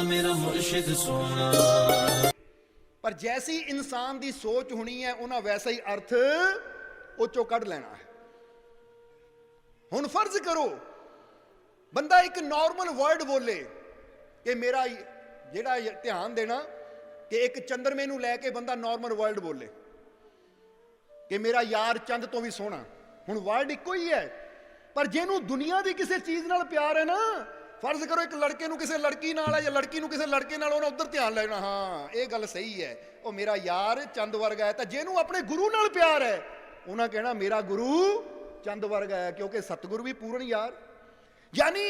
मेरा मुर्शिद सोना। पर जैसी इंसान की सोच होनी है उन्हें वैसा ही अर्थ वो चो कढ़ लेना है। हुण फर्ज करो बंदा एक नॉर्मल वर्ड बोले कि मेरा जेड़ा ध्यान देना कि एक चंद्रमे नूं लैके बंदा नॉर्मल वर्ड बोले कि मेरा यार चंद तो भी सोहना। हुण वर्ड इक्को ही है, पर जिन्हों दुनिया की किसी चीज़ नाल प्यार है ना, फर्ज करो एक लड़के नूं किसी लड़की नाल है या लड़की नूं किसी लड़के नाल, उन्हें उधर ध्यान लेना, हाँ ये गल सही है, वो मेरा यार चंद वर्गा है। तो जिन्हों अपने गुरु नाल प्यार है उन्हें कहना मेरा गुरु चंद वर्गा है, क्योंकि सतगुरु भी पूर्ण यार। यानी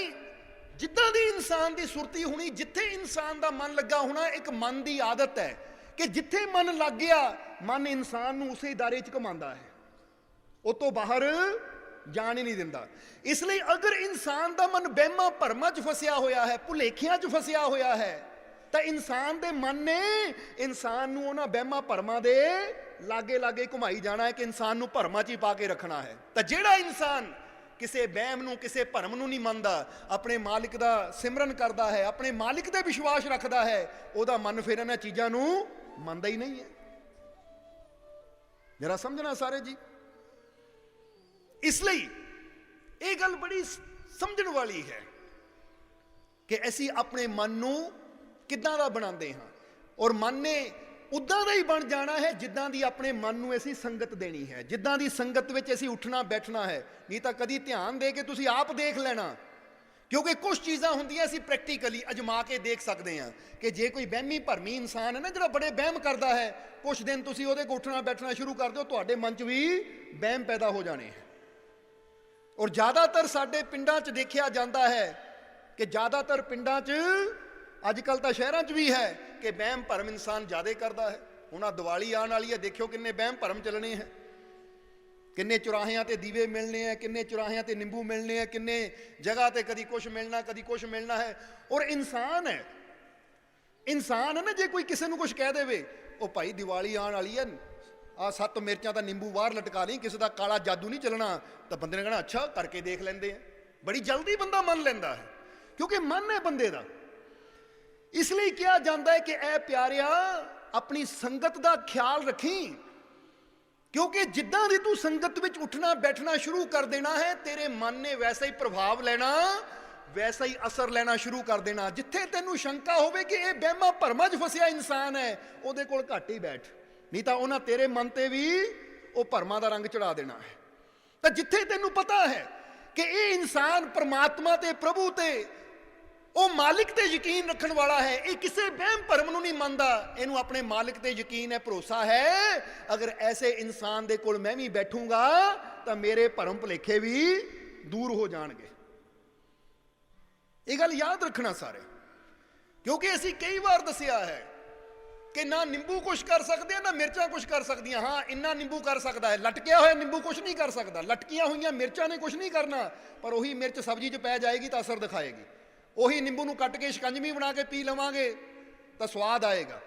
जिद्दां दी इंसान की सुरती होनी, जिथे इंसान का मन लगा होना, एक मन की आदत है कि जिथे मन लग गया मन इंसान नूं उसे दायरे च घुमांदा है, उस तो बाहर जान ही नहीं दिंदा। इसलिए अगर इंसान का मन वहमां भरमां च फसिया होया है, भुलेखियां च फसिया होया है, तो इंसान के मन ने इंसान नूं उन्हां वहमां भरमां दे लागे लागे घुमाई जाना है कि इंसान नूं भरमां च ही पा के रखना है। तो जिहड़ा इंसान किसी वहम नूं किसी भरम नूं नहीं मनदा, अपने मालिक का सिमरन करता है, अपने मालिक ते विश्वास रखता है, उहदा मन फिर इन्हां चीज़ां नूं मनदा ही नहीं है। जरा समझना सारे जी। इसलिए ये गल बड़ी समझण वाली है कि असी अपने मन नूं किदां दा बनाते हाँ, और मन ने उदां दा ही बन जाना है जिद्दां दी अपने मन नूं असी संगत देनी है, जिद्दां दी संगत विच असी उठना बैठना है। नहीं तो कदी ध्यान दे के तुसी आप देख लेना, क्योंकि कुछ चीज़ां हुंदियां असी प्रैक्टिकली अजमा के देख सकते हैं कि जे कोई वहमी भरमी इंसान है ना, जिहड़ा बड़े वहम करता है, कुछ दिन तुसी उहदे कोल उठना बैठना शुरू कर दो, तुहाडे मन च भी वहम पैदा हो जाने हैं। और ज़्यादातर साडे पिंडां च देखिया जाता है कि ज़्यादातर पिंडां च अजकल तो शहरों च भी है कि वहम भरम इंसान ज़्यादा करता है। हुण आ दिवाली आने वाली है, देखियो किन्ने वहम भरम चलने हैं, किन्ने चौराहियां ते दीवे मिलने हैं, किन्ने चौराहियां ते निंबू मिलने हैं, किन्ने जगह ते कदी कुछ मिलना कदी कुछ मिलना है। और इंसान है ना, जे कोई किसी को कुछ कह देवे ओ भाई दिवाली आने वाली है, आ 7 मिर्चां दा निंबू बाहर लटका ली, किसी का काला जादू नहीं चलना, तो बंदे ने कहना अच्छा करके देख लेंदे हैं। बड़ी जल्दी बंदा मन लेंदा है, क्योंकि मन है बंदे दा। इसलिए कहा जाता है कि ऐ प्यारिया अपनी संगत का ख्याल रखी, क्योंकि जिद्दां दी तू संगत विच उठना बैठना शुरू कर देना है, तेरे मन ने वैसा ही प्रभाव लेना, वैसा ही असर लेना शुरू कर देना। जिथे तेनू शंका होवे कि यह वहमां भरमां च फसिया इंसान है, उहदे कोल घट ही बैठ, नहीं तो उन्हें तेरे मन ते भी वो भरमां दा रंग चढ़ा देना है। तो जिथे तेनू पता है कि ये इंसान परमात्मा ते प्रभु ते वो मालिक ते यकीन रखने वाला है, ये किसी वहम भरम नूं नहीं मनदा, इनू अपने मालिक ते यकीन है, भरोसा है, अगर ऐसे इंसान दे कोल मैं भी बैठूंगा तो मेरे भरम भुलेखे भी दूर हो जाएंगे। ये गल याद रखना सारे, क्योंकि असी कई बार दसिया है कि ना नींबू कुछ कर सकते हैं ना मिर्चा कुछ कर सकती। हाँ इन्ना नींबू कर सकता है, लटकिया हुआ नींबू कुछ नहीं कर सकता, लटकियां हुई मिर्चा ने कुछ नहीं करना, पर वही मिर्च सब्जी च पै जाएगी तो असर दिखाएगी। वही नींबू नूं कट के शिकंजवी बना के पी लवांगे तो स्वाद आएगा।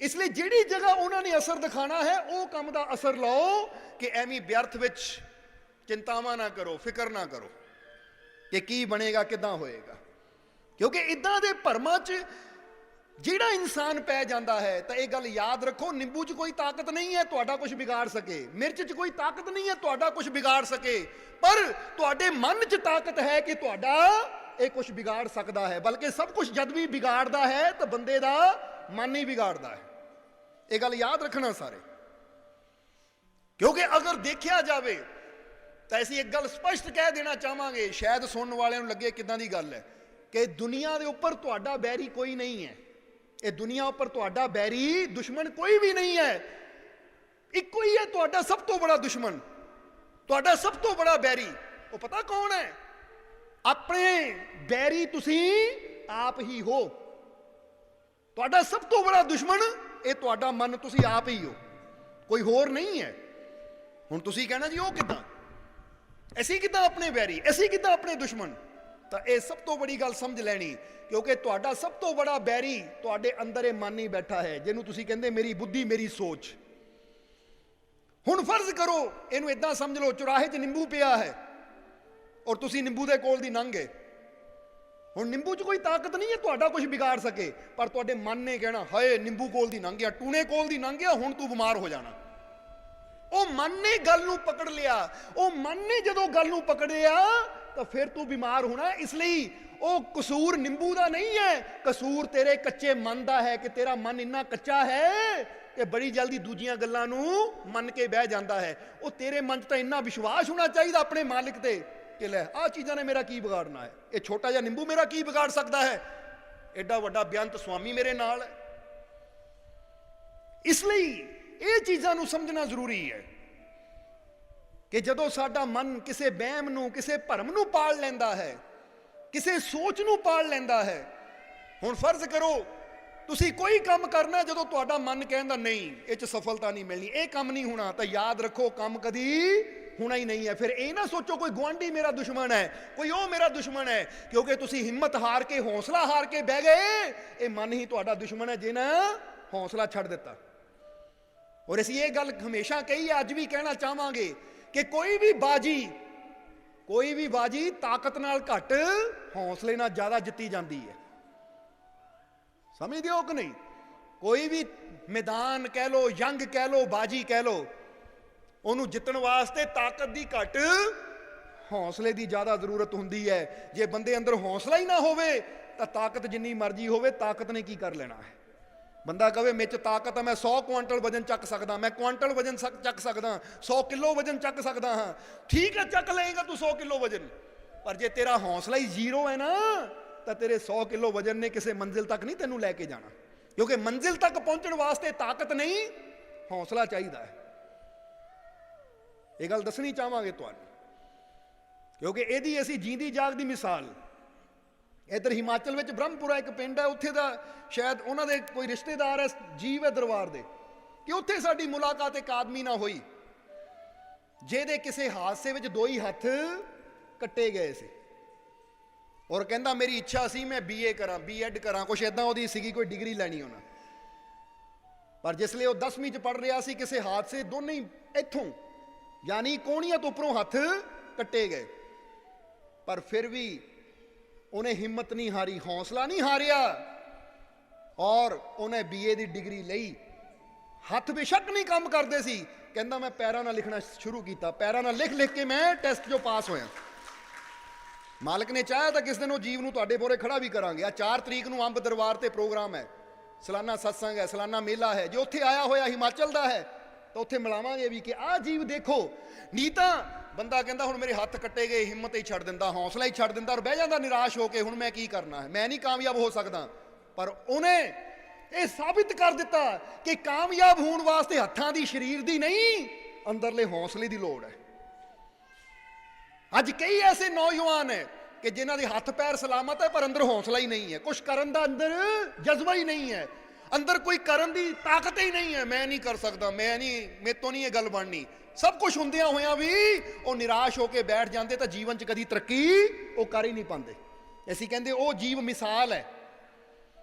इसलिए जिहड़ी जगह उन्होंने असर दिखाना है वो काम का असर लो, कि एवं व्यर्थ विच चिंतावां ना करो, फिक्र ना करो कि की बनेगा किदां होएगा, क्योंकि इदां दे भरमां च जिहड़ा इंसान पै जाता है। तो यह गल याद रखो, नींबू च कोई ताकत नहीं है तुहाडा कुछ बिगाड़ सके, मिर्च च कोई ताकत नहीं है तुहाडा कुछ बिगाड़ सके, पर तुहाडे मन च ताकत है कि तुहाडा ये कुछ बिगाड़ सकता है। बल्कि सब कुछ जद भी बिगाड़ता है तो बंदे दा मन ही बिगाड़ता है। ये गल याद रखना सारे, क्योंकि अगर देखा जाए तो ऐसी एक गल स्पष्ट कह देना चाहांगे, शायद सुनने वाले नूं लगे किदां दी गल है, कि दुनिया के उपर तुहाडा बैरी कोई नहीं है, ये दुनिया उपर तुहाडा बैरी दुश्मन कोई भी नहीं है, इक्को ही है तुहाडा सब तो बड़ा दुश्मन, तुहाडा सब तो बड़ा बैरी। वो पता कौन है? अपने बैरी तुसी आप ही हो। तुहाडा सब तो बड़ा दुश्मन ये तुहाडा मन तुसी आप ही हो, कोई होर नहीं है। हुण तुसी कहना जी वो किदां, असीं किदां अपने बैरी, असीं किदां अपने दुश्मन, तो यह सब तो बड़ी गल समझ लैनी, क्योंकि तुहाडा सब तो बड़ा बैरी तुहाडे अंदर ये मन ही बैठा है, जिन्हों तुसी कहंदे मेरी बुद्धि मेरी सोच। हुण फर्ज करो इनू इदां समझ लो, चौराहे च नींबू पिया है और तुसी नींबू दे कोल दी लंघ गए, ਹੁਣ ਨਿੰਬੂ 'ਚ ਕੋਈ ਤਾਕਤ ਨਹੀਂ ਹੈ ਤੁਹਾਡਾ ਕੁਝ ਵਿਗਾੜ ਸਕੇ, ਪਰ ਤੁਹਾਡੇ ਮਨ ਨੇ ਕਹਿਣਾ ਹਾਏ ਨਿੰਬੂ ਕੋਲ ਦੀ ਲੰਘ ਗਿਆ, ਟੂਣੇ ਕੋਲ ਦੀ ਲੰਘ ਗਿਆ, ਹੁਣ ਤੂੰ ਬਿਮਾਰ ਹੋ ਜਾਣਾ। ਉਹ ਮਨ ਨੇ ਗੱਲ ਨੂੰ ਪਕੜ ਲਿਆ, ਉਹ ਮਨ ਨੇ ਜਦੋਂ ਗੱਲ ਨੂੰ ਪਕੜਿਆ ਤਾਂ ਫਿਰ ਤੂੰ ਬਿਮਾਰ ਹੋਣਾ। ਇਸ ਲਈ ਉਹ ਕਸੂਰ ਨਿੰਬੂ ਦਾ ਨਹੀਂ ਹੈ, ਕਸੂਰ ਤੇਰੇ ਕੱਚੇ ਮਨ ਦਾ ਹੈ ਕਿ ਤੇਰਾ ਮਨ ਇੰਨਾ ਕੱਚਾ ਹੈ ਕਿ ਬੜੀ ਜਲਦੀ ਦੂਜੀਆਂ ਗੱਲਾਂ ਨੂੰ ਮੰਨ ਕੇ ਬਹਿ ਜਾਂਦਾ ਹੈ। ਉਹ ਤੇਰੇ ਮਨ 'ਚ ਤਾਂ ਇੰਨਾ ਵਿਸ਼ਵਾਸ ਹੋਣਾ ਚਾਹੀਦਾ ਆਪਣੇ ਮਾਲਿਕ ਤੇ ਕਿ ਲੈ ਆਹ ਚੀਜ਼ਾਂ ਨੇ ਮੇਰਾ ਕੀ ਵਿਗਾੜਨਾ ਹੈ, ਇਹ ਛੋਟਾ ਜਿਹਾ ਨਿੰਬੂ ਮੇਰਾ ਕੀ ਵਿਗਾੜ ਸਕਦਾ ਹੈ, ਐਡਾ ਵੱਡਾ ਬੇਅੰਤ ਸੁਆਮੀ ਮੇਰੇ ਨਾਲ ਹੈ। ਇਸ ਲਈ ਇਹ ਚੀਜ਼ਾਂ ਨੂੰ ਸਮਝਣਾ ਜ਼ਰੂਰੀ ਹੈ ਕਿ ਜਦੋਂ ਸਾਡਾ ਮਨ ਕਿਸੇ ਵਹਿਮ ਨੂੰ, ਕਿਸੇ ਭਰਮ ਨੂੰ ਪਾਲ ਲੈਂਦਾ ਹੈ, ਕਿਸੇ ਸੋਚ ਨੂੰ ਪਾਲ ਲੈਂਦਾ ਹੈ। ਹੁਣ ਫਰਜ਼ ਕਰੋ ਤੁਸੀਂ ਕੋਈ ਕੰਮ ਕਰਨਾ, ਜਦੋਂ ਤੁਹਾਡਾ ਮਨ ਕਹਿੰਦਾ ਨਹੀਂ ਇਹ 'ਚ ਸਫਲਤਾ ਨਹੀਂ ਮਿਲਣੀ, ਇਹ ਕੰਮ ਨਹੀਂ ਹੋਣਾ, ਤਾਂ ਯਾਦ ਰੱਖੋ ਕੰਮ ਕਦੀ ਹੋਣਾ ਹੀ ਨਹੀਂ ਹੈ। ਫਿਰ ਇਹ ਨਾ ਸੋਚੋ ਕੋਈ ਗੁਆਂਢੀ ਮੇਰਾ ਦੁਸ਼ਮਣ ਹੈ, ਕੋਈ ਉਹ ਮੇਰਾ ਦੁਸ਼ਮਣ ਹੈ, ਕਿਉਂਕਿ ਤੁਸੀਂ ਹਿੰਮਤ ਹਾਰ ਕੇ, ਹੌਸਲਾ ਹਾਰ ਕੇ ਬਹਿ ਗਏ। ਇਹ ਮਨ ਹੀ ਤੁਹਾਡਾ ਦੁਸ਼ਮਣ ਹੈ ਜਿਹਨੇ ਹੌਸਲਾ ਛੱਡ ਦਿੱਤਾ। ਔਰ ਅਸੀਂ ਇਹ ਗੱਲ ਹਮੇਸ਼ਾ ਕਹੀ ਹੈ, ਅੱਜ ਵੀ ਕਹਿਣਾ ਚਾਹਾਂਗੇ ਕਿ ਕੋਈ ਵੀ ਬਾਜੀ ਤਾਕਤ ਨਾਲ ਘੱਟ, ਹੌਸਲੇ ਨਾਲ ਜ਼ਿਆਦਾ ਜਿੱਤੀ ਜਾਂਦੀ ਹੈ। ਸਮਝਦੇ ਹੋ ਕਿ ਨਹੀਂ? ਕੋਈ ਵੀ ਮੈਦਾਨ ਕਹਿ ਲੋ, ਜੰਗ ਕਹਿ ਲੋ, ਬਾਜੀ ਕਹਿ ਲੋ, ਉਹਨੂੰ ਜਿੱਤਣ ਵਾਸਤੇ ਤਾਕਤ ਦੀ ਘੱਟ, ਹੌਸਲੇ ਦੀ ਜ਼ਿਆਦਾ ਜ਼ਰੂਰਤ ਹੁੰਦੀ ਹੈ। ਜੇ ਬੰਦੇ ਅੰਦਰ ਹੌਸਲਾ ਹੀ ਨਾ ਹੋਵੇ ਤਾਂ ਤਾਕਤ ਜਿੰਨੀ ਮਰਜ਼ੀ ਹੋਵੇ, ਤਾਕਤ ਨੇ ਕੀ ਕਰ ਲੈਣਾ ਹੈ। ਬੰਦਾ ਕਹੇ ਮੇਰੇ 'ਚ ਤਾਕਤ ਹੈ, ਮੈਂ 100 ਕੁਆਂਟਲ ਵਜਨ ਚੱਕ ਸਕਦਾ, ਮੈਂ ਕੁਆਂਟਲ ਵਜਨ ਚੱਕ ਸਕਦਾ, 100 ਕਿਲੋ ਵਜਨ ਚੱਕ ਸਕਦਾ ਹਾਂ, ਠੀਕ ਹੈ ਚੱਕ ਲਏਗਾ ਤੂੰ 100 ਕਿਲੋ ਵਜਨ, ਪਰ ਜੇ ਤੇਰਾ ਹੌਸਲਾ ਹੀ ਜ਼ੀਰੋ ਹੈ ਨਾ, ਤਾਂ ਤੇਰੇ 100 ਕਿਲੋ ਵਜਨ ਨੇ ਕਿਸੇ ਮੰਜ਼ਿਲ ਤੱਕ ਨਹੀਂ ਤੈਨੂੰ ਲੈ ਕੇ ਜਾਣਾ। ਕਿਉਂਕਿ ਮੰਜ਼ਿਲ ਤੱਕ ਪਹੁੰਚਣ ਵਾਸਤੇ ਤਾਕਤ ਨਹੀਂ, ਹੌਸਲਾ ਚਾਹੀਦਾ ਹੈ। ਇਹ ਗੱਲ ਦੱਸਣੀ ਚਾਹਾਂਗੇ ਤੁਹਾਨੂੰ, ਕਿਉਂਕਿ ਇਹਦੀ ਅਸੀਂ ਜੀਂਦੀ ਜਾਗਦੀ ਮਿਸਾਲ, ਇੱਧਰ ਹਿਮਾਚਲ ਵਿੱਚ ਬ੍ਰਹਮਪੁਰਾ ਇੱਕ ਪਿੰਡ ਹੈ, ਉੱਥੇ ਦਾ ਸ਼ਾਇਦ ਉਹਨਾਂ ਦੇ ਕੋਈ ਰਿਸ਼ਤੇਦਾਰ ਹੈ, ਜੀਵ ਹੈ ਦਰਬਾਰ ਦੇ, ਕਿ ਉੱਥੇ ਸਾਡੀ ਮੁਲਾਕਾਤ ਇੱਕ ਆਦਮੀ ਨਾਲ ਹੋਈ ਜਿਹਦੇ ਕਿਸੇ ਹਾਦਸੇ ਵਿੱਚ 2 ਹੀ ਹੱਥ ਕੱਟੇ ਗਏ ਸੀ। ਔਰ ਕਹਿੰਦਾ ਮੇਰੀ ਇੱਛਾ ਸੀ ਮੈਂ BA ਕਰਾਂ, B.Ed ਕਰਾਂ, ਕੁਛ ਇਦਾਂ ਉਹਦੀ ਸੀਗੀ, ਕੋਈ ਡਿਗਰੀ ਲੈਣੀ ਉਹਨਾਂ। ਪਰ ਜਿਸ ਲਈ ਉਹ 10ਵੀਂ 'ਚ ਪੜ੍ਹ ਰਿਹਾ ਸੀ, ਕਿਸੇ ਹਾਦਸੇ ਦੋਨੇ ਹੀ ਇੱਥੋਂ ਯਾਨੀ ਕੋਹਣੀਆਂ ਤੋਂ ਉੱਪਰੋਂ ਹੱਥ ਕੱਟੇ ਗਏ। ਪਰ ਫਿਰ ਵੀ ਉਹਨੇ ਹਿੰਮਤ ਨਹੀਂ ਹਾਰੀ, ਹੌਸਲਾ ਨਹੀਂ ਹਾਰਿਆ, ਔਰ ਉਹਨੇ BA ਦੀ ਡਿਗਰੀ ਲਈ। ਹੱਥ ਬੇਸ਼ੱਕ ਨਹੀਂ ਕੰਮ ਕਰਦੇ ਸੀ, ਕਹਿੰਦਾ ਮੈਂ ਪੈਰਾਂ ਨਾਲ ਲਿਖਣਾ ਸ਼ੁਰੂ ਕੀਤਾ, ਪੈਰਾਂ ਨਾਲ ਲਿਖ ਕੇ ਮੈਂ ਟੈਸਟ 'ਚੋਂ ਪਾਸ ਹੋਇਆ। ਮਾਲਕ ਨੇ ਚਾਹਿਆ ਤਾਂ ਕਿਸ ਦਿਨ ਉਹ ਜੀਵ ਨੂੰ ਤੁਹਾਡੇ ਮੂਹਰੇ ਖੜਾ ਵੀ ਕਰਾਂਗੇ। ਆ 4 ਤਰੀਕ ਨੂੰ ਅੰਬ ਦਰਬਾਰ ਤੇ ਪ੍ਰੋਗਰਾਮ ਹੈ, ਸਾਲਾਨਾ ਸਤਸੰਗ ਹੈ, ਸਾਲਾਨਾ ਮੇਲਾ ਹੈ। ਜੇ ਉੱਥੇ ਆਇਆ ਹੋਇਆ ਹਿਮਾਚਲ ਦਾ ਹੈ ਤਾਂ ਉੱਥੇ ਮਿਲਾਵਾਂਗੇ ਵੀ ਕਿ ਆਹ ਜੀਵ ਦੇਖੋ। ਨਹੀਂ ਤਾਂ ਬੰਦਾ ਕਹਿੰਦਾ ਹੁਣ ਮੇਰੇ ਹੱਥ ਕੱਟੇ ਗਏ, ਹਿੰਮਤ ਹੀ ਛੱਡ ਦਿੰਦਾ, ਹੌਸਲਾ ਹੀ ਛੱਡ ਦਿੰਦਾ, ਔਰ ਬਹਿ ਜਾਂਦਾ ਨਿਰਾਸ਼ ਹੋ ਕੇ, ਹੁਣ ਮੈਂ ਕੀ ਕਰਨਾ ਹੈ, ਮੈਂ ਨਹੀਂ ਕਾਮਯਾਬ ਹੋ ਸਕਦਾ। ਪਰ ਉਹਨੇ ਇਹ ਸਾਬਿਤ ਕਰ ਦਿੱਤਾ ਕਿ ਕਾਮਯਾਬ ਹੋਣ ਵਾਸਤੇ ਹੱਥਾਂ ਦੀ, ਸਰੀਰ ਦੀ ਨਹੀਂ, ਅੰਦਰਲੇ ਹੌਸਲੇ ਦੀ ਲੋੜ ਹੈ। ਅੱਜ ਕਈ ਐਸੇ ਨੌਜਵਾਨ ਹੈ ਕਿ ਜਿਨ੍ਹਾਂ ਦੇ ਹੱਥ ਪੈਰ ਸਲਾਮਤ ਹੈ, ਪਰ ਅੰਦਰ ਹੌਸਲਾ ਹੀ ਨਹੀਂ ਹੈ, ਕੁਛ ਕਰਨ ਦਾ ਅੰਦਰ ਜਜ਼ਬਾ ਹੀ ਨਹੀਂ ਹੈ, ਅੰਦਰ ਕੋਈ ਕਰਨ ਦੀ ਤਾਕਤ ਹੀ ਨਹੀਂ ਹੈ। ਮੈਂ ਨਹੀਂ ਕਰ ਸਕਦਾ, ਮੇਰੇ ਤੋਂ ਨਹੀਂ ਇਹ ਗੱਲ ਬਣਨੀ। ਸਭ ਕੁਝ ਹੁੰਦਿਆਂ ਹੋਇਆਂ ਵੀ ਉਹ ਨਿਰਾਸ਼ ਹੋ ਕੇ ਬੈਠ ਜਾਂਦੇ, ਤਾਂ ਜੀਵਨ 'ਚ ਕਦੀ ਤਰੱਕੀ ਉਹ ਕਰ ਹੀ ਨਹੀਂ ਪਾਉਂਦੇ। ਅਸੀਂ ਕਹਿੰਦੇ ਉਹ ਜੀਵ ਮਿਸਾਲ ਹੈ।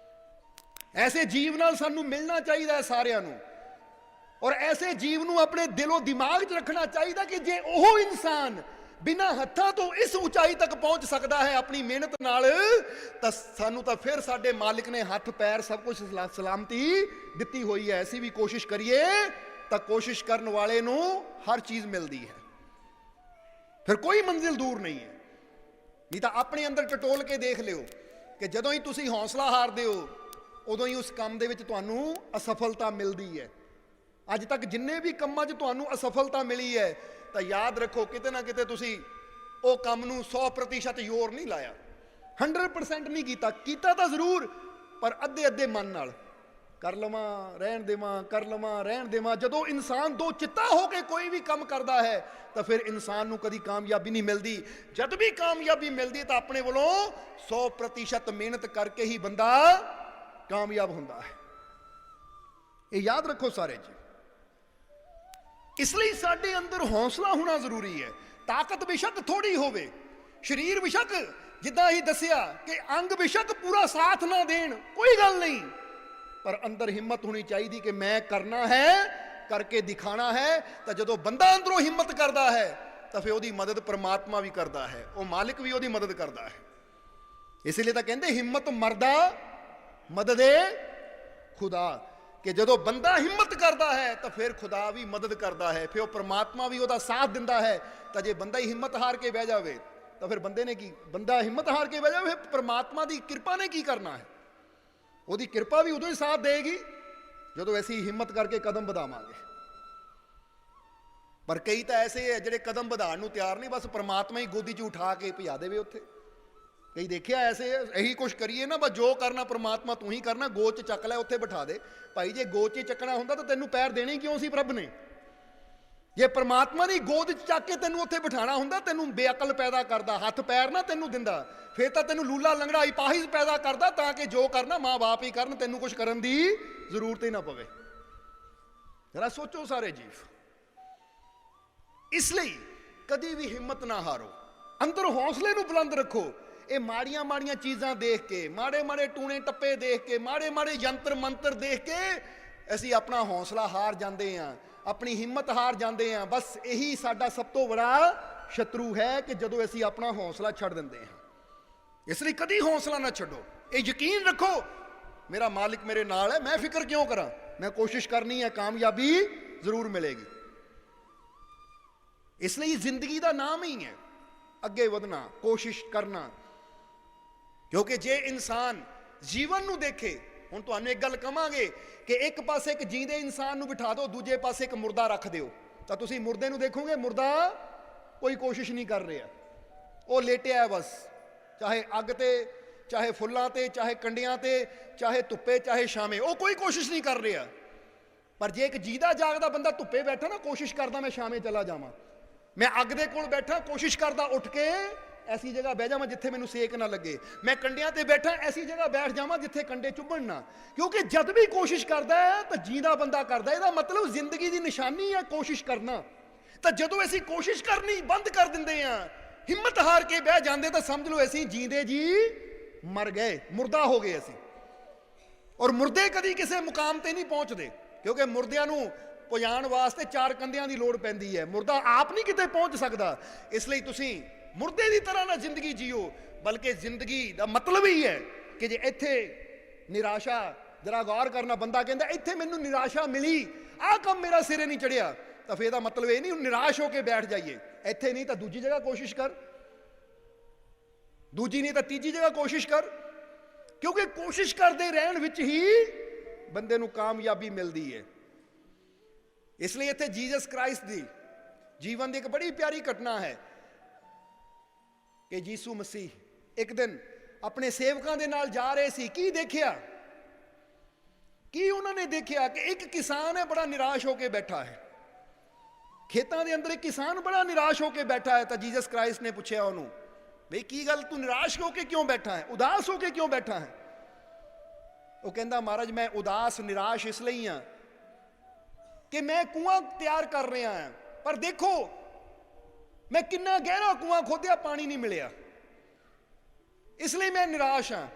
ਐਸੇ ਜੀਵ ਨਾਲ ਸਾਨੂੰ ਮਿਲਣਾ ਚਾਹੀਦਾ ਹੈ ਸਾਰਿਆਂ ਨੂੰ, ਔਰ ਐਸੇ ਜੀਵ ਨੂੰ ਆਪਣੇ ਦਿਲੋਂ ਦਿਮਾਗ 'ਚ ਰੱਖਣਾ ਚਾਹੀਦਾ ਕਿ ਜੇ ਉਹ ਇਨਸਾਨ ਬਿਨਾਂ ਹੱਥਾਂ ਤੋਂ ਇਸ ਉਚਾਈ ਤੱਕ ਪਹੁੰਚ ਸਕਦਾ ਹੈ ਆਪਣੀ ਮਿਹਨਤ ਨਾਲ, ਤਾਂ ਸਾਨੂੰ ਤਾਂ ਫਿਰ ਸਾਡੇ ਮਾਲਿਕ ਨੇ ਹੱਥ ਪੈਰ ਸਭ ਕੁਝ ਸਲਾਮਤੀ ਦਿੱਤੀ ਹੋਈ ਹੈ। ਅਸੀਂ ਵੀ ਕੋਸ਼ਿਸ਼ ਕਰੀਏ ਤਾਂ ਕੋਸ਼ਿਸ਼ ਕਰਨ ਵਾਲੇ ਨੂੰ ਹਰ ਚੀਜ਼ ਮਿਲਦੀ ਹੈ, ਫਿਰ ਕੋਈ ਮੰਜ਼ਿਲ ਦੂਰ ਨਹੀਂ ਹੈ। ਨਹੀਂ ਤਾਂ ਆਪਣੇ ਅੰਦਰ ਟਟੋਲ ਕੇ ਦੇਖ ਲਿਓ ਕਿ ਜਦੋਂ ਹੀ ਤੁਸੀਂ ਹੌਸਲਾ ਹਾਰਦੇ ਹੋ, ਉਦੋਂ ਹੀ ਉਸ ਕੰਮ ਦੇ ਵਿੱਚ ਤੁਹਾਨੂੰ ਅਸਫਲਤਾ ਮਿਲਦੀ ਹੈ। ਅੱਜ ਤੱਕ ਜਿੰਨੇ ਵੀ ਕੰਮਾਂ 'ਚ ਤੁਹਾਨੂੰ ਅਸਫਲਤਾ ਮਿਲੀ ਹੈ, ਤਾਂ ਯਾਦ ਰੱਖੋ ਕਿਤੇ ਨਾ ਕਿਤੇ ਤੁਸੀਂ ਉਹ ਕੰਮ ਨੂੰ 100% ਜ਼ੋਰ ਨਹੀਂ ਲਾਇਆ, 100% ਨਹੀਂ ਕੀਤਾ ਤਾਂ ਜ਼ਰੂਰ, ਪਰ ਅੱਧੇ ਮਨ ਨਾਲ ਕਰ ਲਵਾਂ ਰਹਿਣ ਦੇਵਾਂ, ਕਰ ਲਵਾਂ ਰਹਿਣ ਦੇਵਾਂ। ਜਦੋਂ ਇਨਸਾਨ ਦੋ ਚਿੱਤਾ ਹੋ ਕੇ ਕੋਈ ਵੀ ਕੰਮ ਕਰਦਾ ਹੈ ਤਾਂ ਫਿਰ ਇਨਸਾਨ ਨੂੰ ਕਦੀ ਕਾਮਯਾਬੀ ਨਹੀਂ ਮਿਲਦੀ। ਜਦ ਵੀ ਕਾਮਯਾਬੀ ਮਿਲਦੀ ਤਾਂ ਆਪਣੇ ਵੱਲੋਂ 100% ਮਿਹਨਤ ਕਰਕੇ ਹੀ ਬੰਦਾ ਕਾਮਯਾਬ ਹੁੰਦਾ ਹੈ। ਇਹ ਯਾਦ ਰੱਖੋ ਸਾਰੇ ਜੀ। ਇਸ ਲਈ ਸਾਡੇ ਅੰਦਰ ਹੌਸਲਾ ਹੋਣਾ ਜ਼ਰੂਰੀ ਹੈ। ਤਾਕਤ ਬੇਸ਼ੱਕ ਥੋੜੀ ਹੋਵੇ, ਸਰੀਰ ਬੇਸ਼ੱਕ ਜਿੱਦਾਂ ਹੀ ਦੱਸਿਆ ਕਿ ਅੰਗ ਬੇਸ਼ੱਕ ਪੂਰਾ ਸਾਥ ਨਾ ਦੇਣ, ਕੋਈ ਗੱਲ ਨਹੀਂ, ਪਰ ਅੰਦਰ ਹਿੰਮਤ ਹੋਣੀ ਚਾਹੀਦੀ ਕਿ ਮੈਂ ਕਰਨਾ ਹੈ, ਕਰਕੇ ਦਿਖਾਣਾ ਹੈ। ਤਾਂ ਜਦੋਂ ਬੰਦਾ ਅੰਦਰੋਂ ਹਿੰਮਤ ਕਰਦਾ ਹੈ ਤਾਂ ਫਿਰ ਉਹਦੀ ਮਦਦ ਪਰਮਾਤਮਾ ਵੀ ਕਰਦਾ ਹੈ, ਉਹ ਮਾਲਿਕ ਵੀ ਉਹਦੀ ਮਦਦ ਕਰਦਾ ਹੈ। ਇਸ ਲਈ ਤਾਂ ਕਹਿੰਦੇ ਹਿੰਮਤ ਮਰਦਾ ਮਦਦੇ ਖੁਦਾ, ਕਿ ਜਦੋਂ ਬੰਦਾ ਹਿੰਮਤ ਕਰਦਾ ਹੈ ਤਾਂ ਫਿਰ ਖੁਦਾ ਵੀ ਮਦਦ ਕਰਦਾ ਹੈ, ਫਿਰ ਉਹ ਪ੍ਰਮਾਤਮਾ ਵੀ ਉਹਦਾ ਸਾਥ ਦਿੰਦਾ ਹੈ। ਤਾਂ ਜੇ ਬੰਦਾ ਹੀ ਹਿੰਮਤ ਹਾਰ ਕੇ ਬਹਿ ਜਾਵੇ ਤਾਂ ਫਿਰ ਬੰਦੇ ਨੇ ਕੀ, ਬੰਦਾ ਹਿੰਮਤ ਹਾਰ ਕੇ ਬਹਿ ਜਾਵੇ, ਪ੍ਰਮਾਤਮਾ ਦੀ ਕਿਰਪਾ ਨੇ ਕੀ ਕਰਨਾ ਹੈ? ਉਹਦੀ ਕਿਰਪਾ ਵੀ ਉਦੋਂ ਹੀ ਸਾਥ ਦੇਗੀ ਜਦੋਂ ਅਸੀਂ ਹਿੰਮਤ ਕਰਕੇ ਕਦਮ ਵਧਾਵਾਂਗੇ। ਪਰ ਕਈ ਤਾਂ ਐਸੇ ਹੈ ਜਿਹੜੇ ਕਦਮ ਵਧਾਉਣ ਨੂੰ ਤਿਆਰ ਨਹੀਂ, ਬਸ ਪ੍ਰਮਾਤਮਾ ਹੀ ਗੋਦੀ 'ਚ ਉਠਾ ਕੇ ਭਜਾ ਦੇਵੇ ਉੱਥੇ। ਕਈ ਦੇਖਿਆ ਐਸੇ, ਇਹੀ ਕੁਛ ਕਰੀਏ ਨਾ, ਬਸ ਜੋ ਕਰਨਾ ਪ੍ਰਮਾਤਮਾ ਤੂੰ ਹੀ ਕਰਨਾ, ਗੋਦ 'ਚ ਚੱਕ ਲੈ ਉੱਥੇ ਬਿਠਾ ਦੇ। ਭਾਈ ਜੇ ਗੋਦ 'ਚ ਚੱਕਣਾ ਹੁੰਦਾ ਤਾਂ ਤੈਨੂੰ ਪੈਰ ਦੇਣੇ ਹੀ ਕਿਉਂ ਸੀ ਪ੍ਰਭ ਨੇ? ਜੇ ਪ੍ਰਮਾਤਮਾ ਦੀ ਗੋਦ 'ਚ ਚੱਕ ਕੇ ਤੈਨੂੰ ਉੱਥੇ ਬਿਠਾਣਾ ਹੁੰਦਾ, ਤੈਨੂੰ ਬੇਅਕਲ ਪੈਦਾ ਕਰਦਾ, ਹੱਥ ਪੈਰ ਨਾ ਤੈਨੂੰ ਦਿੰਦਾ, ਫਿਰ ਤਾਂ ਤੈਨੂੰ ਲੂਲਾ ਲੰਗੜਾ ਇਪਾਹਿਜ ਪੈਦਾ ਕਰਦਾ, ਤਾਂ ਕਿ ਜੋ ਕਰਨਾ ਮਾਂ ਬਾਪ ਹੀ ਕਰਨ, ਤੈਨੂੰ ਕੁਛ ਕਰਨ ਦੀ ਜ਼ਰੂਰਤ ਹੀ ਨਾ ਪਵੇ। ਜਰਾ ਸੋਚੋ ਸਾਰੇ ਜੀਵ। ਇਸ ਲਈ ਕਦੀ ਵੀ ਹਿੰਮਤ ਨਾ ਹਾਰੋ, ਅੰਦਰ ਹੌਸਲੇ ਨੂੰ ਬੁਲੰਦ ਰੱਖੋ। ਇਹ ਮਾੜੀਆਂ ਮਾੜੀਆਂ ਚੀਜ਼ਾਂ ਦੇਖ ਕੇ, ਮਾੜੇ ਮਾੜੇ ਟੂਣੇ ਟੱਪੇ ਦੇਖ ਕੇ, ਮਾੜੇ ਮਾੜੇ ਯੰਤਰ ਮੰਤਰ ਦੇਖ ਕੇ ਅਸੀਂ ਆਪਣਾ ਹੌਸਲਾ ਹਾਰ ਜਾਂਦੇ ਹਾਂ, ਆਪਣੀ ਹਿੰਮਤ ਹਾਰ ਜਾਂਦੇ ਹਾਂ। ਬਸ ਇਹੀ ਸਾਡਾ ਸਭ ਤੋਂ ਬੜਾ ਸ਼ਤਰੂ ਹੈ ਕਿ ਜਦੋਂ ਅਸੀਂ ਆਪਣਾ ਹੌਸਲਾ ਛੱਡ ਦਿੰਦੇ ਹਾਂ। ਇਸ ਲਈ ਕਦੀ ਹੌਸਲਾ ਨਾ ਛੱਡੋ, ਇਹ ਯਕੀਨ ਰੱਖੋ ਮੇਰਾ ਮਾਲਿਕ ਮੇਰੇ ਨਾਲ ਹੈ, ਮੈਂ ਫਿਕਰ ਕਿਉਂ ਕਰਾਂ, ਮੈਂ ਕੋਸ਼ਿਸ਼ ਕਰਨੀ ਹੈ, ਕਾਮਯਾਬੀ ਜ਼ਰੂਰ ਮਿਲੇਗੀ। ਇਸ ਲਈ ਜ਼ਿੰਦਗੀ ਦਾ ਨਾਮ ਹੀ ਹੈ ਅੱਗੇ ਵਧਣਾ, ਕੋਸ਼ਿਸ਼ ਕਰਨਾ। ਕਿਉਂਕਿ ਜੇ ਇਨਸਾਨ ਜੀਵਨ ਨੂੰ ਦੇਖੇ, ਹੁਣ ਤੁਹਾਨੂੰ ਇੱਕ ਗੱਲ ਕਵਾਂਗੇ ਕਿ ਇੱਕ ਪਾਸੇ ਇੱਕ ਜੀਂਦੇ ਇਨਸਾਨ ਨੂੰ ਬਿਠਾ ਦਿਓ, ਦੂਜੇ ਪਾਸੇ ਇੱਕ ਮੁਰਦਾ ਰੱਖ ਦਿਓ, ਤਾਂ ਤੁਸੀਂ ਮੁਰਦੇ ਨੂੰ ਦੇਖੋਗੇ, ਮੁਰਦਾ ਕੋਈ ਕੋਸ਼ਿਸ਼ ਨਹੀਂ ਕਰ ਰਿਹਾ, ਉਹ ਲੇਟਿਆ ਹੈ ਬਸ, ਚਾਹੇ ਅੱਗ ਤੇ, ਚਾਹੇ ਫੁੱਲਾਂ ਤੇ, ਚਾਹੇ ਕੰਡਿਆਂ ਤੇ, ਚਾਹੇ ਧੁੱਪੇ, ਚਾਹੇ ਛਾਵੇਂ, ਉਹ ਕੋਈ ਕੋਸ਼ਿਸ਼ ਨਹੀਂ ਕਰ ਰਿਹਾ। ਪਰ ਜੇ ਇੱਕ ਜੀਦਾ ਜਾਗਦਾ ਬੰਦਾ ਧੁੱਪੇ ਬੈਠਾ ਨਾ, ਕੋਸ਼ਿਸ਼ ਕਰਦਾ ਮੈਂ ਛਾਵੇਂ ਚਲਾ ਜਾਵਾਂ, ਮੈਂ ਅੱਗ ਦੇ ਕੋਲ ਬੈਠਾ, ਕੋਸ਼ਿਸ਼ ਕਰਦਾ ਉੱਠ ਕੇ ਐਸੀ ਜਗ੍ਹਾ ਬਹਿ ਜਾਵਾਂ ਜਿੱਥੇ ਮੈਨੂੰ ਸੇਕ ਨਾ ਲੱਗੇ, ਮੈਂ ਕੰਡਿਆਂ ਤੇ ਬੈਠਾ, ਐਸੀ ਜਗ੍ਹਾ ਬੈਠ ਜਾਵਾਂ ਜਿੱਥੇ ਕੰਡੇ ਚੁੱਭਣ ਨਾ। ਕਿਉਂਕਿ ਜਦ ਵੀ ਕੋਸ਼ਿਸ਼ ਕਰਦਾ ਹੈ ਤਾਂ ਜੀਂਦਾ ਬੰਦਾ ਕਰਦਾ, ਇਹਦਾ ਮਤਲਬ ਜ਼ਿੰਦਗੀ ਦੀ ਨਿਸ਼ਾਨੀ ਹੈ ਕੋਸ਼ਿਸ਼ ਕਰਨਾ। ਤਾਂ ਜਦੋਂ ਅਸੀਂ ਕੋਸ਼ਿਸ਼ ਕਰਨੀ ਬੰਦ ਕਰ ਦਿੰਦੇ ਹਾਂ, ਹਿੰਮਤ ਹਾਰ ਕੇ ਬਹਿ ਜਾਂਦੇ, ਤਾਂ ਸਮਝ ਲਓ ਅਸੀਂ ਜੀਂਦੇ ਜੀ ਮਰ ਗਏ, ਮੁਰਦਾ ਹੋ ਗਏ ਅਸੀਂ। ਔਰ ਮੁਰਦੇ ਕਦੀ ਕਿਸੇ ਮੁਕਾਮ ਤੇ ਨਹੀਂ ਪਹੁੰਚਦੇ, ਕਿਉਂਕਿ ਮੁਰਦਿਆਂ ਨੂੰ ਪੁਜਾਣ ਵਾਸਤੇ ਚਾਰ ਕੰਧਿਆਂ ਦੀ ਲੋੜ ਪੈਂਦੀ ਹੈ, ਮੁਰਦਾ ਆਪ ਨਹੀਂ ਕਿਤੇ ਪਹੁੰਚ ਸਕਦਾ। ਇਸ ਲਈ ਤੁਸੀਂ ਮੁਰਦੇ ਦੀ ਤਰ੍ਹਾਂ ਨਾ ਜ਼ਿੰਦਗੀ ਜੀਓ, ਬਲਕਿ ਜ਼ਿੰਦਗੀ ਦਾ ਮਤਲਬ ਹੀ ਹੈ ਕਿ ਜੇ ਇੱਥੇ ਨਿਰਾਸ਼ਾ, ਜਰਾ ਗੌਰ ਕਰਨਾ, ਬੰਦਾ ਕਹਿੰਦਾ ਇੱਥੇ ਮੈਨੂੰ ਨਿਰਾਸ਼ਾ ਮਿਲੀ, ਆਹ ਕੰਮ ਮੇਰਾ ਸਿਰੇ ਨਹੀਂ ਚੜਿਆ, ਤਾਂ ਫਿਰ ਇਹਦਾ ਮਤਲਬ ਇਹ ਨਹੀਂ ਨਿਰਾਸ਼ ਹੋ ਕੇ ਬੈਠ ਜਾਈਏ, ਇੱਥੇ ਨਹੀਂ ਤਾਂ ਦੂਜੀ ਜਗ੍ਹਾ ਕੋਸ਼ਿਸ਼ ਕਰ, ਦੂਜੀ ਨਹੀਂ ਤਾਂ ਤੀਜੀ ਜਗ੍ਹਾ ਕੋਸ਼ਿਸ਼ ਕਰ। ਕਿਉਂਕਿ ਕੋਸ਼ਿਸ਼ ਕਰਦੇ ਰਹਿਣ ਵਿੱਚ ਹੀ ਬੰਦੇ ਨੂੰ ਕਾਮਯਾਬੀ ਮਿਲਦੀ ਹੈ। ਇਸ ਲਈ ਇੱਥੇ ਜੀਸਸ ਕ੍ਰਾਈਸਟ ਦੀ ਜੀਵਨ ਦੀ ਇੱਕ ਬੜੀ ਪਿਆਰੀ ਘਟਨਾ ਹੈ ਕਿ ਯੀਸ਼ੂ ਮਸੀਹ ਇੱਕ ਦਿਨ ਆਪਣੇ ਸੇਵਕਾਂ ਦੇ ਨਾਲ ਜਾ ਰਹੇ ਸੀ। ਕੀ ਦੇਖਿਆ? ਕੀ ਉਹਨਾਂ ਨੇ ਦੇਖਿਆ ਕਿ ਇੱਕ ਕਿਸਾਨ ਹੈ, ਬੜਾ ਨਿਰਾਸ਼ ਹੋ ਕੇ ਬੈਠਾ ਹੈ, ਖੇਤਾਂ ਦੇ ਅੰਦਰ ਇੱਕ ਕਿਸਾਨ ਬੜਾ ਨਿਰਾਸ਼ ਹੋ ਕੇ ਬੈਠਾ ਹੈ। ਤਾਂ ਜੀਸਸ ਕ੍ਰਾਈਸਟ ਨੇ ਪੁੱਛਿਆ ਉਹਨੂੰ, ਬਈ ਕੀ ਗੱਲ, ਤੂੰ ਨਿਰਾਸ਼ ਹੋ ਕੇ ਕਿਉਂ ਬੈਠਾ ਹੈ, ਉਦਾਸ ਹੋ ਕੇ ਕਿਉਂ ਬੈਠਾ ਹੈ? ਉਹ ਕਹਿੰਦਾ, ਮਹਾਰਾਜ ਮੈਂ ਉਦਾਸ ਨਿਰਾਸ਼ ਇਸ ਲਈ ਹਾਂ ਕਿ ਮੈਂ ਕੂਆਂ ਤਿਆਰ ਕਰ ਰਿਹਾ ਹਾਂ, ਪਰ ਦੇਖੋ ਮੈਂ ਕਿੰਨਾ ਗਹਿਰਾ ਕੂਆਂ ਖੋਦਿਆ, ਪਾਣੀ ਨਹੀਂ ਮਿਲਿਆ, ਇਸ ਲਈ ਮੈਂ ਨਿਰਾਸ਼ ਹਾਂ।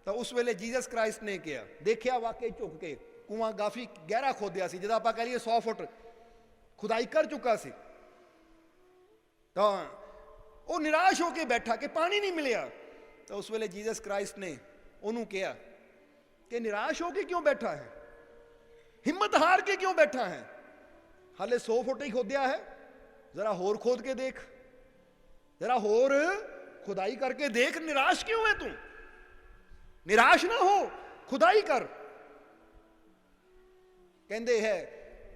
ਤਾਂ ਉਸ ਵੇਲੇ ਜੀਸਸ ਕ੍ਰਾਈਸਟ ਨੇ ਕਿਹਾ, ਦੇਖਿਆ ਵਾਕਈ ਝੁਕ ਕੇ ਕੂਆਂ ਕਾਫੀ ਗਹਿਰਾ ਖੋਦਿਆ ਸੀ, ਜਿਹਦਾ ਆਪਾਂ ਕਹ ਲਈਏ 100 ਫੁੱਟ ਖੁਦਾਈ ਕਰ ਚੁੱਕਾ ਸੀ। ਤਾਂ ਉਹ ਨਿਰਾਸ਼ ਹੋ ਕੇ ਬੈਠਾ ਕਿ ਪਾਣੀ ਨਹੀਂ ਮਿਲਿਆ। ਤਾਂ ਉਸ ਵੇਲੇ ਜੀਸਸ ਕ੍ਰਾਈਸਟ ਨੇ ਉਹਨੂੰ ਕਿਹਾ ਕਿ ਨਿਰਾਸ਼ ਹੋ ਕੇ ਕਿਉਂ ਬੈਠਾ ਹੈ, ਹਿੰਮਤ ਹਾਰ ਕੇ ਕਿਉਂ ਬੈਠਾ ਹੈ, ਹਾਲੇ 100 ਫੁੱਟ ਹੀ ਖੋਦਿਆ ਹੈ, ਜ਼ਰਾ ਹੋਰ ਖੋਦ ਕੇ ਦੇਖ, ਜ਼ਰਾ ਹੋਰ ਖੁਦਾਈ ਕਰਕੇ ਦੇਖ, ਨਿਰਾਸ਼ ਕਿਉਂ ਹੈ ਤੂੰ? ਨਿਰਾਸ਼ ਨਾ ਹੋ, ਖੁਦਾਈ ਕਰ। ਕਹਿੰਦੇ ਹੈ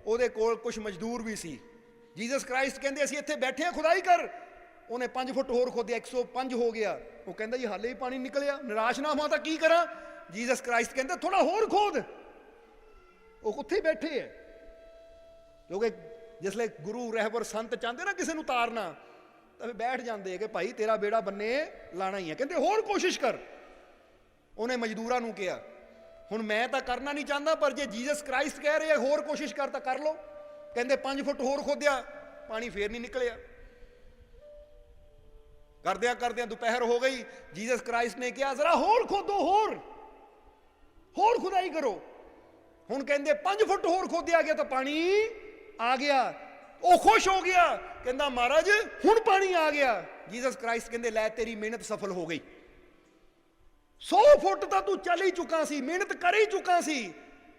ਉਹਦੇ ਕੋਲ ਕੁਝ ਮਜ਼ਦੂਰ ਵੀ ਸੀ। ਜੀਸਸ ਕ੍ਰਾਈਸਟ ਕਹਿੰਦੇ ਅਸੀਂ ਇੱਥੇ ਬੈਠੇ ਹਾਂ, ਖੁਦਾਈ ਕਰ। ਉਹਨੇ 5 ਫੁੱਟ ਹੋਰ ਖੋਦਿਆ, 105 ਹੋ ਗਿਆ। ਉਹ ਕਹਿੰਦਾ ਜੀ ਹਾਲੇ ਹੀ ਪਾਣੀ ਨਿਕਲਿਆ, ਨਿਰਾਸ਼ ਨਾ ਹੋਵਾਂ ਤਾਂ ਕੀ ਕਰਾਂ? ਜੀਸਸ ਕ੍ਰਾਈਸਟ ਕਹਿੰਦਾ ਥੋੜਾ ਹੋਰ ਖੋਦ। ਉਹ ਉੱਥੇ ਹੀ ਬੈਠੇ ਹੈ, ਕਿਉਂਕਿ ਜਿਸਲੇ ਗੁਰੂ ਰਹਿਬਰ ਸੰਤ ਚਾਹੁੰਦੇ ਨਾ ਕਿਸੇ ਨੂੰ ਤਾਰਨਾ, ਤਾਂ ਫਿਰ ਬੈਠ ਜਾਂਦੇ ਕਿ ਭਾਈ ਤੇਰਾ ਬੇੜਾ ਬੰਨੇ ਲਾਣਾ ਹੀ ਹੈ। ਕਹਿੰਦੇ ਹੋਰ ਕੋਸ਼ਿਸ਼ ਕਰ। ਉਹਨੇ ਮਜ਼ਦੂਰਾਂ ਨੂੰ ਕਿਹਾ, ਹੁਣ ਮੈਂ ਤਾਂ ਕਰਨਾ ਨਹੀਂ ਚਾਹੁੰਦਾ, ਪਰ ਜੇ ਜੀਸਸ ਕ੍ਰਾਈਸਟ ਕਹਿ ਰਹੇ ਹੋਰ ਕੋਸ਼ਿਸ਼ ਕਰ ਤਾਂ ਕਰ ਲਓ। ਕਹਿੰਦੇ 5 ਫੁੱਟ ਹੋਰ ਖੋਦਿਆ, ਪਾਣੀ ਫੇਰ ਨਹੀਂ ਨਿਕਲਿਆ। ਕਰਦਿਆਂ ਕਰਦਿਆਂ ਦੁਪਹਿਰ ਹੋ ਗਈ। ਜੀਸਸ ਕ੍ਰਾਈਸਟ ਨੇ ਕਿਹਾ ਜ਼ਰਾ ਹੋਰ ਖੋਦੋ, ਹੋਰ ਖੁਦਾਈ ਕਰੋ। ਹੁਣ ਕਹਿੰਦੇ 5 ਫੁੱਟ ਹੋਰ ਖੋਦਿਆ ਗਿਆ ਤਾਂ ਪਾਣੀ ਆ ਗਿਆ। ਉਹ ਖੁਸ਼ ਹੋ ਗਿਆ, ਕਹਿੰਦਾ ਮਹਾਰਾਜ ਹੁਣ ਪਾਣੀ ਆ ਗਿਆ। ਜੀਸਸ ਕ੍ਰਾਈਸਟ ਕਹਿੰਦੇ ਲੈ ਤੇਰੀ ਮਿਹਨਤ ਸਫਲ ਹੋ ਗਈ। 100 ਫੁੱਟ ਤਾਂ ਤੂੰ ਚੱਲ ਹੀ ਚੁੱਕਾ ਸੀ, ਮਿਹਨਤ ਕਰ ਹੀ ਚੁੱਕਾ ਸੀ,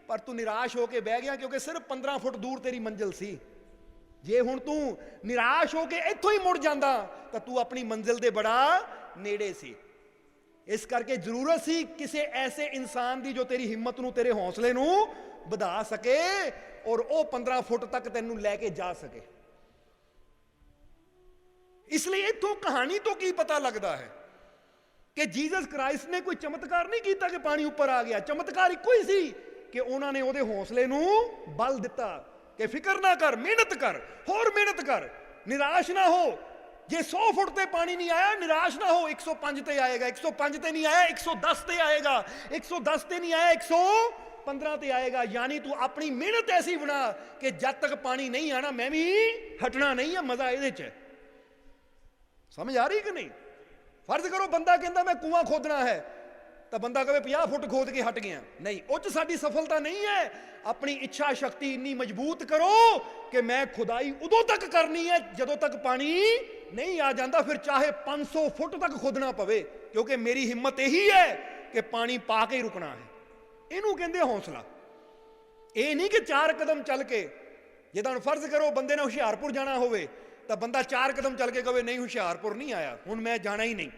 ਪਰ ਤੂੰ ਨਿਰਾਸ਼ ਹੋ ਕੇ ਬਹਿ ਗਿਆ ਕਿਉਂਕਿ ਸਿਰਫ 15 ਫੁੱਟ ਦੂਰ ਤੇਰੀ ਮੰਜ਼ਿਲ ਸੀ। ਜੇ ਹੁਣ ਤੂੰ ਨਿਰਾਸ਼ ਹੋ ਕੇ ਇੱਥੋਂ ਹੀ ਮੁੜ ਜਾਂਦਾ ਤਾਂ ਤੂੰ ਆਪਣੀ ਮੰਜ਼ਿਲ ਦੇ ਬੜਾ ਨੇੜੇ ਸੀ। ਇਸ ਕਰਕੇ ਜ਼ਰੂਰਤ ਸੀ ਕਿਸੇ ਐਸੇ ਇਨਸਾਨ ਦੀ ਜੋ ਤੇਰੀ ਹਿੰਮਤ ਨੂੰ, ਤੇਰੇ ਹੌਸਲੇ ਨੂੰ ਵਧਾ ਸਕੇ ਔਰ ਉਹ 15 ਫੁੱਟ ਤੱਕ ਤੈਨੂੰ ਲੈ ਕੇ ਜਾ ਸਕੇ। ਇਸ ਲਈ ਇਥੋਂ ਕਹਾਣੀ ਤੋਂ ਕੀ ਪਤਾ ਲੱਗਦਾ ਹੈ ਕਿ ਜੀਸਸ ਕ੍ਰਾਈਸਟ ਨੇ ਕੋਈ ਚਮਤਕਾਰ ਨਹੀਂ ਕੀਤਾ ਕਿ ਪਾਣੀ ਉੱਪਰ ਆ ਗਿਆ। ਚਮਤਕਾਰ ਇੱਕੋ ਹੀ ਸੀ ਕਿ ਉਹਨਾਂ ਨੇ ਉਹਦੇ ਹੌਸਲੇ ਨੂੰ ਬਲ ਦਿੱਤਾ ਕਿ ਫਿਕਰ ਨਾ ਕਰ, ਮਿਹਨਤ ਕਰ, ਹੋਰ ਮਿਹਨਤ ਕਰ, ਨਿਰਾਸ਼ ਨਾ ਹੋ। ਜੇ 100 ਫੁੱਟ ਤੇ ਪਾਣੀ ਨਹੀਂ ਆਇਆ, ਨਿਰਾਸ਼ ਨਾ ਹੋ, 105 ਤੇ ਆਏਗਾ, 105 ਤੇ ਨਹੀਂ ਆਇਆ 110 ਤੇ ਆਏਗਾ, 110 ਤੇ ਨਹੀਂ ਆਇਆ 115 ਤੇ ਆਏਗਾ। ਯਾਨੀ ਤੂੰ ਆਪਣੀ ਮਿਹਨਤ ਐਸੀ ਬਣਾ ਕਿ ਜਦ ਤੱਕ ਪਾਣੀ ਨਹੀਂ ਆਣਾ ਮੈਂ ਵੀ ਹਟਣਾ ਨਹੀਂ ਹੈ। ਮਜ਼ਾ ਇਹਦੇ 'ਚ, ਸਮਝ ਆ ਰਹੀ ਕਿ ਨਹੀਂ? ਫਰਜ਼ ਕਰੋ ਬੰਦਾ ਕਹਿੰਦਾ ਮੈਂ ਕੂਆ ਖੋਦਣਾ ਹੈ ਤਾਂ ਬੰਦਾ ਕਹੇ 50 ਫੁੱਟ ਖੋਦ ਕੇ ਹਟ ਗਿਆ, ਨਹੀਂ, ਉਹ 'ਚ ਸਾਡੀ ਸਫਲਤਾ ਨਹੀਂ ਹੈ। ਆਪਣੀ ਇੱਛਾ ਸ਼ਕਤੀ ਇੰਨੀ ਮਜ਼ਬੂਤ ਕਰੋ ਕਿ ਮੈਂ ਖੁਦਾਈ ਉਦੋਂ ਤੱਕ ਕਰਨੀ ਹੈ ਜਦੋਂ ਤੱਕ ਪਾਣੀ ਨਹੀਂ ਆ ਜਾਂਦਾ, ਫਿਰ ਚਾਹੇ 500 ਫੁੱਟ ਤੱਕ ਖੋਦਣਾ ਪਵੇ, ਕਿਉਂਕਿ ਮੇਰੀ ਹਿੰਮਤ ਇਹੀ ਹੈ ਕਿ ਪਾਣੀ ਪਾ ਕੇ ਹੀ ਰੁਕਣਾ ਹੈ। ਇਹਨੂੰ ਕਹਿੰਦੇ ਹੌਸਲਾ। ਇਹ ਨਹੀਂ ਕਿ 4 ਕਦਮ ਚੱਲ ਕੇ, ਜਿੱਦਾਂ ਹੁਣ ਫਰਜ਼ ਕਰੋ ਬੰਦੇ ਨੇ ਹੁਸ਼ਿਆਰਪੁਰ ਜਾਣਾ ਹੋਵੇ ਤਾਂ ਬੰਦਾ 4 ਕਦਮ ਚੱਲ ਕੇ ਕਹੇ ਨਹੀਂ ਹੁਸ਼ਿਆਰਪੁਰ ਨਹੀਂ ਆਇਆ, ਹੁਣ ਮੈਂ ਜਾਣਾ ਹੀ ਨਹੀਂ।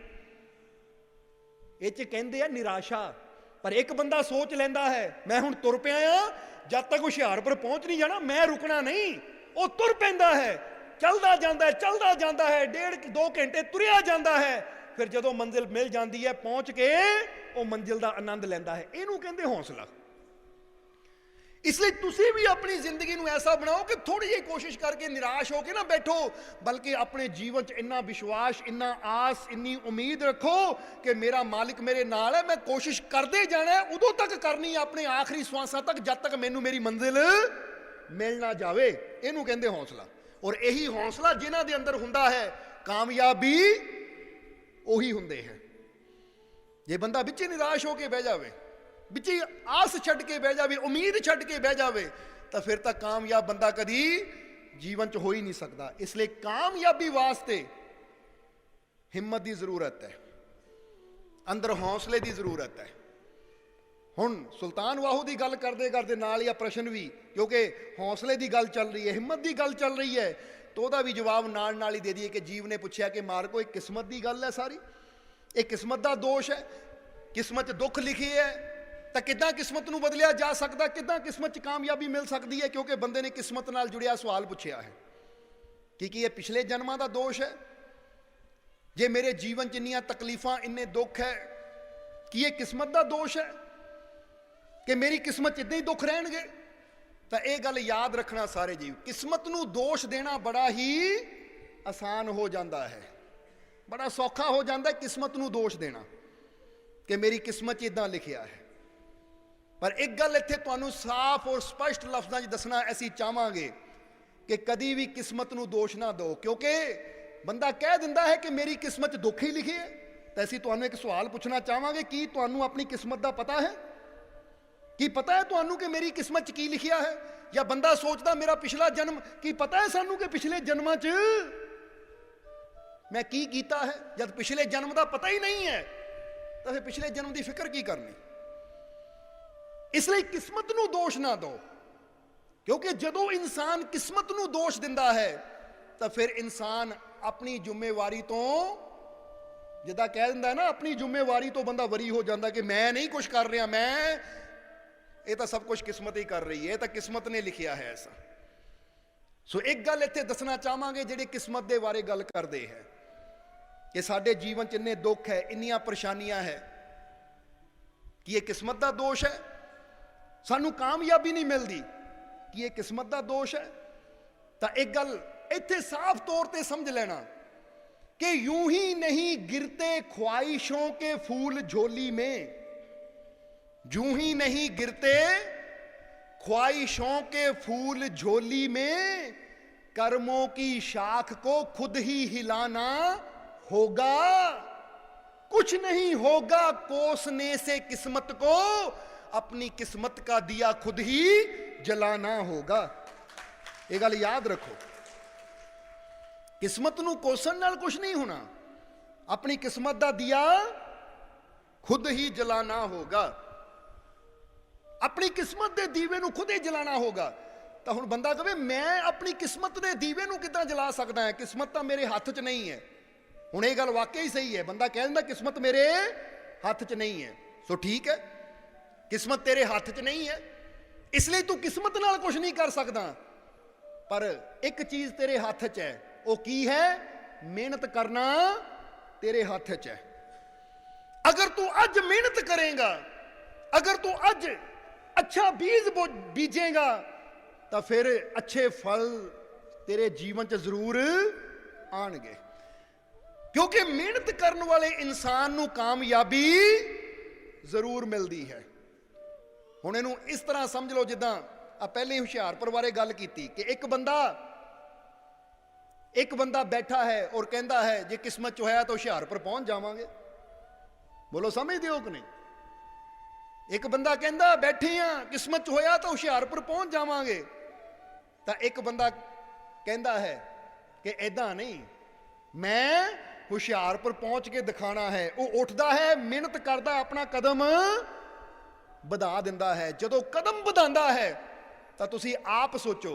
ਇਹ 'ਚ ਕਹਿੰਦੇ ਆ ਨਿਰਾਸ਼ਾ। ਪਰ ਇੱਕ ਬੰਦਾ ਸੋਚ ਲੈਂਦਾ ਹੈ ਮੈਂ ਹੁਣ ਤੁਰ ਪਿਆ ਆ, ਜਦ ਤੱਕ ਹੁਸ਼ਿਆਰਪੁਰ ਪਹੁੰਚ ਨਹੀਂ ਜਾਣਾ ਮੈਂ ਰੁਕਣਾ ਨਹੀਂ। ਉਹ ਤੁਰ ਪੈਂਦਾ ਹੈ, ਚੱਲਦਾ ਜਾਂਦਾ ਹੈ, ਚੱਲਦਾ ਜਾਂਦਾ ਹੈ, 1.5-2 ਘੰਟੇ ਤੁਰਿਆ ਜਾਂਦਾ ਹੈ, ਫਿਰ ਜਦੋਂ ਮੰਜ਼ਿਲ ਮਿਲ ਜਾਂਦੀ ਹੈ ਪਹੁੰਚ ਕੇ ਉਹ ਮੰਜ਼ਿਲ ਦਾ ਆਨੰਦ ਲੈਂਦਾ ਹੈ। ਇਹਨੂੰ ਕਹਿੰਦੇ ਹੌਸਲਾ। ਇਸ ਲਈ ਤੁਸੀਂ ਵੀ ਆਪਣੀ ਜ਼ਿੰਦਗੀ ਨੂੰ ਐਸਾ ਬਣਾਓ ਕਿ ਥੋੜੀ ਜਿਹੀ ਕੋਸ਼ਿਸ਼ ਕਰਕੇ ਨਿਰਾਸ਼ ਹੋ ਕੇ ਨਾ ਬੈਠੋ, ਬਲਕਿ ਆਪਣੇ ਜੀਵਨ 'ਚ ਇੰਨਾ ਵਿਸ਼ਵਾਸ, ਇੰਨਾ ਆਸ, ਇੰਨੀ ਉਮੀਦ ਰੱਖੋ ਕਿ ਮੇਰਾ ਮਾਲਿਕ ਮੇਰੇ ਨਾਲ ਹੈ, ਮੈਂ ਕੋਸ਼ਿਸ਼ ਕਰਦੇ ਜਾਣਾ, ਉਦੋਂ ਤੱਕ ਕਰਨੀ ਹੈ, ਆਪਣੇ ਆਖਰੀ ਸਵਾਸਾਂ ਤੱਕ, ਜਦ ਤੱਕ ਮੈਨੂੰ ਮੇਰੀ ਮੰਜ਼ਿਲ ਮਿਲ ਨਾ ਜਾਵੇ। ਇਹਨੂੰ ਕਹਿੰਦੇ ਹੌਸਲਾ। ਔਰ ਇਹੀ ਹੌਸਲਾ ਜਿਨ੍ਹਾਂ ਦੇ ਅੰਦਰ ਹੁੰਦਾ ਹੈ ਕਾਮਯਾਬੀ ਉਹੀ ਹੁੰਦੇ ਹੈ। ਜੇ ਬੰਦਾ ਵਿੱਚ ਹੀ ਨਿਰਾਸ਼ ਹੋ ਕੇ ਬਹਿ ਜਾਵੇ, ਵਿੱਚ ਹੀ ਆਸ ਛੱਡ ਕੇ ਬਹਿ ਜਾਵੇ, ਉਮੀਦ ਛੱਡ ਕੇ ਬਹਿ ਜਾਵੇ, ਤਾਂ ਫਿਰ ਤਾਂ ਕਾਮਯਾਬ ਬੰਦਾ ਕਦੀ ਜੀਵਨ 'ਚ ਹੋ ਹੀ ਨਹੀਂ ਸਕਦਾ। ਇਸ ਲਈ ਕਾਮਯਾਬੀ ਵਾਸਤੇ ਹਿੰਮਤ ਦੀ ਜ਼ਰੂਰਤ ਹੈ, ਅੰਦਰ ਹੌਸਲੇ ਦੀ ਜ਼ਰੂਰਤ ਹੈ। ਹੁਣ ਸੁਲਤਾਨ ਵਾਹੂ ਦੀ ਗੱਲ ਕਰਦੇ ਕਰਦੇ ਨਾਲ ਹੀ ਆ ਪ੍ਰਸ਼ਨ ਵੀ, ਕਿਉਂਕਿ ਹੌਸਲੇ ਦੀ ਗੱਲ ਚੱਲ ਰਹੀ ਹੈ, ਹਿੰਮਤ ਦੀ ਗੱਲ ਚੱਲ ਰਹੀ ਹੈ, ਤਾਂ ਉਹਦਾ ਵੀ ਜਵਾਬ ਨਾਲ ਨਾਲ ਹੀ ਦੇ ਦਈਏ ਕਿ ਜੀਵ ਨੇ ਪੁੱਛਿਆ ਕਿ ਮਾਰਕੋ ਇਹ ਕਿਸਮਤ ਦੀ ਗੱਲ ਹੈ ਸਾਰੀ, ਇਹ ਕਿਸਮਤ ਦਾ ਦੋਸ਼ ਹੈ, ਕਿਸਮਤ 'ਚ ਦੁੱਖ ਲਿਖੀ ਹੈ ਤਾਂ ਕਿੱਦਾਂ ਕਿਸਮਤ ਨੂੰ ਬਦਲਿਆ ਜਾ ਸਕਦਾ, ਕਿੱਦਾਂ ਕਿਸਮਤ 'ਚ ਕਾਮਯਾਬੀ ਮਿਲ ਸਕਦੀ ਹੈ? ਕਿਉਂਕਿ ਬੰਦੇ ਨੇ ਕਿਸਮਤ ਨਾਲ ਜੁੜਿਆ ਸਵਾਲ ਪੁੱਛਿਆ ਹੈ ਕਿ ਕੀ ਇਹ ਪਿਛਲੇ ਜਨਮਾਂ ਦਾ ਦੋਸ਼ ਹੈ? ਜੇ ਮੇਰੇ ਜੀਵਨ 'ਚ ਇੰਨੀਆਂ ਤਕਲੀਫਾਂ, ਇੰਨੇ ਦੁੱਖ ਹੈ, ਕੀ ਇਹ ਕਿਸਮਤ ਦਾ ਦੋਸ਼ ਹੈ ਕਿ ਮੇਰੀ ਕਿਸਮਤ 'ਚ ਇਦਾਂ ਹੀ ਦੁੱਖ ਰਹਿਣਗੇ? ਤਾਂ ਇਹ ਗੱਲ ਯਾਦ ਰੱਖਣਾ ਸਾਰੇ ਜੀਵ, ਕਿਸਮਤ ਨੂੰ ਦੋਸ਼ ਦੇਣਾ ਬੜਾ ਹੀ ਆਸਾਨ ਹੋ ਜਾਂਦਾ ਹੈ, ਬੜਾ ਸੌਖਾ ਹੋ ਜਾਂਦਾ ਕਿਸਮਤ ਨੂੰ ਦੋਸ਼ ਦੇਣਾ ਕਿ ਮੇਰੀ ਕਿਸਮਤ 'ਚ ਇਦਾਂ ਲਿਖਿਆ ਹੈ। ਪਰ ਇੱਕ ਗੱਲ ਇੱਥੇ ਤੁਹਾਨੂੰ ਸਾਫ਼ ਔਰ ਸਪਸ਼ਟ ਲਫ਼ਜ਼ਾਂ 'ਚ ਦੱਸਣਾ ਅਸੀਂ ਚਾਹਾਂਗੇ ਕਿ ਕਦੀ ਵੀ ਕਿਸਮਤ ਨੂੰ ਦੋਸ਼ ਨਾ ਦਿਓ, ਕਿਉਂਕਿ ਬੰਦਾ ਕਹਿ ਦਿੰਦਾ ਹੈ ਕਿ ਮੇਰੀ ਕਿਸਮਤ 'ਚ ਦੁੱਖ ਹੀ ਲਿਖੇ ਹੈ। ਤਾਂ ਅਸੀਂ ਤੁਹਾਨੂੰ ਇੱਕ ਸਵਾਲ ਪੁੱਛਣਾ ਚਾਹਾਂਗੇ, ਕੀ ਤੁਹਾਨੂੰ ਆਪਣੀ ਕਿਸਮਤ ਦਾ ਪਤਾ ਹੈ? ਕੀ ਪਤਾ ਹੈ ਤੁਹਾਨੂੰ ਕਿ ਮੇਰੀ ਕਿਸਮਤ 'ਚ ਕੀ ਲਿਖਿਆ ਹੈ? ਜਾਂ ਬੰਦਾ ਸੋਚਦਾ ਮੇਰਾ ਪਿਛਲਾ ਜਨਮ, ਕੀ ਪਤਾ ਹੈ ਸਾਨੂੰ ਕਿ ਪਿਛਲੇ ਜਨਮਾਂ 'ਚ ਮੈਂ ਕੀ ਕੀਤਾ ਹੈ? ਜਦ ਪਿਛਲੇ ਜਨਮ ਦਾ ਪਤਾ ਹੀ ਨਹੀਂ ਹੈ ਤਾਂ ਫਿਰ ਪਿਛਲੇ ਜਨਮ ਦੀ ਫਿਕਰ ਕੀ ਕਰਨੀ? ਇਸ ਲਈ ਕਿਸਮਤ ਨੂੰ ਦੋਸ਼ ਨਾ ਦਿਓ, ਕਿਉਂਕਿ ਜਦੋਂ ਇਨਸਾਨ ਕਿਸਮਤ ਨੂੰ ਦੋਸ਼ ਦਿੰਦਾ ਹੈ ਤਾਂ ਫਿਰ ਇਨਸਾਨ ਆਪਣੀ ਜ਼ਿੰਮੇਵਾਰੀ ਤੋਂ, ਜਿੱਦਾਂ ਕਹਿ ਦਿੰਦਾ ਹੈ ਨਾ, ਆਪਣੀ ਜ਼ਿੰਮੇਵਾਰੀ ਤੋਂ ਬੰਦਾ ਵਰੀ ਹੋ ਜਾਂਦਾ ਕਿ ਮੈਂ ਨਹੀਂ ਕੁਝ ਕਰ ਰਿਹਾ, ਇਹ ਤਾਂ ਸਭ ਕੁਝ ਕਿਸਮਤ ਹੀ ਕਰ ਰਹੀ ਹੈ, ਇਹ ਤਾਂ ਕਿਸਮਤ ਨੇ ਲਿਖਿਆ ਹੈ ਐਸਾ। ਸੋ ਇੱਕ ਗੱਲ ਇੱਥੇ ਦੱਸਣਾ ਚਾਹਾਂਗੇ ਜਿਹੜੇ ਕਿਸਮਤ ਦੇ ਬਾਰੇ ਗੱਲ ਕਰਦੇ ਹੈ ਕਿ ਸਾਡੇ ਜੀਵਨ 'ਚ ਇੰਨੇ ਦੁੱਖ ਹੈ, ਇੰਨੀਆਂ ਪਰੇਸ਼ਾਨੀਆਂ ਹੈ, ਕੀ ਇਹ ਕਿਸਮਤ ਦਾ ਦੋਸ਼ ਹੈ? ਸਾਨੂੰ ਕਾਮਯਾਬੀ ਨਹੀਂ ਮਿਲਦੀ, ਕੀ ਇਹ ਕਿਸਮਤ ਦਾ ਦੋਸ਼ ਹੈ? ਤਾਂ ਇੱਕ ਗੱਲ ਇੱਥੇ ਸਾਫ਼ ਤੌਰ ਤੇ ਸਮਝ ਲੈਣਾ कि यूं ही नहीं गिरते ख्वाहिशों के फूल झोली में, यूं ही नहीं गिरते ख्वाहिशों के फूल झोली में, कर्मों की शाख को खुद ही हिलाना होगा, कुछ नहीं होगा कोसने से किस्मत को, अपनी किस्मत का दिया खुद ही जलाना होगा। ये गल याद रखो, किस्मत नूं कोसन नाल कुछ नहीं होना, अपनी किस्मत दा दिया खुद ही जलाना होगा। अपनी किस्मत के दीवे नूं खुद ही जलाना होगा। तो हुण बंदा कहे मैं अपनी किस्मत के दीवे नूं किदां जला सकदा है, किस्मत तो मेरे हाथ च नहीं है। हुण ये गल वाकई सही है, बंदा कह दिंदा किस्मत मेरे हाथ च नहीं है। सो ठीक है, किस्मत तेरे हाथ च नहीं है, इसलिए तू किस्मत नाल कुछ नहीं कर सकदा। पर एक चीज तेरे हाथ च है, वो की है? मेहनत करना तेरे हाथ च है। अगर तू अज मेहनत करेगा, अगर तू अज अच्छा बीज बीजेगा, तो फिर अच्छे फल तेरे जीवन च जरूर आएंगे। क्योंकि मेहनत करने वाले इंसान नूं कामयाबी जरूर मिलती है। हुण इहनूं इस तरह समझ लो जिद्दां पहले ही हुशियारपुर बारे गल कीती कि एक बंदा बैठा है और कहता है जे किस्मत च होया तो हुशियारपुर पहुंच जावांगे। बोलो समझदे हो कि नहीं? एक बंदा कहता बैठे हाँ किस्मत च होया तो हुशियारपुर पहुंच जावांगे। तो एक बंदा कहता है कि ऐदां नहीं, मैं हुशियारपुर पहुंच के दिखाना है। वो उठता है, मेहनत करता, अपना कदम ਵਧਾ ਦਿੰਦਾ है। ਜਦੋਂ कदम ਵਧਾਉਂਦਾ है तो ਤੁਸੀਂ आप सोचो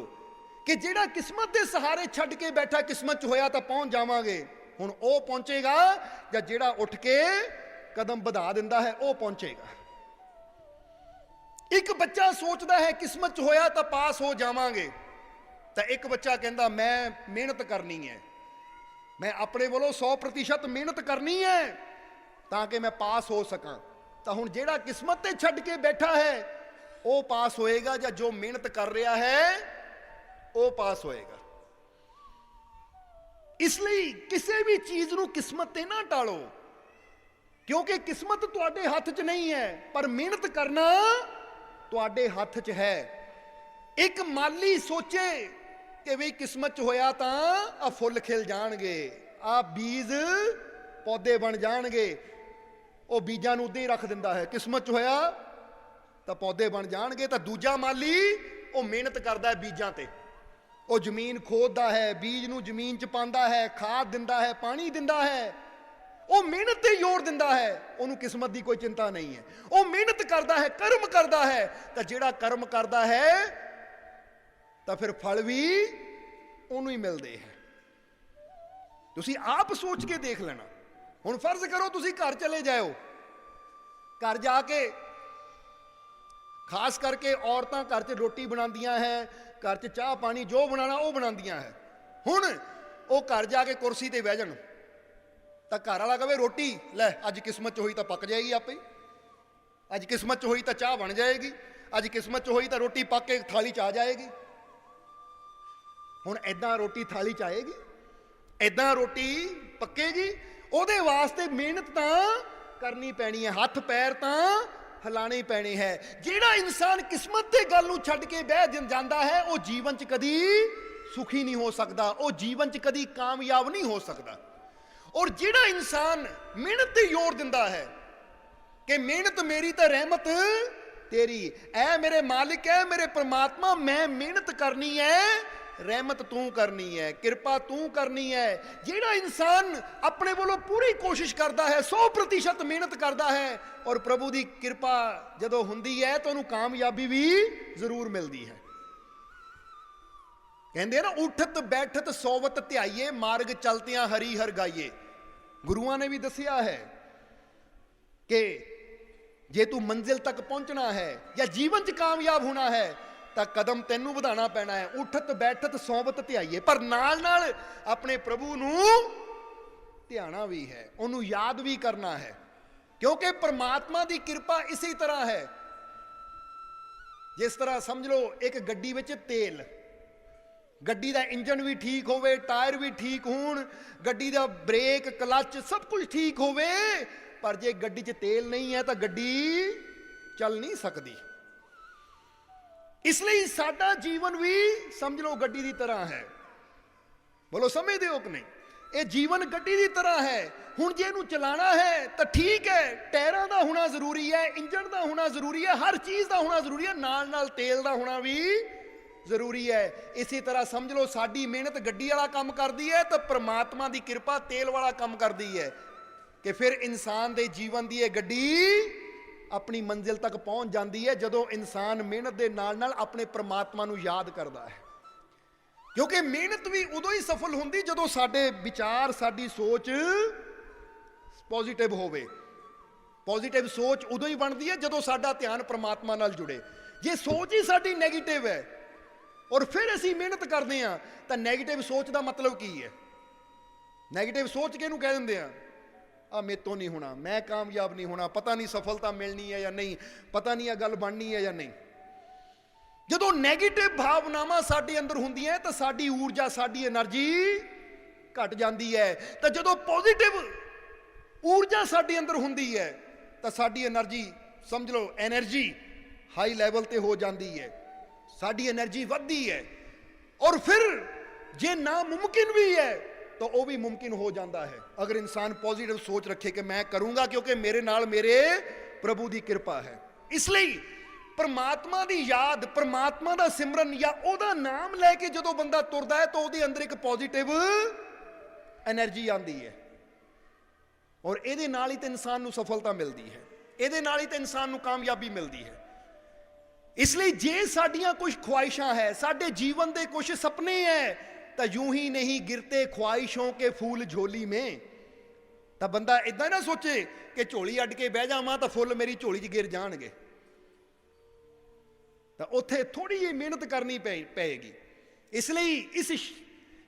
कि ਜਿਹੜਾ किस्मत के सहारे ਛੱਡ के बैठा किस्मत च होया तो पहुंच जावांगे, ਹੁਣ ਉਹ ਪਹੁੰਚੇਗਾ ਜਾਂ ਜਿਹੜਾ ਉੱਠ के कदम ਵਧਾ ਦਿੰਦਾ है ਉਹ ਪਹੁੰਚੇਗਾ। एक बच्चा सोचता है किस्मत च होया तो पास हो जावांगे, तो एक बच्चा कहता मैं मेहनत करनी है, मैं अपने वालों 100% मेहनत करनी है ताकि मैं पास हो सकां। तो हुण जिहड़ा किस्मत ते छड्ड के बैठा है वो पास होएगा, या जो मेहनत कर रहा है वो पास होएगा। इसलिए किसी भी चीज नूं किस्मत ते ना टालो, क्योंकि किस्मत तुहाडे हथ च नहीं है, पर मेहनत करना तुहाडे हथ च है। एक माली सोचे कि भी किस्मत च होया तां आ फुल खिल जाणगे, आ बीज पौधे बन जाणगे, वो बीजां नूं उदां ही रख दिंदा है। किस्मत च होया तो पौधे बन जाणगे। तो दूजा माली वो मेहनत करदा है बीजां ते, वो जमीन खोददा है, बीज नूं जमीन च पांदा है, खाद दिंदा है, पानी दिंदा है, वो मेहनत ते जोर दिंदा है, उन्होंने किस्मत की कोई चिंता नहीं है। वो मेहनत करता है, कर्म करता है, तो जिहड़ा कर्म करता है तो फिर फल भी उन्होंने ही मिलते हैं। तुसीं आप सोच के देख लेना। हुण फर्ज करो तुसीं घर चले जाओ, घर जाके खास करके औरतां घर च रोटी बनांदियां हैं, घर च चाह पानी जो बनाना वो बनांदियां हैं। हुण वो घर जाके कुर्सी ते बह जाण तो घर वाला कहे रोटी लै अज किस्मत च होई तो पक जाएगी आपे, अज किस्मत च होई तो चाह बन जाएगी, अज किस्मत च होई तो रोटी पक के थाली च आ जाएगी। हुण ऐदां रोटी थाली च आएगी, ऐदां रोटी पकेगी? ਉਹਦੇ ਵਾਸਤੇ ਮਿਹਨਤ ਤਾਂ ਕਰਨੀ ਪੈਣੀ ਹੈ, ਹੱਥ ਪੈਰ ਤਾਂ ਹਿਲਾਣੇ ਪੈਣੇ ਹੈ। ਜਿਹੜਾ ਇਨਸਾਨ ਕਿਸਮਤ ਦੇ ਗੱਲ ਨੂੰ ਛੱਡ ਕੇ ਬਹਿ ਜਾਂਦਾ ਹੈ ਉਹ ਜੀਵਨ 'ਚ ਕਦੀ ਸੁਖੀ ਨਹੀਂ ਹੋ ਸਕਦਾ, ਉਹ ਜੀਵਨ 'ਚ ਕਦੀ ਕਾਮਯਾਬ ਨਹੀਂ ਹੋ ਸਕਦਾ। ਔਰ ਜਿਹੜਾ ਇਨਸਾਨ ਮਿਹਨਤ ਤੇ ਜ਼ੋਰ ਦਿੰਦਾ ਹੈ ਕਿ ਮਿਹਨਤ ਮੇਰੀ ਤਾਂ ਰਹਿਮਤ ਤੇਰੀ, ਐ ਮੇਰੇ ਮਾਲਿਕ ਹੈ ਮੇਰੇ परमात्मा, मैं मेहनत करनी है, रहमत तू करनी है, कृपा तू करनी है। जिहड़ा इंसान अपने वालों पूरी कोशिश करता है, 100% मेहनत करता है और प्रभु की कृपा जदों हुंदी है तो उन्हें कामयाबी भी जरूर मिलती है। कहते हैं ना उठत बैठत सोवत ध्याइए, मार्ग चलतियां हरी हर गाइए। गुरुआं ने भी दसिया है कि जे तू मंजिल तक पहुंचना है या जीवन च कामयाब होना है तो कदम तेनू ਵਧਾਣਾ पैना है। उठत बैठत सोवत ध्याइए, पर नाल नाल अपने प्रभु नूं ध्याना भी है, उन्होंने याद भी करना है, क्योंकि परमात्मा की कृपा इसी तरह है। जिस तरह समझ लो एक गड्डी विच तेल, गड्डी का इंजन भी ठीक होवे, टायर भी ठीक होण, गड्डी का ब्रेक क्लच सब कुछ ठीक होवे, पर जे गड्डी च तेल नहीं है तो गड्डी चल नहीं सकती। इसलिए साडा जीवन भी समझ लो गड्डी की तरह है। बोलो समझते हो कि नहीं? ये जीवन गड्डी की तरह है। हुण जे इहनूं चलाना है तो ठीक है, टायरां दा होना जरूरी है, इंजन दा होना जरूरी है, हर चीज़ दा होना जरूरी है, नाल नाल तेल दा होना भी जरूरी है। इसी तरह समझ लो साडी मेहनत गड्डी वाला काम करती है तो परमात्मा की कृपा तेल वाला काम करती है। कि फिर इंसान के जीवन की यह गड्डी अपनी मंजिल तक पहुंच जाती है जदों इंसान मेहनत के नाल नाल अपने परमात्मा नूं याद करता है। क्योंकि मेहनत भी उदों ही सफल होंदी जदों साडे विचार, साडी सोच पॉजिटिव होवे। पॉजिटिव सोच उदों ही बनती है जदों साडा ध्यान परमात्मा नाल जुड़े। जे सोच ही साडी नैगेटिव है और फिर असीं मेहनत करते हैं तो नैगेटिव सोच का मतलब की है? नैगेटिव सोच किहनूं कह दिंदे आ? मेरे तो नहीं होना, मैं कामयाब नहीं होना, पता नहीं सफलता मिलनी है या नहीं, पता नहीं गल बननी है या नहीं। जदों नैगेटिव भावनावां साडे अंदर हुंदियां तो साडी ऊर्जा, साडी एनर्जी घट जाती है। तो जदों पॉजिटिव ऊर्जा साडे अंदर हुंदी है तो साडी एनर्जी, समझ लो एनर्जी हाई लैवल ते हो जाती है, साडी एनर्जी वधदी है। और फिर जे नामुमकिन भी है तो वह भी मुमकिन हो जाता है अगर इंसान पॉजिटिव सोच रखे कि मैं करूंगा क्योंकि मेरे नाल मेरे प्रभु की कृपा है। इसलिए परमात्मा की याद, परमात्मा का सिमरन या ओदा नाम लैके जो बंदा तुरदा है तो वो अंदर एक पॉजिटिव एनर्जी आती है और ये नाल ही तो इंसान को सफलता मिलती है, ये नाल ही तो इंसान को कामयाबी मिलती है। इसलिए जे साडियां कुछ ख्वाहिशां है, साडे जीवन के कुछ सपने हैं तो यूं ही नहीं गिरते ख्वाहिशों के फूल झोली में। तो बंदा इदा ना सोचे कि झोली अड्ड के बह जावां तो फुल मेरी झोली च गिर जाणगे। तो उत्थे थोड़ी जी मेहनत करनी पेगी। इसलिए इस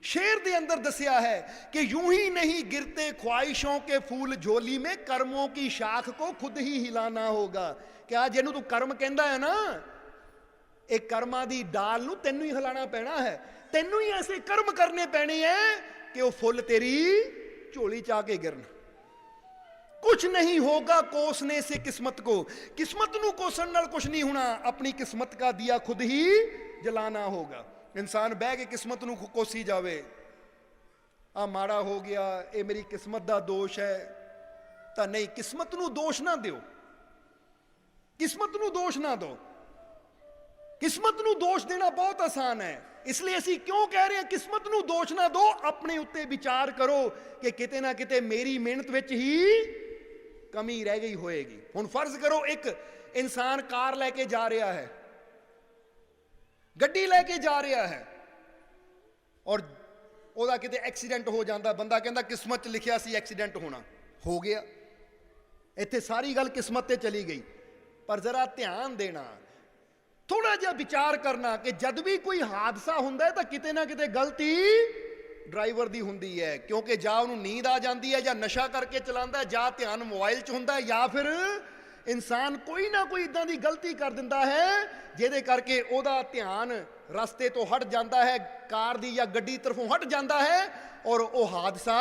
शेर के अंदर दसिया है कि यूं ही नहीं गिरते ख्वाहिशों के फूल झोली में, कर्मों की शाख को खुद ही हिलाना होगा। क्या जिन्हों तू कर्म कहता है ना, एक कर्मां दी डाल नूं तैनूं ही हिलाना पैना है, तैनूं ही ऐसे कर्म करने पैने हैं कि वह फुल तेरी झोली च आके गिरन। कुछ नहीं होगा कोसने से किस्मत को, किस्मत नूं कोसण नाल कुछ नहीं होना, अपनी किस्मत का दिया खुद ही जलाना होगा। इंसान बह के किस्मत नूं कोसी जावे, आ माड़ा हो गया, ये मेरी किस्मत का दोष है, तो नहीं, किस्मत नूं दोष ना दिओ, किस्मत नूं दोष ना दो। किस्मत नूं दोष देना बहुत आसान है। इसलिए असीं क्यों कह रहे हैं किस्मत नूं दोष ना दो, अपने उत्ते विचार करो कि किते ना किते मेरी मेहनत विच ही कमी रह गई होएगी। हुण फर्ज करो एक इंसान कार लैके जा रहा है, गड्डी लैके जा रहा है और ਉਹਦਾ किते एक्सीडेंट हो जाता, बंदा कहता किस्मत च लिखिया सी एक्सीडेंट होना, हो गया। इत्थे सारी गल किस्मत ते चली गई। पर जरा ध्यान देना, थोड़ा जिहा विचार करना कि जद भी कोई हादसा हुंदा है तो किते ना किते गलती ड्राइवर दी हुंदी है, क्योंकि जा उन्होंने नींद आ जाती है, या नशा करके चलाता है, जा ध्यान मोबाइल च हुंदा है, या फिर इंसान कोई ना कोई इदां दी गलती कर दिंदा है जिहदे करके ओहदा ध्यान रस्ते तो हट जाता है, कार दी या गड्डी तरफों हट जाता है और वह हादसा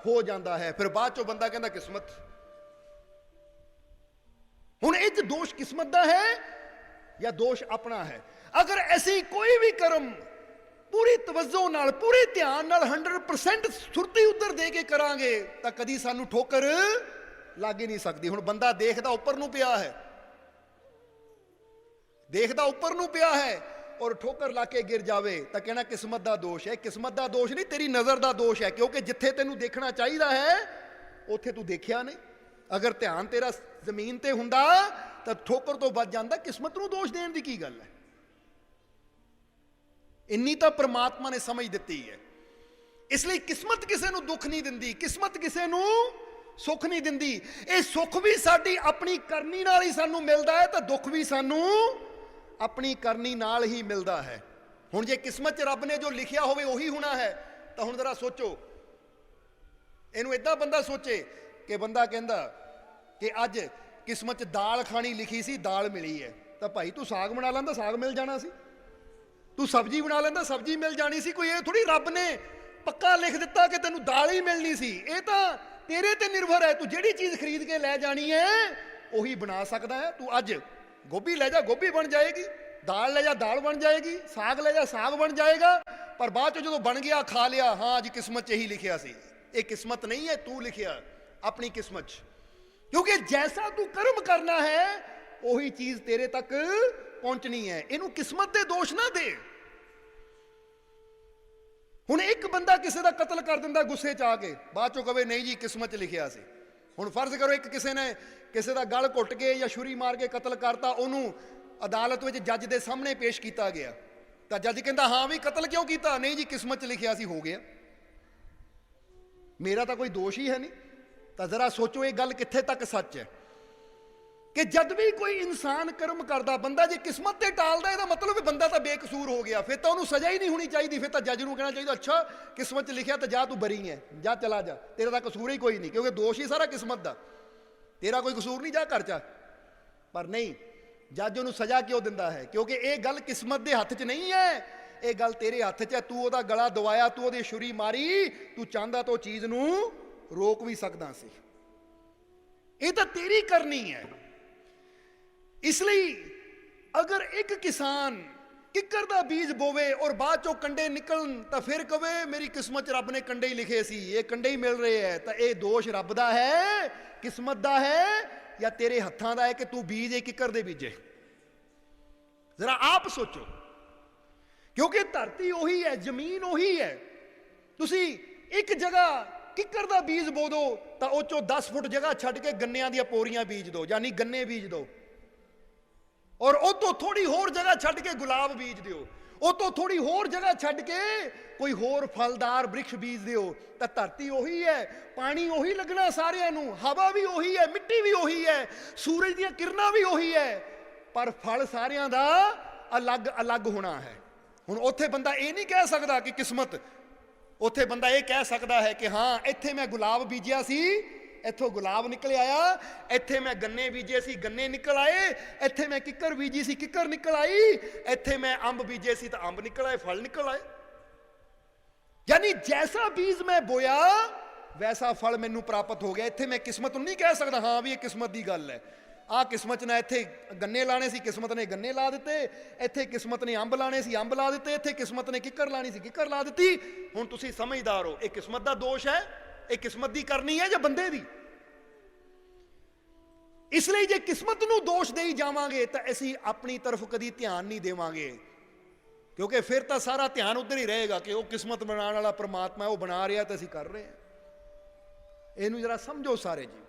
हो जाता है। फिर बाद चो बंदा कहता किस्मत। हुण इह दोष किस्मत दा है या दोष अपना है? अगर ऐसी कोई भी कर्म पूरी तवज्जो नाल, पूरे ध्यान नाल 100% सुरती उधर दे के करांगे तो कदी सानू ठोकर लग ही नहीं सकती। हुण बंदा देखदा उपर नूं पिया है, देखदा उपर नूं पिया है और ठोकर ला के गिर जावे तो कहना किस्मत दा दोष है। किस्मत दा दोष नहीं, तेरी नज़र दा दोष है, क्योंकि जिथे तेनू देखना चाहिदा है उत्थे तू देखिया नहीं। अगर ध्यान तेरा जमीन ते हुंदा तो ठोकर तो बच जाता, किस्मत नूं दोष देण दी की गल है? इन्नी तो परमात्मा ने समझ दी है। इसलिए किस्मत किसी नूं दुख नहीं दिंदी, किस्मत किसी नूं सुख नहीं दिंदी। ये सुख भी साडी अपनी करनी नाल ही सानू मिलदा है, तो दुख भी सानू अपनी करनी नाल ही मिलदा है। हुण जे किस्मत च रब ने जो लिखिया होवे उही होना है, तो हुण जरा सोचो, इनू इदां बंदा सोचे कि बंदा कहंदा कि अज किस्मत च दाल खानी लिखी सी, दाल मिली है, तो भाई तू साग बना लैंदा, साग मिल जाना सी। तू सब्जी बना लैंदा, सब्जी मिल जानी सी। कोई ये थोड़ी रब ने पक्का लिख दिता कि तेनू दाल ही मिलनी सी। ये तो तेरे ते निर्भर है, तू जिहड़ी चीज़ खरीद के लै जानी है उही बना सकदा है। तू अज गोभी ले जा, गोभी बन जाएगी, दाल ले जा, दाल बन जाएगी, साग ले जा, साग बन जाएगा। पर बाद जो बन गया खा लिया, हाँ अज किस्मत च यही लिखिया सी। ये किस्मत नहीं है, तू लिखिया अपनी किस्मत। क्योंकि जैसा तू कर्म करना है वही चीज तेरे तक पहुंचनी है। इनू किस्मत दे दोष ना दे। हुण एक बंदा किसी का कतल कर दिंदा गुस्से च आके, बाद चो कहे नहीं जी किस्मत च लिखिया सी। ਹੁਣ ਫਰਜ਼ ਕਰੋ ਇੱਕ ਕਿਸੇ ਦਾ ਗਲ ਘੁੱਟ ਕੇ ਜਾਂ ਛੁਰੀ ਮਾਰ ਕੇ ਕਤਲ ਕਰਤਾ, ਉਹਨੂੰ ਅਦਾਲਤ ਵਿੱਚ ਜੱਜ ਦੇ ਸਾਹਮਣੇ ਪੇਸ਼ ਕੀਤਾ ਗਿਆ, ਤਾਂ ਜੱਜ ਕਹਿੰਦਾ ਹਾਂ ਵੀ ਕਤਲ ਕਿਉਂ ਕੀਤਾ? ਨਹੀਂ ਜੀ, ਕਿਸਮਤ 'ਚ ਲਿਖਿਆ ਸੀ, ਹੋ ਗਿਆ, ਮੇਰਾ ਤਾਂ ਕੋਈ ਦੋਸ਼ ਹੀ ਹੈ ਨਹੀਂ। ਤਾਂ ਜ਼ਰਾ ਸੋਚੋ ਇਹ ਗੱਲ ਕਿੱਥੇ ਤੱਕ ਸੱਚ ਹੈ ਕਿ ਜਦ ਵੀ ਕੋਈ ਇਨਸਾਨ ਕਰਮ ਕਰਦਾ, ਬੰਦਾ ਜੇ ਕਿਸਮਤ ਤੇ ਟਾਲਦਾ, ਇਹਦਾ ਮਤਲਬ ਬੰਦਾ ਤਾਂ ਬੇਕਸੂਰ ਹੋ ਗਿਆ, ਫਿਰ ਤਾਂ ਉਹਨੂੰ ਸਜ਼ਾ ਹੀ ਨਹੀਂ ਹੋਣੀ ਚਾਹੀਦੀ। ਫਿਰ ਤਾਂ ਜੱਜ ਨੂੰ ਕਹਿਣਾ ਚਾਹੀਦਾ ਅੱਛਾ ਕਿਸਮਤ 'ਚ ਲਿਖਿਆ ਤਾਂ ਜਾ, ਤੂੰ ਬਰੀ ਹੈ, ਜਾ ਚਲਾ ਜਾ, ਤੇਰਾ ਤਾਂ ਕਸੂਰ ਹੀ ਕੋਈ ਨਹੀਂ, ਕਿਉਂਕਿ ਦੋਸ਼ ਹੀ ਸਾਰਾ ਕਿਸਮਤ ਦਾ, ਤੇਰਾ ਕੋਈ ਕਸੂਰ ਨਹੀਂ, ਜਾ ਘਰ ਜਾ। ਪਰ ਨਹੀਂ, ਜੱਜ ਉਹਨੂੰ ਸਜ਼ਾ ਕਿਉਂ ਦਿੰਦਾ ਹੈ? ਕਿਉਂਕਿ ਇਹ ਗੱਲ ਕਿਸਮਤ ਦੇ ਹੱਥ 'ਚ ਨਹੀਂ ਹੈ, ਇਹ ਗੱਲ ਤੇਰੇ ਹੱਥ 'ਚ ਹੈ। ਤੂੰ ਉਹਦਾ ਗਲਾ ਦਵਾਇਆ, ਤੂੰ ਉਹਦੀ ਛੁਰੀ ਮਾਰੀ, ਤੂੰ ਚਾਹੁੰਦਾ ਤਾਂ ਉਹ ਚੀਜ਼ ਨੂੰ ਰੋਕ ਵੀ ਸਕਦਾ ਸੀ, ਇਹ ਤਾਂ ਤੇਰੀ ਕਰਨੀ ਹੈ। ਇਸ ਲਈ ਅਗਰ ਇੱਕ ਕਿਸਾਨ ਕਿੱਕਰ ਦਾ ਬੀਜ ਬੋਵੇ ਔਰ ਬਾਅਦ ਚੋਂ ਕੰਡੇ ਨਿਕਲਣ, ਤਾਂ ਫਿਰ ਕਵੇ ਮੇਰੀ ਕਿਸਮਤ 'ਚ ਰੱਬ ਨੇ ਕੰਡੇ ਹੀ ਲਿਖੇ ਸੀ, ਇਹ ਕੰਡੇ ਹੀ ਮਿਲ ਰਹੇ ਹੈ, ਤਾਂ ਇਹ ਦੋਸ਼ ਰੱਬ ਦਾ ਹੈ, ਕਿਸਮਤ ਦਾ ਹੈ, ਜਾਂ ਤੇਰੇ ਹੱਥਾਂ ਦਾ ਹੈ ਕਿ ਤੂੰ ਬੀਜ ਇਹ ਕਿੱਕਰ ਦੇ ਬੀਜੇ? ਜ਼ਰਾ ਆਪ ਸੋਚੋ, ਕਿਉਂਕਿ ਧਰਤੀ ਉਹੀ ਹੈ, ਜ਼ਮੀਨ ਉਹੀ ਹੈ। ਤੁਸੀਂ ਇੱਕ ਜਗ੍ਹਾ ਕਿੱਕਰ ਦਾ ਬੀਜ ਬੋ ਦੋ, ਤਾਂ ਉਹ ਚੋਂ 10 ਫੁੱਟ ਜਗ੍ਹਾ ਛੱਡ ਕੇ ਗੰਨਿਆਂ ਦੀਆਂ ਪੋਰੀਆਂ ਬੀਜ ਦਿਓ, ਯਾਨੀ ਗੰਨੇ ਬੀਜ ਦਿਓ, ਔਰ ਉਹ ਤੋਂ ਥੋੜੀ ਹੋਰ ਜਗ੍ਹਾ ਛੱਡ ਕੇ ਗੁਲਾਬ ਬੀਜ ਦਿਓ, ਉਹ ਤੋਂ ਥੋੜੀ ਹੋਰ ਜਗ੍ਹਾ ਛੱਡ ਕੇ ਕੋਈ ਹੋਰ ਫਲਦਾਰ ਬ੍ਰਿਕਸ਼ ਬੀਜ ਦਿਓ, ਤਾਂ ਧਰਤੀ ਉਹੀ ਹੈ, ਪਾਣੀ ਉਹੀ ਲੱਗਣਾ ਸਾਰਿਆਂ ਨੂੰ, ਹਵਾ ਵੀ ਉਹੀ ਹੈ, ਮਿੱਟੀ ਵੀ ਉਹੀ ਹੈ, ਸੂਰਜ ਦੀਆਂ ਕਿਰਨਾਂ ਵੀ ਉਹੀ ਹੈ, ਪਰ ਫਲ ਸਾਰਿਆਂ ਦਾ ਅਲੱਗ ਅਲੱਗ ਹੋਣਾ ਹੈ। ਹੁਣ ਉੱਥੇ ਬੰਦਾ ਇਹ ਨਹੀਂ ਕਹਿ ਸਕਦਾ ਕਿ ਕਿਸਮਤ, ਉੱਥੇ ਬੰਦਾ ਇਹ ਕਹਿ ਸਕਦਾ ਹੈ ਕਿ ਹਾਂ ਇੱਥੇ ਮੈਂ ਗੁਲਾਬ ਬੀਜਿਆ ਸੀ, ਇੱਥੋਂ ਗੁਲਾਬ ਨਿਕਲ ਆਇਆ, ਇੱਥੇ ਮੈਂ ਗੰਨੇ ਬੀਜੇ ਸੀ, ਗੰਨੇ ਨਿਕਲ ਆਏ, ਇੱਥੇ ਮੈਂ ਕਿੱਕਰ ਬੀਜੀ ਸੀ, ਕਿੱਕਰ ਨਿਕਲ ਆਈ, ਇੱਥੇ ਮੈਂ ਅੰਬ ਬੀਜੇ ਸੀ ਤਾਂ ਅੰਬ ਨਿਕਲ ਆਏ, ਫਲ ਨਿਕਲ ਆਏ। ਯਾਨੀ ਜੈਸਾ ਬੀਜ ਮੈਂ ਬੋਇਆ ਵੈਸਾ ਫਲ ਮੈਨੂੰ ਪ੍ਰਾਪਤ ਹੋ ਗਿਆ। ਇੱਥੇ ਮੈਂ ਕਿਸਮਤ ਨੂੰ ਨਹੀਂ ਕਹਿ ਸਕਦਾ ਹਾਂ ਵੀ ਇਹ ਕਿਸਮਤ ਦੀ ਗੱਲ ਹੈ, ਆਹ ਕਿਸਮਤ ਨੇ ਇੱਥੇ ਗੰਨੇ ਲਾਣੇ ਸੀ, ਕਿਸਮਤ ਨੇ ਗੰਨੇ ਲਾ ਦਿੱਤੇ, ਇੱਥੇ ਕਿਸਮਤ ਨੇ ਅੰਬ ਲਾਣੇ ਸੀ, ਅੰਬ ਲਾ ਦਿੱਤੇ, ਇੱਥੇ ਕਿਸਮਤ ਨੇ ਕਿੱਕਰ ਲਾਣੀ ਸੀ, ਕਿੱਕਰ ਲਾ ਦਿੱਤੀ। ਹੁਣ ਤੁਸੀਂ ਸਮਝਦਾਰ ਹੋ, ਇਹ ਕਿਸਮਤ ਦਾ ਦੋਸ਼ ਹੈ, ਇਹ ਕਿਸਮਤ ਦੀ ਕਰਨੀ ਹੈ ਜਾਂ ਬੰਦੇ ਦੀ? ਇਸ ਲਈ ਜੇ ਕਿਸਮਤ ਨੂੰ ਦੋਸ਼ ਦੇਈ ਜਾਵਾਂਗੇ ਤਾਂ ਅਸੀਂ ਆਪਣੀ ਤਰਫ ਕਦੀ ਧਿਆਨ ਨਹੀਂ ਦੇਵਾਂਗੇ, ਕਿਉਂਕਿ ਫਿਰ ਤਾਂ ਸਾਰਾ ਧਿਆਨ ਉੱਧਰ ਹੀ ਰਹੇਗਾ ਕਿ ਉਹ ਕਿਸਮਤ ਬਣਾਉਣ ਵਾਲਾ ਪ੍ਰਮਾਤਮਾ, ਉਹ ਬਣਾ ਰਿਹਾ ਤਾਂ ਅਸੀਂ ਕਰ ਰਹੇ ਹਾਂ। ਇਹਨੂੰ ਜਰਾ ਸਮਝੋ ਸਾਰੇ ਜੀ।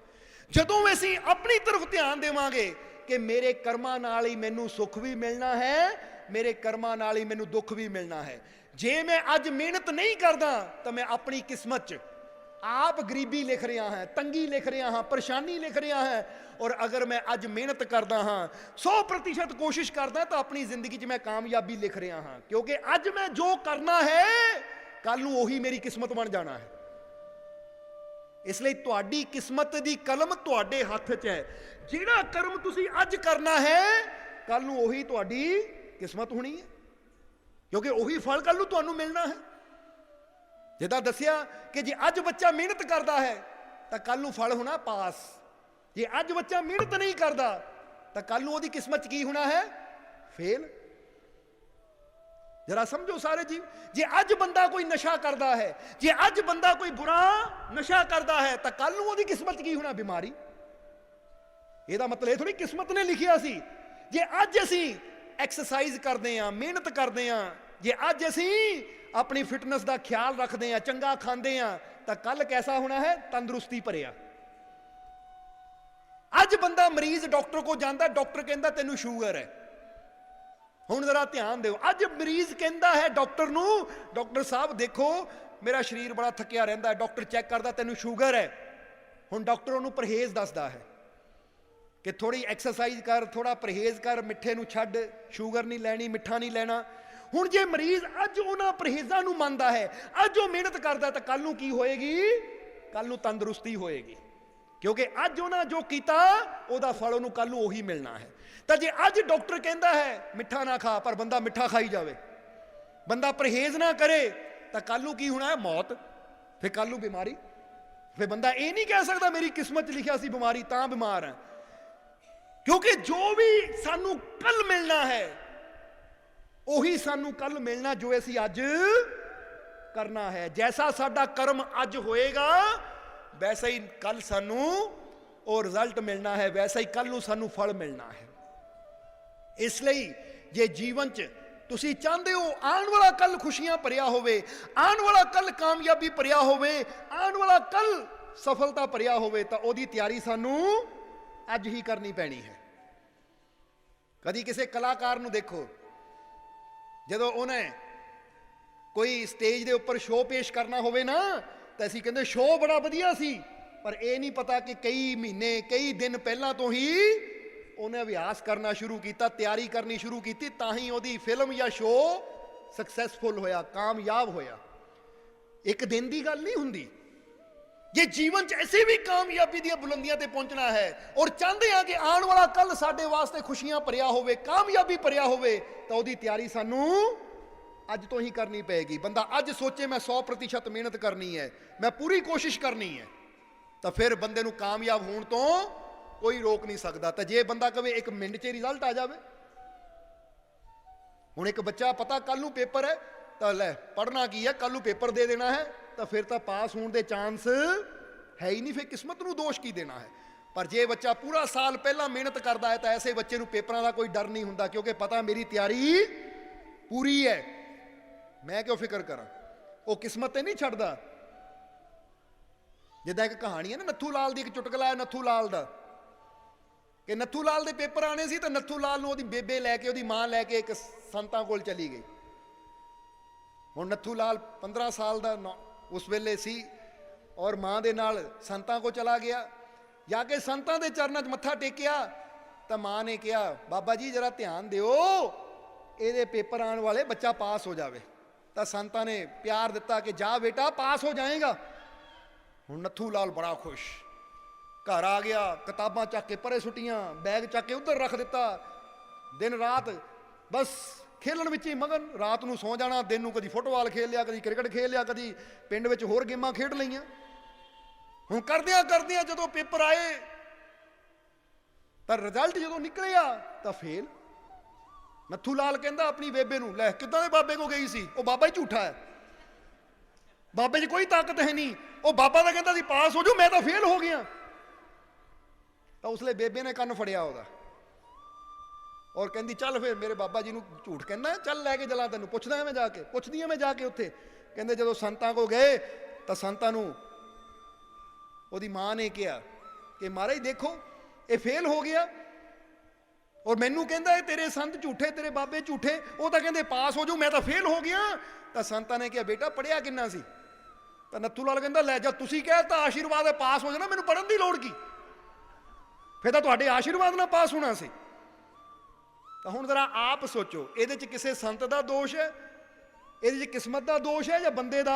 ਜਦੋਂ ਅਸੀਂ ਆਪਣੀ ਤਰਫ ਧਿਆਨ ਦੇਵਾਂਗੇ ਕਿ ਮੇਰੇ ਕਰਮਾਂ ਨਾਲ ਹੀ ਮੈਨੂੰ ਸੁੱਖ ਵੀ ਮਿਲਣਾ ਹੈ, ਮੇਰੇ ਕਰਮਾਂ ਨਾਲ ਹੀ ਮੈਨੂੰ ਦੁੱਖ ਵੀ ਮਿਲਣਾ ਹੈ। ਜੇ ਮੈਂ ਅੱਜ ਮਿਹਨਤ ਨਹੀਂ ਕਰਦਾ ਤਾਂ ਮੈਂ ਆਪਣੀ ਕਿਸਮਤ 'ਚ ਆਪ ਗਰੀਬੀ ਲਿਖ ਰਿਹਾ ਹਾਂ, ਤੰਗੀ ਲਿਖ ਰਿਹਾ ਹਾਂ, ਪਰੇਸ਼ਾਨੀ ਲਿਖ ਰਿਹਾ ਹਾਂ। ਔਰ ਅਗਰ ਮੈਂ ਅੱਜ ਮਿਹਨਤ ਕਰਦਾ ਹਾਂ, 100% ਕੋਸ਼ਿਸ਼ ਕਰਦਾ, ਤਾਂ ਆਪਣੀ ਜ਼ਿੰਦਗੀ 'ਚ ਮੈਂ ਕਾਮਯਾਬੀ ਲਿਖ ਰਿਹਾ ਹਾਂ, ਕਿਉਂਕਿ ਅੱਜ ਮੈਂ ਜੋ ਕਰਨਾ ਹੈ ਕੱਲ ਨੂੰ ਉਹੀ ਮੇਰੀ ਕਿਸਮਤ ਬਣ ਜਾਣਾ ਹੈ। ਇਸ ਲਈ ਤੁਹਾਡੀ ਕਿਸਮਤ ਦੀ ਕਲਮ ਤੁਹਾਡੇ ਹੱਥ 'ਚ ਹੈ। ਜਿਹੜਾ ਕਰਮ ਤੁਸੀਂ ਅੱਜ ਕਰਨਾ ਹੈ ਕੱਲ ਨੂੰ ਉਹੀ ਤੁਹਾਡੀ ਕਿਸਮਤ ਹੋਣੀ ਹੈ, ਕਿਉਂਕਿ ਉਹੀ ਫਲ ਕੱਲ ਨੂੰ ਤੁਹਾਨੂੰ ਮਿਲਣਾ ਹੈ। ਜਿੱਦਾਂ ਦੱਸਿਆ ਕਿ ਜੇ ਅੱਜ ਬੱਚਾ ਮਿਹਨਤ ਕਰਦਾ ਹੈ ਤਾਂ ਕੱਲ ਨੂੰ ਫਲ ਹੋਣਾ ਪਾਸ, ਜੇ ਅੱਜ ਬੱਚਾ ਮਿਹਨਤ ਨਹੀਂ ਕਰਦਾ ਤਾਂ ਕੱਲ ਨੂੰ ਉਹਦੀ ਕਿਸਮਤ 'ਚ ਕੀ ਹੋਣਾ ਹੈ? ਫੇਲ। ਜਰਾ ਸਮਝੋ ਸਾਰੇ ਜੀ। ਜੇ ਅੱਜ ਬੰਦਾ ਕੋਈ ਨਸ਼ਾ ਕਰਦਾ ਹੈ, ਜੇ ਅੱਜ ਬੰਦਾ ਕੋਈ ਬੁਰਾ ਨਸ਼ਾ ਕਰਦਾ ਹੈ ਤਾਂ ਕੱਲ ਨੂੰ ਉਹਦੀ ਕਿਸਮਤ 'ਚ ਕੀ ਹੋਣਾ? ਬਿਮਾਰੀ। ਇਹਦਾ ਮਤਲਬ ਇਹ ਥੋੜੀ ਕਿਸਮਤ ਨੇ ਲਿਖਿਆ ਸੀ। ਜੇ ਅੱਜ ਅਸੀਂ ਐਕਸਰਸਾਈਜ਼ ਕਰਦੇ ਹਾਂ, ਮਿਹਨਤ ਕਰਦੇ ਹਾਂ, ਜੇ ਅੱਜ ਅਸੀਂ ਆਪਣੀ ਫਿਟਨੈਸ ਦਾ ਖਿਆਲ ਰੱਖਦੇ ਹਾਂ, ਚੰਗਾ ਖਾਂਦੇ ਹਾਂ, ਤਾਂ ਕੱਲ ਕੈਸਾ ਹੋਣਾ ਹੈ? ਤੰਦਰੁਸਤੀ ਭਰਿਆ। ਅੱਜ ਬੰਦਾ ਮਰੀਜ਼ ਡਾਕਟਰ ਕੋਲ ਜਾਂਦਾ, ਡਾਕਟਰ ਕਹਿੰਦਾ ਤੈਨੂੰ ਸ਼ੂਗਰ ਹੈ। ਹੁਣ ਜ਼ਰਾ ਧਿਆਨ ਦਿਓ, ਅੱਜ ਮਰੀਜ਼ ਕਹਿੰਦਾ ਹੈ ਡਾਕਟਰ ਨੂੰ, ਡਾਕਟਰ ਸਾਹਿਬ ਦੇਖੋ ਮੇਰਾ ਸਰੀਰ ਬੜਾ ਥੱਕਿਆ ਰਹਿੰਦਾ ਹੈ, ਡਾਕਟਰ ਚੈੱਕ ਕਰਦਾ ਤੈਨੂੰ ਸ਼ੂਗਰ ਹੈ। ਹੁਣ ਡਾਕਟਰ ਉਹਨੂੰ ਪਰਹੇਜ਼ ਦੱਸਦਾ ਹੈ ਕਿ ਥੋੜੀ ਐਕਸਰਸਾਈਜ਼ ਕਰ, ਥੋੜਾ ਪਰਹੇਜ਼ ਕਰ, ਮਿੱਠੇ ਨੂੰ ਛੱਡ, ਸ਼ੂਗਰ ਨਹੀਂ ਲੈਣੀ, ਮਿੱਠਾ ਨਹੀਂ ਲੈਣਾ। ਹੁਣ ਜੇ ਮਰੀਜ਼ ਅੱਜ ਉਹਨਾਂ ਪਰਹੇਜ਼ਾਂ ਨੂੰ ਮੰਨਦਾ ਹੈ, ਅੱਜ ਉਹ ਮਿਹਨਤ ਕਰਦਾ, ਤਾਂ ਕੱਲ ਨੂੰ ਕੀ ਹੋਏਗੀ? ਕੱਲ ਨੂੰ ਤੰਦਰੁਸਤੀ ਹੋਏਗੀ, ਕਿਉਂਕਿ ਅੱਜ ਉਹਨਾਂ ਜੋ ਕੀਤਾ ਉਹਦਾ ਫਲ ਉਹਨੂੰ ਕੱਲ ਨੂੰ ਉਹੀ ਮਿਲਣਾ ਹੈ। ਤਾਂ ਜੇ ਅੱਜ ਡਾਕਟਰ ਕਹਿੰਦਾ ਹੈ ਮਿੱਠਾ ਨਾ ਖਾ, ਪਰ ਬੰਦਾ ਮਿੱਠਾ ਖਾਈ ਜਾਵੇ, ਬੰਦਾ ਪਰਹੇਜ਼ ਨਾ ਕਰੇ, ਤਾਂ ਕੱਲ ਨੂੰ ਕੀ ਹੋਣਾ ਹੈ? ਮੌਤ। ਫਿਰ ਕੱਲ ਨੂੰ ਬਿਮਾਰੀ। ਫਿਰ ਬੰਦਾ ਇਹ ਨਹੀਂ ਕਹਿ ਸਕਦਾ ਮੇਰੀ ਕਿਸਮਤ 'ਚ ਲਿਖਿਆ ਸੀ ਬਿਮਾਰੀ ਤਾਂ ਬਿਮਾਰ ਹੈ, ਕਿਉਂਕਿ ਜੋ ਵੀ ਸਾਨੂੰ ਕੱਲ ਮਿਲਣਾ ਹੈ ਉਹੀ ਸਾਨੂੰ ਕੱਲ ਮਿਲਣਾ ਜੋ ਅਸੀਂ ਅੱਜ ਕਰਨਾ ਹੈ। ਜੈਸਾ ਸਾਡਾ ਕਰਮ ਅੱਜ ਹੋਏਗਾ ਵੈਸਾ ਹੀ ਕੱਲ ਸਾਨੂੰ ਉਹ ਰਿਜ਼ਲਟ ਮਿਲਣਾ ਹੈ, ਵੈਸਾ ਹੀ ਕੱਲ ਨੂੰ ਸਾਨੂੰ ਫਲ ਮਿਲਣਾ ਹੈ। ਇਸ ਲਈ ਜੇ ਜੀਵਨ 'ਚ ਤੁਸੀਂ ਚਾਹੁੰਦੇ ਹੋ ਆਉਣ ਵਾਲਾ ਕੱਲ ਖੁਸ਼ੀਆਂ ਭਰਿਆ ਹੋਵੇ, ਆਉਣ ਵਾਲਾ ਕੱਲ ਕਾਮਯਾਬੀ ਭਰਿਆ ਹੋਵੇ, ਆਉਣ ਵਾਲਾ ਕੱਲ ਸਫਲਤਾ ਭਰਿਆ ਹੋਵੇ ਤਾਂ ਉਹਦੀ ਤਿਆਰੀ ਸਾਨੂੰ ਅੱਜ ਹੀ ਕਰਨੀ ਪੈਣੀ ਹੈ। ਕਦੀ ਕਿਸੇ ਕਲਾਕਾਰ ਨੂੰ ਦੇਖੋ, ਜਦੋਂ ਉਹਨੇ ਕੋਈ ਸਟੇਜ ਦੇ ਉੱਪਰ ਸ਼ੋਅ ਪੇਸ਼ ਕਰਨਾ ਹੋਵੇ ਨਾ, ਤਾਂ ਅਸੀਂ ਕਹਿੰਦੇ ਸ਼ੋਅ ਬੜਾ ਵਧੀਆ ਸੀ, ਪਰ ਇਹ ਨਹੀਂ ਪਤਾ ਕਿ ਕਈ ਮਹੀਨੇ ਕਈ ਦਿਨ ਪਹਿਲਾਂ ਤੋਂ ਹੀ ਉਹਨੇ ਅਭਿਆਸ ਕਰਨਾ ਸ਼ੁਰੂ ਕੀਤਾ, ਤਿਆਰੀ ਕਰਨੀ ਸ਼ੁਰੂ ਕੀਤੀ, ਤਾਂ ਹੀ ਉਹਦੀ ਫਿਲਮ ਜਾਂ ਸ਼ੋਅ ਸਕਸੈਸਫੁਲ ਹੋਇਆ, ਕਾਮਯਾਬ ਹੋਇਆ। ਇੱਕ ਦਿਨ ਦੀ ਗੱਲ ਨਹੀਂ ਹੁੰਦੀ। ਜੇ ਜੀਵਨ 'ਚ ਐਸੇ ਵੀ ਕਾਮਯਾਬੀ ਦੀਆਂ ਬੁਲੰਦੀਆਂ ਤੇ ਪਹੁੰਚਣਾ ਹੈ ਔਰ ਚਾਹੁੰਦੇ ਹਾਂ ਕਿ ਆਉਣ ਵਾਲਾ ਕੱਲ ਸਾਡੇ ਵਾਸਤੇ ਖੁਸ਼ੀਆਂ ਭਰਿਆ ਹੋਵੇ, ਕਾਮਯਾਬੀ ਭਰਿਆ ਹੋਵੇ, ਤਾਂ ਉਹਦੀ ਤਿਆਰੀ ਸਾਨੂੰ ਅੱਜ ਤੋਂ ਹੀ ਕਰਨੀ ਪਏਗੀ। ਬੰਦਾ ਅੱਜ ਸੋਚੇ ਮੈਂ 100% ਮਿਹਨਤ ਕਰਨੀ ਹੈ, ਮੈਂ ਪੂਰੀ ਕੋਸ਼ਿਸ਼ ਕਰਨੀ ਹੈ, ਤਾਂ ਫਿਰ ਬੰਦੇ ਨੂੰ ਕਾਮਯਾਬ ਹੋਣ ਤੋਂ ਕੋਈ ਰੋਕ ਨਹੀਂ ਸਕਦਾ। ਤਾਂ ਜੇ ਬੰਦਾ ਕਵੇ ਇੱਕ ਮਿੰਟ 'ਚ ਰਿਜ਼ਲਟ ਆ ਜਾਵੇ, ਹੁਣ ਇੱਕ ਬੱਚਾ ਪਤਾ ਕੱਲ ਨੂੰ ਪੇਪਰ ਹੈ, ਤਾਂ ਲੈ ਪੜ੍ਹਨਾ ਕੀ ਹੈ, ਕੱਲ ਨੂੰ ਪੇਪਰ ਦੇ ਦੇਣਾ ਹੈ, ਤਾਂ ਫਿਰ ਤਾਂ ਪਾਸ ਹੋਣ ਦੇ ਚਾਂਸ ਹੈ ਹੀ ਨਹੀਂ, ਫਿਰ ਕਿਸਮਤ ਨੂੰ ਦੋਸ਼ ਕੀ ਦੇਣਾ ਹੈ। ਪਰ ਜੇ ਬੱਚਾ ਪੂਰਾ ਸਾਲ ਪਹਿਲਾਂ ਮਿਹਨਤ ਕਰਦਾ ਹੈ ਤਾਂ ਐਸੇ ਬੱਚੇ ਨੂੰ ਪੇਪਰਾਂ ਦਾ ਕੋਈ ਡਰ ਨਹੀਂ ਹੁੰਦਾ, ਕਿਉਂਕਿ ਪਤਾ ਮੇਰੀ ਤਿਆਰੀ ਪੂਰੀ ਹੈ, ਮੈਂ ਕਿਉਂ ਫਿਕਰ ਕਰਾਂ। ਉਹ ਕਿਸਮਤ ਤੇ ਨਹੀਂ ਛੱਡਦਾ। ਜਿੱਦਾਂ ਇੱਕ ਕਹਾਣੀ ਹੈ ਨਾ, ਨੱਥੂ ਲਾਲ ਦੀ, ਇੱਕ ਚੁਟਕਲਾ ਹੈ ਨੱਥੂ ਲਾਲ ਦਾ, ਕਿ ਨੱਥੂ ਲਾਲ ਦੇ ਪੇਪਰ ਆਣੇ ਸੀ ਤਾਂ ਨੱਥੂ ਲਾਲ ਨੂੰ ਉਹਦੀ ਬੇਬੇ ਲੈ ਕੇ, ਉਹਦੀ ਮਾਂ ਲੈ ਕੇ ਇੱਕ ਸੰਤਾਂ ਕੋਲ ਚਲੀ ਗਈ। ਹੁਣ ਨੱਥੂ ਲਾਲ 15 ਸਾਲ ਦਾ ਉਸ ਵੇਲੇ ਸੀ, ਔਰ ਮਾਂ ਦੇ ਨਾਲ ਸੰਤਾਂ ਕੋਲ ਚਲਾ ਗਿਆ। ਜਾ ਕੇ ਸੰਤਾਂ ਦੇ ਚਰਨਾਂ 'ਚ ਮੱਥਾ ਟੇਕਿਆ ਤਾਂ ਮਾਂ ਨੇ ਕਿਹਾ, ਬਾਬਾ ਜੀ ਜਰਾ ਧਿਆਨ ਦਿਓ, ਇਹਦੇ ਪੇਪਰ ਆਉਣ ਵਾਲੇ, ਬੱਚਾ ਪਾਸ ਹੋ ਜਾਵੇ। ਤਾਂ ਸੰਤਾਂ ਨੇ ਪਿਆਰ ਦਿੱਤਾ ਕਿ ਜਾ ਬੇਟਾ ਪਾਸ ਹੋ ਜਾਏਗਾ। ਹੁਣ ਨੱਥੂ ਲਾਲ ਬੜਾ ਖੁਸ਼, ਘਰ ਆ ਗਿਆ, ਕਿਤਾਬਾਂ ਚੱਕ ਕੇ ਪਰੇ ਸੁੱਟੀਆਂ, ਬੈਗ ਚੱਕ ਕੇ ਉੱਧਰ ਰੱਖ ਦਿੱਤਾ, ਦਿਨ ਰਾਤ ਬਸ ਖੇਲਣ ਵਿੱਚ ਹੀ ਮਗਨ। ਰਾਤ ਨੂੰ ਸੌਂ ਜਾਣਾ, ਦਿਨ ਨੂੰ ਕਦੀ ਫੁੱਟਬਾਲ ਖੇਲ ਲਿਆ, ਕਦੀ ਕ੍ਰਿਕਟ ਖੇਲ ਲਿਆ, ਕਦੀ ਪਿੰਡ ਵਿੱਚ ਹੋਰ ਗੇਮਾਂ ਖੇਡ ਲਈਆਂ। ਹੁਣ ਕਰਦਿਆਂ ਕਰਦਿਆਂ ਜਦੋਂ ਪੇਪਰ ਆਏ ਤਾਂ ਰਿਜ਼ਲਟ ਜਦੋਂ ਨਿਕਲਿਆ ਤਾਂ ਫੇਲ। ਨੱਥੂ ਲਾਲ ਕਹਿੰਦਾ ਆਪਣੀ ਬੇਬੇ ਨੂੰ, ਲੈ ਕਿੱਦਾਂ ਦੇ ਬਾਬੇ ਕੋ ਗਈ ਸੀ, ਉਹ ਬਾਬਾ ਹੀ ਝੂਠਾ ਹੈ, ਬਾਬੇ 'ਚ ਕੋਈ ਤਾਕਤ ਹੈ ਨਹੀਂ, ਉਹ ਬਾਬਾ ਤਾਂ ਕਹਿੰਦਾ ਸੀ ਪਾਸ ਹੋ ਜਾਊ, ਮੈਂ ਤਾਂ ਫੇਲ ਹੋ ਗਿਆ। ਤਾਂ ਉਸਲੇ ਬੇਬੇ ਨੇ ਕੰਨ ਫੜਿਆ ਉਹਦਾ, ਔਰ ਕਹਿੰਦੀ ਚੱਲ ਫਿਰ ਮੇਰੇ ਬਾਬਾ ਜੀ ਨੂੰ ਝੂਠ ਕਹਿੰਦਾ, ਚੱਲ ਲੈ ਕੇ ਚਲਾ, ਤੈਨੂੰ ਪੁੱਛਦਾ ਮੈਂ ਜਾ ਕੇ, ਪੁੱਛਦੀ ਹਾਂ ਮੈਂ ਜਾ ਕੇ ਉੱਥੇ। ਕਹਿੰਦੇ ਜਦੋਂ ਸੰਤਾਂ ਕੋ ਗਏ ਤਾਂ ਸੰਤਾਂ ਨੂੰ ਉਹਦੀ ਮਾਂ ਨੇ ਕਿਹਾ ਕਿ ਮਹਾਰਾਜ ਦੇਖੋ ਇਹ ਫੇਲ ਹੋ ਗਿਆ, ਔਰ ਮੈਨੂੰ ਕਹਿੰਦਾ ਇਹ ਤੇਰੇ ਸੰਤ ਝੂਠੇ, ਤੇਰੇ ਬਾਬੇ ਝੂਠੇ, ਉਹ ਤਾਂ ਕਹਿੰਦੇ ਪਾਸ ਹੋ ਜਾਊ, ਮੈਂ ਤਾਂ ਫੇਲ ਹੋ ਗਿਆ। ਤਾਂ ਸੰਤਾਂ ਨੇ ਕਿਹਾ ਬੇਟਾ ਪੜ੍ਹਿਆ ਕਿੰਨਾ ਸੀ? ਤਾਂ ਨੱਥੂ ਲਾਲ ਕਹਿੰਦਾ ਲੈ, ਜਦ ਤੁਸੀਂ ਕਹਿ ਤਾਂ ਆਸ਼ੀਰਵਾਦ ਹੈ ਪਾਸ ਹੋ ਜਾਣਾ, ਮੈਨੂੰ ਪੜ੍ਹਨ ਦੀ ਲੋੜ ਕੀ, ਫਿਰ ਤਾਂ ਤੁਹਾਡੇ ਆਸ਼ੀਰਵਾਦ ਨਾਲ ਪਾਸ ਹੋਣਾ ਸੀ। ਤਾਂ ਹੁਣ ਜ਼ਰਾ ਆਪ ਸੋਚੋ, ਇਹਦੇ 'ਚ ਕਿਸੇ ਸੰਤ ਦਾ ਦੋਸ਼ ਹੈ, ਇਹਦੇ 'ਚ ਕਿਸਮਤ ਦਾ ਦੋਸ਼ ਹੈ, ਜਾਂ ਬੰਦੇ ਦਾ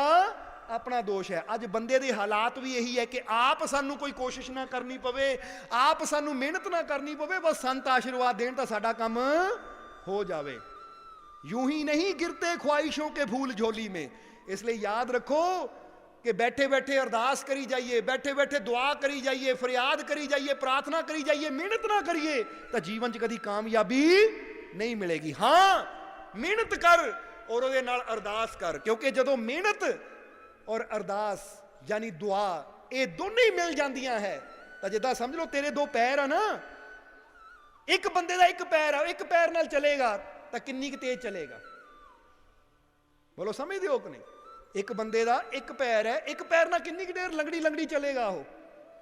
ਆਪਣਾ ਦੋਸ਼ ਹੈ? ਅੱਜ ਬੰਦੇ ਦੇ ਹਾਲਾਤ ਵੀ ਇਹੀ ਹੈ ਕਿ ਆਪ ਸਾਨੂੰ ਕੋਈ ਕੋਸ਼ਿਸ਼ ਨਾ ਕਰਨੀ ਪਵੇ, ਆਪ ਸਾਨੂੰ ਮਿਹਨਤ ਨਾ ਕਰਨੀ ਪਵੇ, ਬਸ ਸੰਤ ਆਸ਼ੀਰਵਾਦ ਦੇਣ ਤਾਂ ਸਾਡਾ ਕੰਮ ਹੋ ਜਾਵੇ। यूं ही नहीं गिरते ख्वाहिशों के फूल झोली में। इसलिए याद रखो कि बैठे बैठे अरदास करी जाइए, बैठे बैठे दुआ करी जाइए, फरियाद करी जाइए, प्रार्थना करी जाइए, मेहनत ना करिए तो जीवन च कभी कामयाबी नहीं मिलेगी। हाँ मेहनत कर और ਉਹਦੇ ਨਾਲ अरदास कर, क्योंकि ਜਦੋਂ मेहनत और अरदास यानी दुआ ये दोनों ही मिल जांदियां है तो जिद्दां समझ लो तेरे दो पैर है ना, एक बंदे का एक पैर है, एक पैर नाल चलेगा तो किन्नी तेज चलेगा, बोलो समझदे हो कि नहीं? एक बंदे का एक पैर है, एक पैर ना किन्नी देर लंगड़ी लंगड़ी चलेगा, वो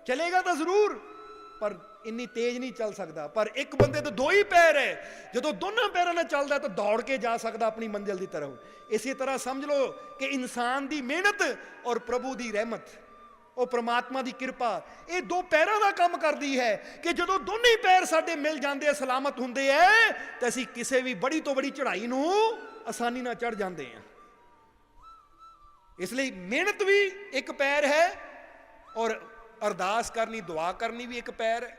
चलेगा तो जरूर पर इन्नी तेज नहीं चल सकता। पर एक बंदे तो दो ही पैर है, जो दोनों पैरों में चलता है तो दौड़ के जा सकता अपनी मंजिल की तरफ। इसी तरह समझ लो कि इंसान की मेहनत और प्रभु की रहमत और परमात्मा की कृपा ये दो पैरों का काम करती है कि जो दोनों ही पैर साडे मिल जाते सलामत होंगे है तो असीं किसी भी बड़ी तो बड़ी चढ़ाई नूं आसानी नाल चढ़ जाते हैं। इसलिए मेहनत भी एक पैर है और अरदास करनी दुआ करनी भी एक पैर है।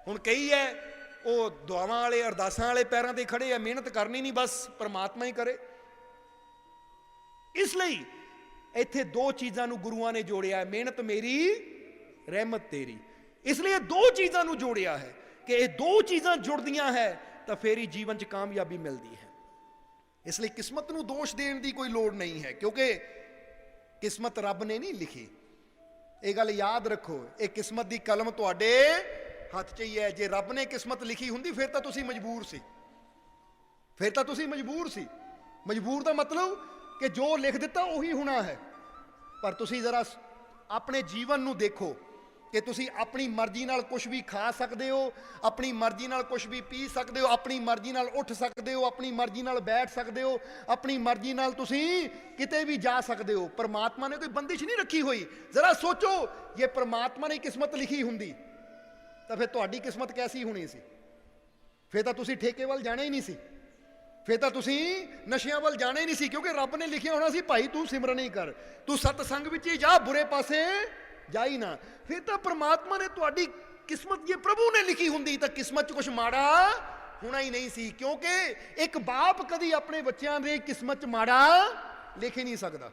हुण कई है वो दुआवां वाले अरदासां वाले पैरों ते खड़े है, मेहनत करनी नहीं बस परमात्मा ही करे। इसलिए इत्थे दो चीज़ां नूं गुरुआं ने जोड़िया है, मेहनत मेरी रहमत तेरी। इसलिए दो चीज़ां नूं जोड़िया है कि ये दो चीज़ां जुड़दियां है तो फिर ही जीवन च कामयाबी मिलती है। इसलिए किस्मत नूं दोष देण दी कोई लोड़ नहीं है, क्योंकि किस्मत रब ने नहीं लिखी। ये गल याद रखो, ये किस्मत की कलम तुहाडे हथ च ही है। जे रब ने किस्मत लिखी हुंदी फिर तो तुसीं मजबूर सी, फिर तो तुसीं मजबूर सी। मजबूर का मतलब कि जो लिख दिता उही होना है। पर तुसीं जरा ਆਪਣੇ ਜੀਵਨ ਨੂੰ ਦੇਖੋ ਕਿ ਤੁਸੀਂ ਆਪਣੀ ਮਰਜ਼ੀ ਨਾਲ ਕੁਝ ਵੀ ਖਾ ਸਕਦੇ ਹੋ, ਆਪਣੀ ਮਰਜ਼ੀ ਨਾਲ ਕੁਝ ਵੀ ਪੀ ਸਕਦੇ ਹੋ, ਆਪਣੀ ਮਰਜ਼ੀ ਨਾਲ ਉੱਠ ਸਕਦੇ ਹੋ, ਆਪਣੀ ਮਰਜ਼ੀ ਨਾਲ ਬੈਠ ਸਕਦੇ ਹੋ, ਆਪਣੀ ਮਰਜ਼ੀ ਨਾਲ ਤੁਸੀਂ ਕਿਤੇ ਵੀ ਜਾ ਸਕਦੇ ਹੋ। ਪਰਮਾਤਮਾ ਨੇ ਕੋਈ ਬੰਦਿਸ਼ ਨਹੀਂ ਰੱਖੀ ਹੋਈ। ਜ਼ਰਾ ਸੋਚੋ, ਜੇ ਪਰਮਾਤਮਾ ਨੇ ਕਿਸਮਤ ਲਿਖੀ ਹੁੰਦੀ ਤਾਂ ਫਿਰ ਤੁਹਾਡੀ ਕਿਸਮਤ ਕੈਸੀ ਹੋਣੀ ਸੀ? ਫਿਰ ਤਾਂ ਤੁਸੀਂ ਠੇਕੇ ਵੱਲ ਜਾਣਾ ਹੀ ਨਹੀਂ ਸੀ, ਫਿਰ ਤਾਂ ਤੁਸੀਂ ਨਸ਼ਿਆਂ ਵੱਲ ਜਾਣਾ ਹੀ ਨਹੀਂ ਸੀ, ਕਿਉਂਕਿ ਰੱਬ ਨੇ ਲਿਖਿਆ ਹੋਣਾ ਸੀ ਭਾਈ ਤੂੰ ਸਿਮਰਨ ਹੀ ਕਰ, ਤੂੰ ਸਤਸੰਗ ਵਿੱਚ ਹੀ ਜਾ, ਬੁਰੇ ਪਾਸੇ ਜਾ ਹੀ ਨਾ। ਫਿਰ ਤਾਂ ਪਰਮਾਤਮਾ ਨੇ ਤੁਹਾਡੀ ਕਿਸਮਤ ਜੇ ਪ੍ਰਭੂ ਨੇ ਲਿਖੀ ਹੁੰਦੀ ਤਾਂ ਕਿਸਮਤ 'ਚ ਕੁਝ ਮਾੜਾ ਹੋਣਾ ਹੀ ਨਹੀਂ ਸੀ, ਕਿਉਂਕਿ ਇੱਕ ਬਾਪ ਕਦੀ ਆਪਣੇ ਬੱਚਿਆਂ ਦੇ ਕਿਸਮਤ 'ਚ ਮਾੜਾ ਲਿਖ ਹੀ ਨਹੀਂ ਸਕਦਾ।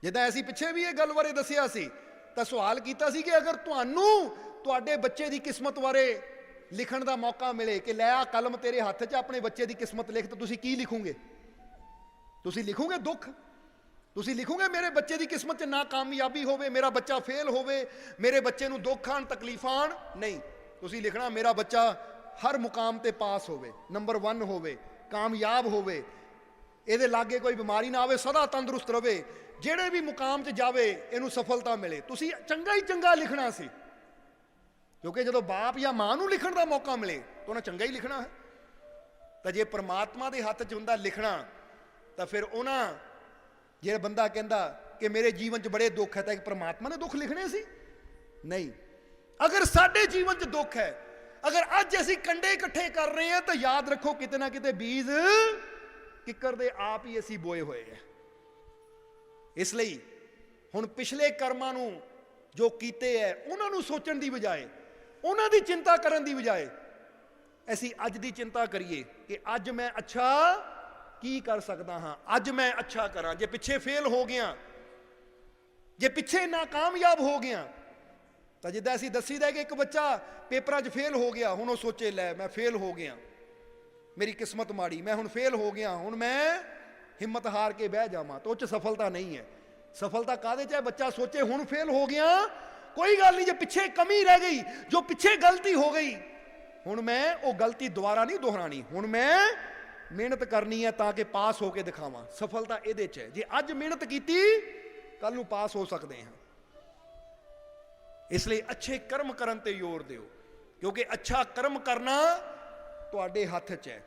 ਜਿੱਦਾਂ ਅਸੀਂ ਪਿੱਛੇ ਵੀ ਇਹ ਗੱਲ ਬਾਰੇ ਦੱਸਿਆ ਸੀ, ਤਾਂ ਸਵਾਲ ਕੀਤਾ ਸੀ ਕਿ ਅਗਰ ਤੁਹਾਨੂੰ ਤੁਹਾਡੇ ਬੱਚੇ ਦੀ ਕਿਸਮਤ ਬਾਰੇ ਲਿਖਣ ਦਾ ਮੌਕਾ ਮਿਲੇ ਕਿ ਲੈ ਆ ਕਲਮ ਤੇਰੇ ਹੱਥ 'ਚ, ਆਪਣੇ ਬੱਚੇ ਦੀ ਕਿਸਮਤ ਲਿਖ, ਤਾਂ ਤੁਸੀਂ ਕੀ ਲਿਖੋਗੇ? ਤੁਸੀਂ ਲਿਖੋਗੇ ਦੁੱਖ? ਤੁਸੀਂ ਲਿਖੋਗੇ ਮੇਰੇ ਬੱਚੇ ਦੀ ਕਿਸਮਤ 'ਚ ਨਾਕਾਮਯਾਬੀ ਹੋਵੇ, ਮੇਰਾ ਬੱਚਾ ਫੇਲ ਹੋਵੇ, ਮੇਰੇ ਬੱਚੇ ਨੂੰ ਦੁੱਖ ਆਣ, ਤਕਲੀਫਾਂ ਆਣ? ਨਹੀਂ, ਤੁਸੀਂ ਲਿਖਣਾ ਮੇਰਾ ਬੱਚਾ ਹਰ ਮੁਕਾਮ ਤੇ ਪਾਸ ਹੋਵੇ, ਨੰਬਰ 1 ਹੋਵੇ, ਕਾਮਯਾਬ ਹੋਵੇ, ਇਹਦੇ ਲਾਗੇ ਕੋਈ ਬਿਮਾਰੀ ਨਾ ਆਵੇ, ਸਦਾ ਤੰਦਰੁਸਤ ਰਵੇ, ਜਿਹੜੇ ਵੀ ਮੁਕਾਮ 'ਚ ਜਾਵੇ ਇਹਨੂੰ ਸਫਲਤਾ ਮਿਲੇ। ਤੁਸੀਂ ਚੰਗਾ ਹੀ ਚੰਗਾ ਲਿਖਣਾ ਸੀ, ਕਿਉਂਕਿ ਜਦੋਂ ਬਾਪ ਜਾਂ ਮਾਂ ਨੂੰ ਲਿਖਣ ਦਾ ਮੌਕਾ ਮਿਲੇ ਤਾਂ ਉਹਨਾਂ ਚੰਗਾ ਹੀ ਲਿਖਣਾ ਹੈ। ਤਾਂ ਜੇ ਪਰਮਾਤਮਾ ਦੇ ਹੱਥ 'ਚ ਹੁੰਦਾ ਲਿਖਣਾ, ਤਾਂ ਫਿਰ ਉਹਨਾਂ ਜਿਹੜਾ ਬੰਦਾ ਕਹਿੰਦਾ ਕਿ ਮੇਰੇ ਜੀਵਨ 'ਚ ਬੜੇ ਦੁੱਖ ਹੈ, ਤਾਂ ਇੱਕ ਪਰਮਾਤਮਾ ਨੇ ਦੁੱਖ ਲਿਖਣੇ ਸੀ? ਨਹੀਂ। ਅਗਰ ਸਾਡੇ ਜੀਵਨ 'ਚ ਦੁੱਖ ਹੈ, ਅਗਰ ਅੱਜ ਅਸੀਂ ਕੰਡੇ ਇਕੱਠੇ ਕਰ ਰਹੇ ਹਾਂ, ਤਾਂ ਯਾਦ ਰੱਖੋ ਕਿਤੇ ਨਾ ਕਿਤੇ ਬੀਜ ਕਿੱਕਰ ਦੇ ਆਪ ਹੀ ਅਸੀਂ ਬੋਏ ਹੋਏ ਹੈ। ਇਸ ਲਈ ਹੁਣ ਪਿਛਲੇ ਕਰਮਾਂ ਨੂੰ ਜੋ ਕੀਤੇ ਹੈ ਉਹਨਾਂ ਨੂੰ ਸੋਚਣ ਦੀ ਬਜਾਏ, ਉਹਨਾਂ ਦੀ ਚਿੰਤਾ ਕਰਨ ਦੀ ਬਜਾਏ, ਅਸੀਂ ਅੱਜ ਦੀ ਚਿੰਤਾ ਕਰੀਏ ਕਿ ਅੱਜ ਮੈਂ ਅੱਛਾ ਕੀ ਕਰ ਸਕਦਾ ਹਾਂ, ਅੱਜ ਮੈਂ ਅੱਛਾ ਕਰਾਂ। ਜੇ ਪਿੱਛੇ ਫੇਲ ਹੋ ਗਿਆ, ਜੇ ਪਿੱਛੇ ਨਾਕਾਮਯਾਬ ਹੋ ਗਿਆ, ਤਾਂ ਜਿੱਦਾਂ ਅਸੀਂ ਦੱਸੀਦਾ ਕਿ ਇੱਕ ਬੱਚਾ ਪੇਪਰਾਂ 'ਚ ਫੇਲ ਹੋ ਗਿਆ, ਹੁਣ ਉਹ ਸੋਚੇ ਲੈ ਮੈਂ ਫੇਲ ਹੋ ਗਿਆ, ਮੇਰੀ ਕਿਸਮਤ ਮਾੜੀ, ਮੈਂ ਹੁਣ ਫੇਲ ਹੋ ਗਿਆ, ਹੁਣ ਮੈਂ ਹਿੰਮਤ ਹਾਰ ਕੇ ਬਹਿ ਜਾਵਾਂ, ਤਾਂ ਉਹ 'ਚ ਸਫਲਤਾ ਨਹੀਂ ਹੈ। ਸਫਲਤਾ ਕਾਹਦੇ 'ਚ ਹੈ? ਬੱਚਾ ਸੋਚੇ ਹੁਣ ਫੇਲ ਹੋ ਗਿਆ, ਕੋਈ ਗੱਲ ਨਹੀਂ, ਜੇ ਪਿੱਛੇ ਕਮੀ ਰਹਿ ਗਈ, ਜੋ ਪਿੱਛੇ ਗਲਤੀ ਹੋ ਗਈ, ਹੁਣ ਮੈਂ ਉਹ ਗਲਤੀ ਦੁਬਾਰਾ ਨਹੀਂ ਦੁਹਰਾਣੀ, ਹੁਣ ਮੈਂ ਮਿਹਨਤ ਕਰਨੀ ਹੈ ਤਾਂ ਕਿ ਪਾਸ ਹੋ ਕੇ ਦਿਖਾਵਾਂ। ਸਫਲਤਾ ਇਹਦੇ 'ਚ ਹੈ। ਜੇ ਅੱਜ ਮਿਹਨਤ ਕੀਤੀ, ਕੱਲ ਨੂੰ ਪਾਸ ਹੋ ਸਕਦੇ ਹਾਂ। ਇਸ ਲਈ ਅੱਛੇ ਕਰਮ ਕਰਨ ਤੇ ਜ਼ੋਰ ਦਿਓ, ਕਿਉਂਕਿ ਅੱਛਾ ਕਰਮ ਕਰਨਾ ਤੁਹਾਡੇ ਹੱਥ 'ਚ ਹੈ।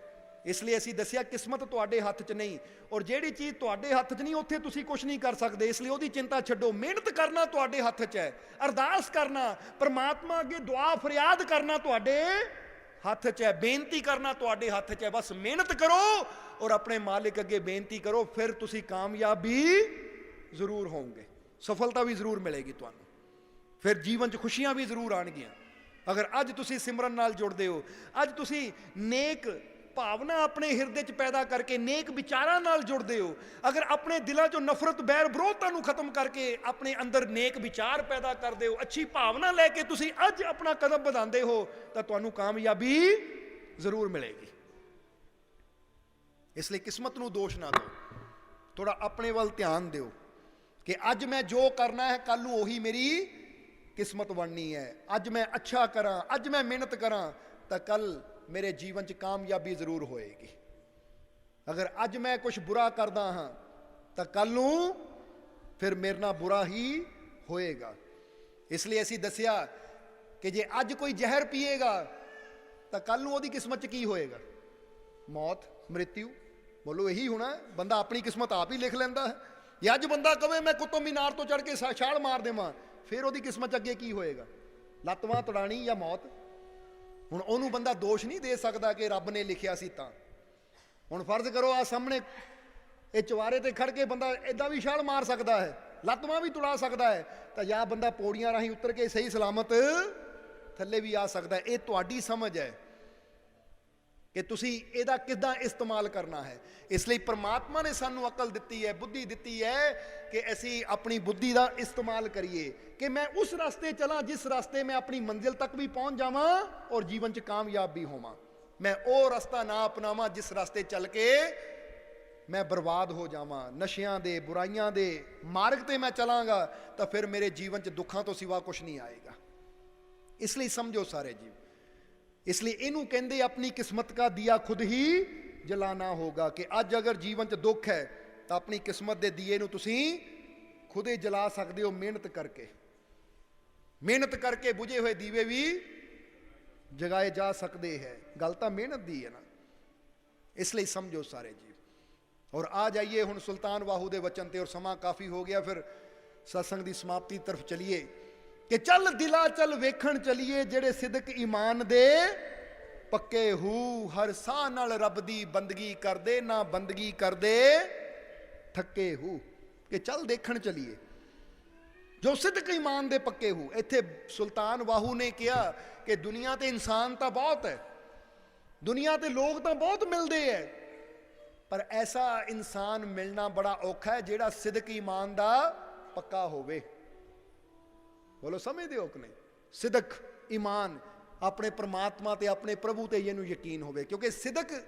ਇਸ ਲਈ ਅਸੀਂ ਦੱਸਿਆ ਕਿਸਮਤ ਤੁਹਾਡੇ ਹੱਥ 'ਚ ਨਹੀਂ, ਔਰ ਜਿਹੜੀ ਚੀਜ਼ ਤੁਹਾਡੇ ਹੱਥ 'ਚ ਨਹੀਂ ਉੱਥੇ ਤੁਸੀਂ ਕੁਝ ਨਹੀਂ ਕਰ ਸਕਦੇ। ਇਸ ਲਈ ਉਹਦੀ ਚਿੰਤਾ ਛੱਡੋ। ਮਿਹਨਤ ਕਰਨਾ ਤੁਹਾਡੇ ਹੱਥ 'ਚ ਹੈ, ਅਰਦਾਸ ਕਰਨਾ, ਪਰਮਾਤਮਾ ਅੱਗੇ ਦੁਆ ਫਰਿਆਦ ਕਰਨਾ ਤੁਹਾਡੇ ਹੱਥ 'ਚ ਹੈ, ਬੇਨਤੀ ਕਰਨਾ ਤੁਹਾਡੇ ਹੱਥ 'ਚ ਹੈ। ਬਸ ਮਿਹਨਤ ਕਰੋ ਔਰ ਆਪਣੇ ਮਾਲਿਕ ਅੱਗੇ ਬੇਨਤੀ ਕਰੋ, ਫਿਰ ਤੁਸੀਂ ਕਾਮਯਾਬ ਵੀ ਜ਼ਰੂਰ ਹੋਵੋਗੇ, ਸਫਲਤਾ ਵੀ ਜ਼ਰੂਰ ਮਿਲੇਗੀ ਤੁਹਾਨੂੰ, ਫਿਰ ਜੀਵਨ 'ਚ ਖੁਸ਼ੀਆਂ ਵੀ ਜ਼ਰੂਰ ਆਣਗੀਆਂ। ਅਗਰ ਅੱਜ ਤੁਸੀਂ ਸਿਮਰਨ ਨਾਲ ਜੁੜਦੇ ਹੋ, ਅੱਜ ਤੁਸੀਂ ਨੇਕ ਭਾਵਨਾ ਆਪਣੇ ਹਿਰਦੇ 'ਚ ਪੈਦਾ ਕਰਕੇ ਨੇਕ ਵਿਚਾਰਾਂ ਨਾਲ ਜੁੜਦੇ ਹੋ, ਅਗਰ ਆਪਣੇ ਦਿਲਾਂ 'ਚੋਂ ਨਫ਼ਰਤ, ਬੈਰ, ਵਿਰੋਧਤਾ ਨੂੰ ਖਤਮ ਕਰਕੇ ਆਪਣੇ ਅੰਦਰ ਨੇਕ ਵਿਚਾਰ ਪੈਦਾ ਕਰਦੇ ਹੋ, ਅੱਛੀ ਭਾਵਨਾ ਲੈ ਕੇ ਤੁਸੀਂ ਅੱਜ ਆਪਣਾ ਕਦਮ ਵਧਾਉਂਦੇ ਹੋ, ਤਾਂ ਤੁਹਾਨੂੰ ਕਾਮਯਾਬੀ ਜ਼ਰੂਰ ਮਿਲੇਗੀ। ਇਸ ਲਈ ਕਿਸਮਤ ਨੂੰ ਦੋਸ਼ ਨਾ ਦਿਓ, ਥੋੜਾ ਆਪਣੇ ਵੱਲ ਧਿਆਨ ਦਿਓ ਕਿ ਅੱਜ ਮੈਂ ਜੋ ਕਰਨਾ ਹੈ ਕੱਲ ਨੂੰ ਉਹੀ ਮੇਰੀ ਕਿਸਮਤ ਬਣਨੀ ਹੈ। ਅੱਜ ਮੈਂ ਅੱਛਾ ਕਰਾਂ, ਅੱਜ ਮੈਂ ਮਿਹਨਤ ਕਰਾਂ, ਤਾਂ ਕੱਲ ਮੇਰੇ ਜੀਵਨ 'ਚ ਕਾਮਯਾਬੀ ਜ਼ਰੂਰ ਹੋਏਗੀ। ਅਗਰ ਅੱਜ ਮੈਂ ਕੁਝ ਬੁਰਾ ਕਰਦਾ ਹਾਂ, ਤਾਂ ਕੱਲ ਨੂੰ ਫਿਰ ਮੇਰੇ ਨਾਲ ਬੁਰਾ ਹੀ ਹੋਏਗਾ। ਇਸ ਲਈ ਅਸੀਂ ਦੱਸਿਆ ਕਿ ਜੇ ਅੱਜ ਕੋਈ ਜ਼ਹਿਰ ਪੀਏਗਾ, ਤਾਂ ਕੱਲ ਨੂੰ ਉਹਦੀ ਕਿਸਮਤ 'ਚ ਕੀ ਹੋਏਗਾ? ਮੌਤ, ਮ੍ਰਿਤਿੂ। ਬੋਲੋ ਇਹੀ ਹੋਣਾ। ਬੰਦਾ ਆਪਣੀ ਕਿਸਮਤ ਆਪ ਹੀ ਲਿਖ ਲੈਂਦਾ ਹੈ। ਜੇ ਅੱਜ ਬੰਦਾ ਕਵੇ ਮੈਂ ਕੁਤਬ ਮੀਨਾਰ ਤੋਂ ਚੜ੍ਹ ਕੇ ਛਾਲ ਮਾਰ ਦੇਵਾਂ, ਫਿਰ ਉਹਦੀ ਕਿਸਮਤ 'ਚ ਅੱਗੇ ਕੀ ਹੋਏਗਾ? ਲੱਤ ਬਾਂਹ ਤੁੜਾਣੀ ਜਾਂ ਮੌਤ। ਹੁਣ ਉਹਨੂੰ ਬੰਦਾ ਦੋਸ਼ ਨਹੀਂ ਦੇ ਸਕਦਾ ਕਿ ਰੱਬ ਨੇ ਲਿਖਿਆ ਸੀ ਤਾਂ। ਹੁਣ ਫਰਜ਼ ਕਰੋ ਆ ਸਾਹਮਣੇ ਇਹ ਚਵਾਰੇ ਤੇ ਖੜ ਕੇ ਬੰਦਾ ਇਦਾਂ ਵੀ ਛਾਲ ਮਾਰ ਸਕਦਾ ਹੈ, ਲੱਤ ਬਾਂਹ ਵੀ ਤੁੜਾ ਸਕਦਾ ਹੈ, ਤਾਂ ਜਾਂ ਬੰਦਾ ਪੌੜੀਆਂ ਰਾਹੀਂ ਉਤਰ ਕੇ ਸਹੀ ਸਲਾਮਤ ਥੱਲੇ ਵੀ ਆ ਸਕਦਾ ਹੈ। ਇਹ ਤੁਹਾਡੀ ਸਮਝ ਹੈ ਕਿ ਤੁਸੀਂ ਇਹਦਾ ਕਿੱਦਾਂ ਇਸਤੇਮਾਲ ਕਰਨਾ ਹੈ। ਇਸ ਲਈ ਪਰਮਾਤਮਾ ਨੇ ਸਾਨੂੰ ਅਕਲ ਦਿੱਤੀ ਹੈ, ਬੁੱਧੀ ਦਿੱਤੀ ਹੈ ਕਿ ਅਸੀਂ ਆਪਣੀ ਬੁੱਧੀ ਦਾ ਇਸਤੇਮਾਲ ਕਰੀਏ ਕਿ ਮੈਂ ਉਸ ਰਸਤੇ ਚਲਾਂ ਜਿਸ ਰਸਤੇ ਮੈਂ ਆਪਣੀ ਮੰਜ਼ਿਲ ਤੱਕ ਵੀ ਪਹੁੰਚ ਜਾਵਾਂ ਔਰ ਜੀਵਨ 'ਚ ਕਾਮਯਾਬ ਵੀ ਹੋਵਾਂ। ਮੈਂ ਉਹ ਰਸਤਾ ਨਾ ਅਪਣਾਵਾਂ ਜਿਸ ਰਸਤੇ ਚੱਲ ਕੇ ਮੈਂ ਬਰਬਾਦ ਹੋ ਜਾਵਾਂ। ਨਸ਼ਿਆਂ ਦੇ, ਬੁਰਾਈਆਂ ਦੇ ਮਾਰਗ ਤੇ ਮੈਂ ਚਲਾਂਗਾ ਤਾਂ ਫਿਰ ਮੇਰੇ ਜੀਵਨ 'ਚ ਦੁੱਖਾਂ ਤੋਂ ਸਿਵਾ ਕੁਝ ਨਹੀਂ ਆਏਗਾ। ਇਸ ਲਈ ਸਮਝੋ ਸਾਰੇ ਜੀਵ। ਇਸ ਲਈ ਇਹਨੂੰ ਕਹਿੰਦੇ ਆਪਣੀ ਕਿਸਮਤ ਦਾ ਦੀਆ ਖੁਦ ਹੀ ਜਲਾना ਹੋਗਾ ਕਿ ਅੱਜ ਅਗਰ ਜੀਵਨ 'ਚ ਦੁੱਖ ਹੈ ਤਾਂ ਆਪਣੀ ਕਿਸਮਤ ਦੇ ਦੀਏ ਨੂੰ ਤੁਸੀਂ ਖੁਦੇ ਜਲਾ ਸਕਦੇ ਹੋ ਮਿਹਨਤ ਕਰਕੇ। ਮਿਹਨਤ ਕਰਕੇ ਬੁਝੇ ਹੋਏ ਦੀਵੇ ਵੀ ਜਗਾਏ ਜਾ ਸਕਦੇ ਹੈ। ਗੱਲ ਤਾਂ ਮਿਹਨਤ ਦੀ ਹੈ ਨਾ, ਇਸ ਲਈ ਸਮਝੋ ਸਾਰੇ ਜੀ। ਔਰ ਆ ਜਾਈਏ ਹੁਣ ਸੁਲਤਾਨ ਵਾਹੂ ਦੇ ਵਚਨ ਤੇ, ਔਰ ਸਮਾਂ ਕਾਫੀ ਹੋ ਗਿਆ, ਫਿਰ ਸਤਸੰਗ ਦੀ ਸਮਾਪਤੀ ਤਰਫ ਚਲੀਏ ਕਿ ਚੱਲ ਦਿਲਾ ਚੱਲ ਵੇਖਣ ਚਲੀਏ ਜਿਹੜੇ ਸਿਦਕ ਈਮਾਨ ਦੇ ਪੱਕੇ ਹੂ, ਹਰ ਸਾਹ ਨਾਲ ਰੱਬ ਦੀ ਬੰਦਗੀ ਕਰਦੇ ਨਾ ਬੰਦਗੀ ਕਰਦੇ ਥੱਕੇ ਹੂ। ਕਿ ਚੱਲ ਦੇਖਣ ਚਲੀਏ ਜੋ ਸਿਦਕ ਈਮਾਨ ਦੇ ਪੱਕੇ ਹੂ। ਇੱਥੇ ਸੁਲਤਾਨ ਵਾਹੂ ਨੇ ਕਿਹਾ ਕਿ ਦੁਨੀਆ ਤੇ ਇਨਸਾਨ ਤਾਂ ਬਹੁਤ ਹੈ, ਦੁਨੀਆ ਤੇ ਲੋਕ ਤਾਂ ਬਹੁਤ ਮਿਲਦੇ ਹੈ, ਪਰ ਐਸਾ ਇਨਸਾਨ ਮਿਲਣਾ ਬੜਾ ਔਖਾ ਹੈ ਜਿਹੜਾ ਸਿਦਕ ਈਮਾਨ ਦਾ ਪੱਕਾ ਹੋਵੇ। ਬੋਲੋ ਸਮਝਦੇ ਹੋ ਕਿ ਨਹੀਂ? ਸਿਦਕ ਈਮਾਨ, ਆਪਣੇ ਪ੍ਰਮਾਤਮਾ ਤੇ ਆਪਣੇ ਪ੍ਰਭੂ ਤੇ ਇਹਨੂੰ ਯਕੀਨ ਹੋਵੇ। ਕਿਉਂਕਿ ਸਿਦਕ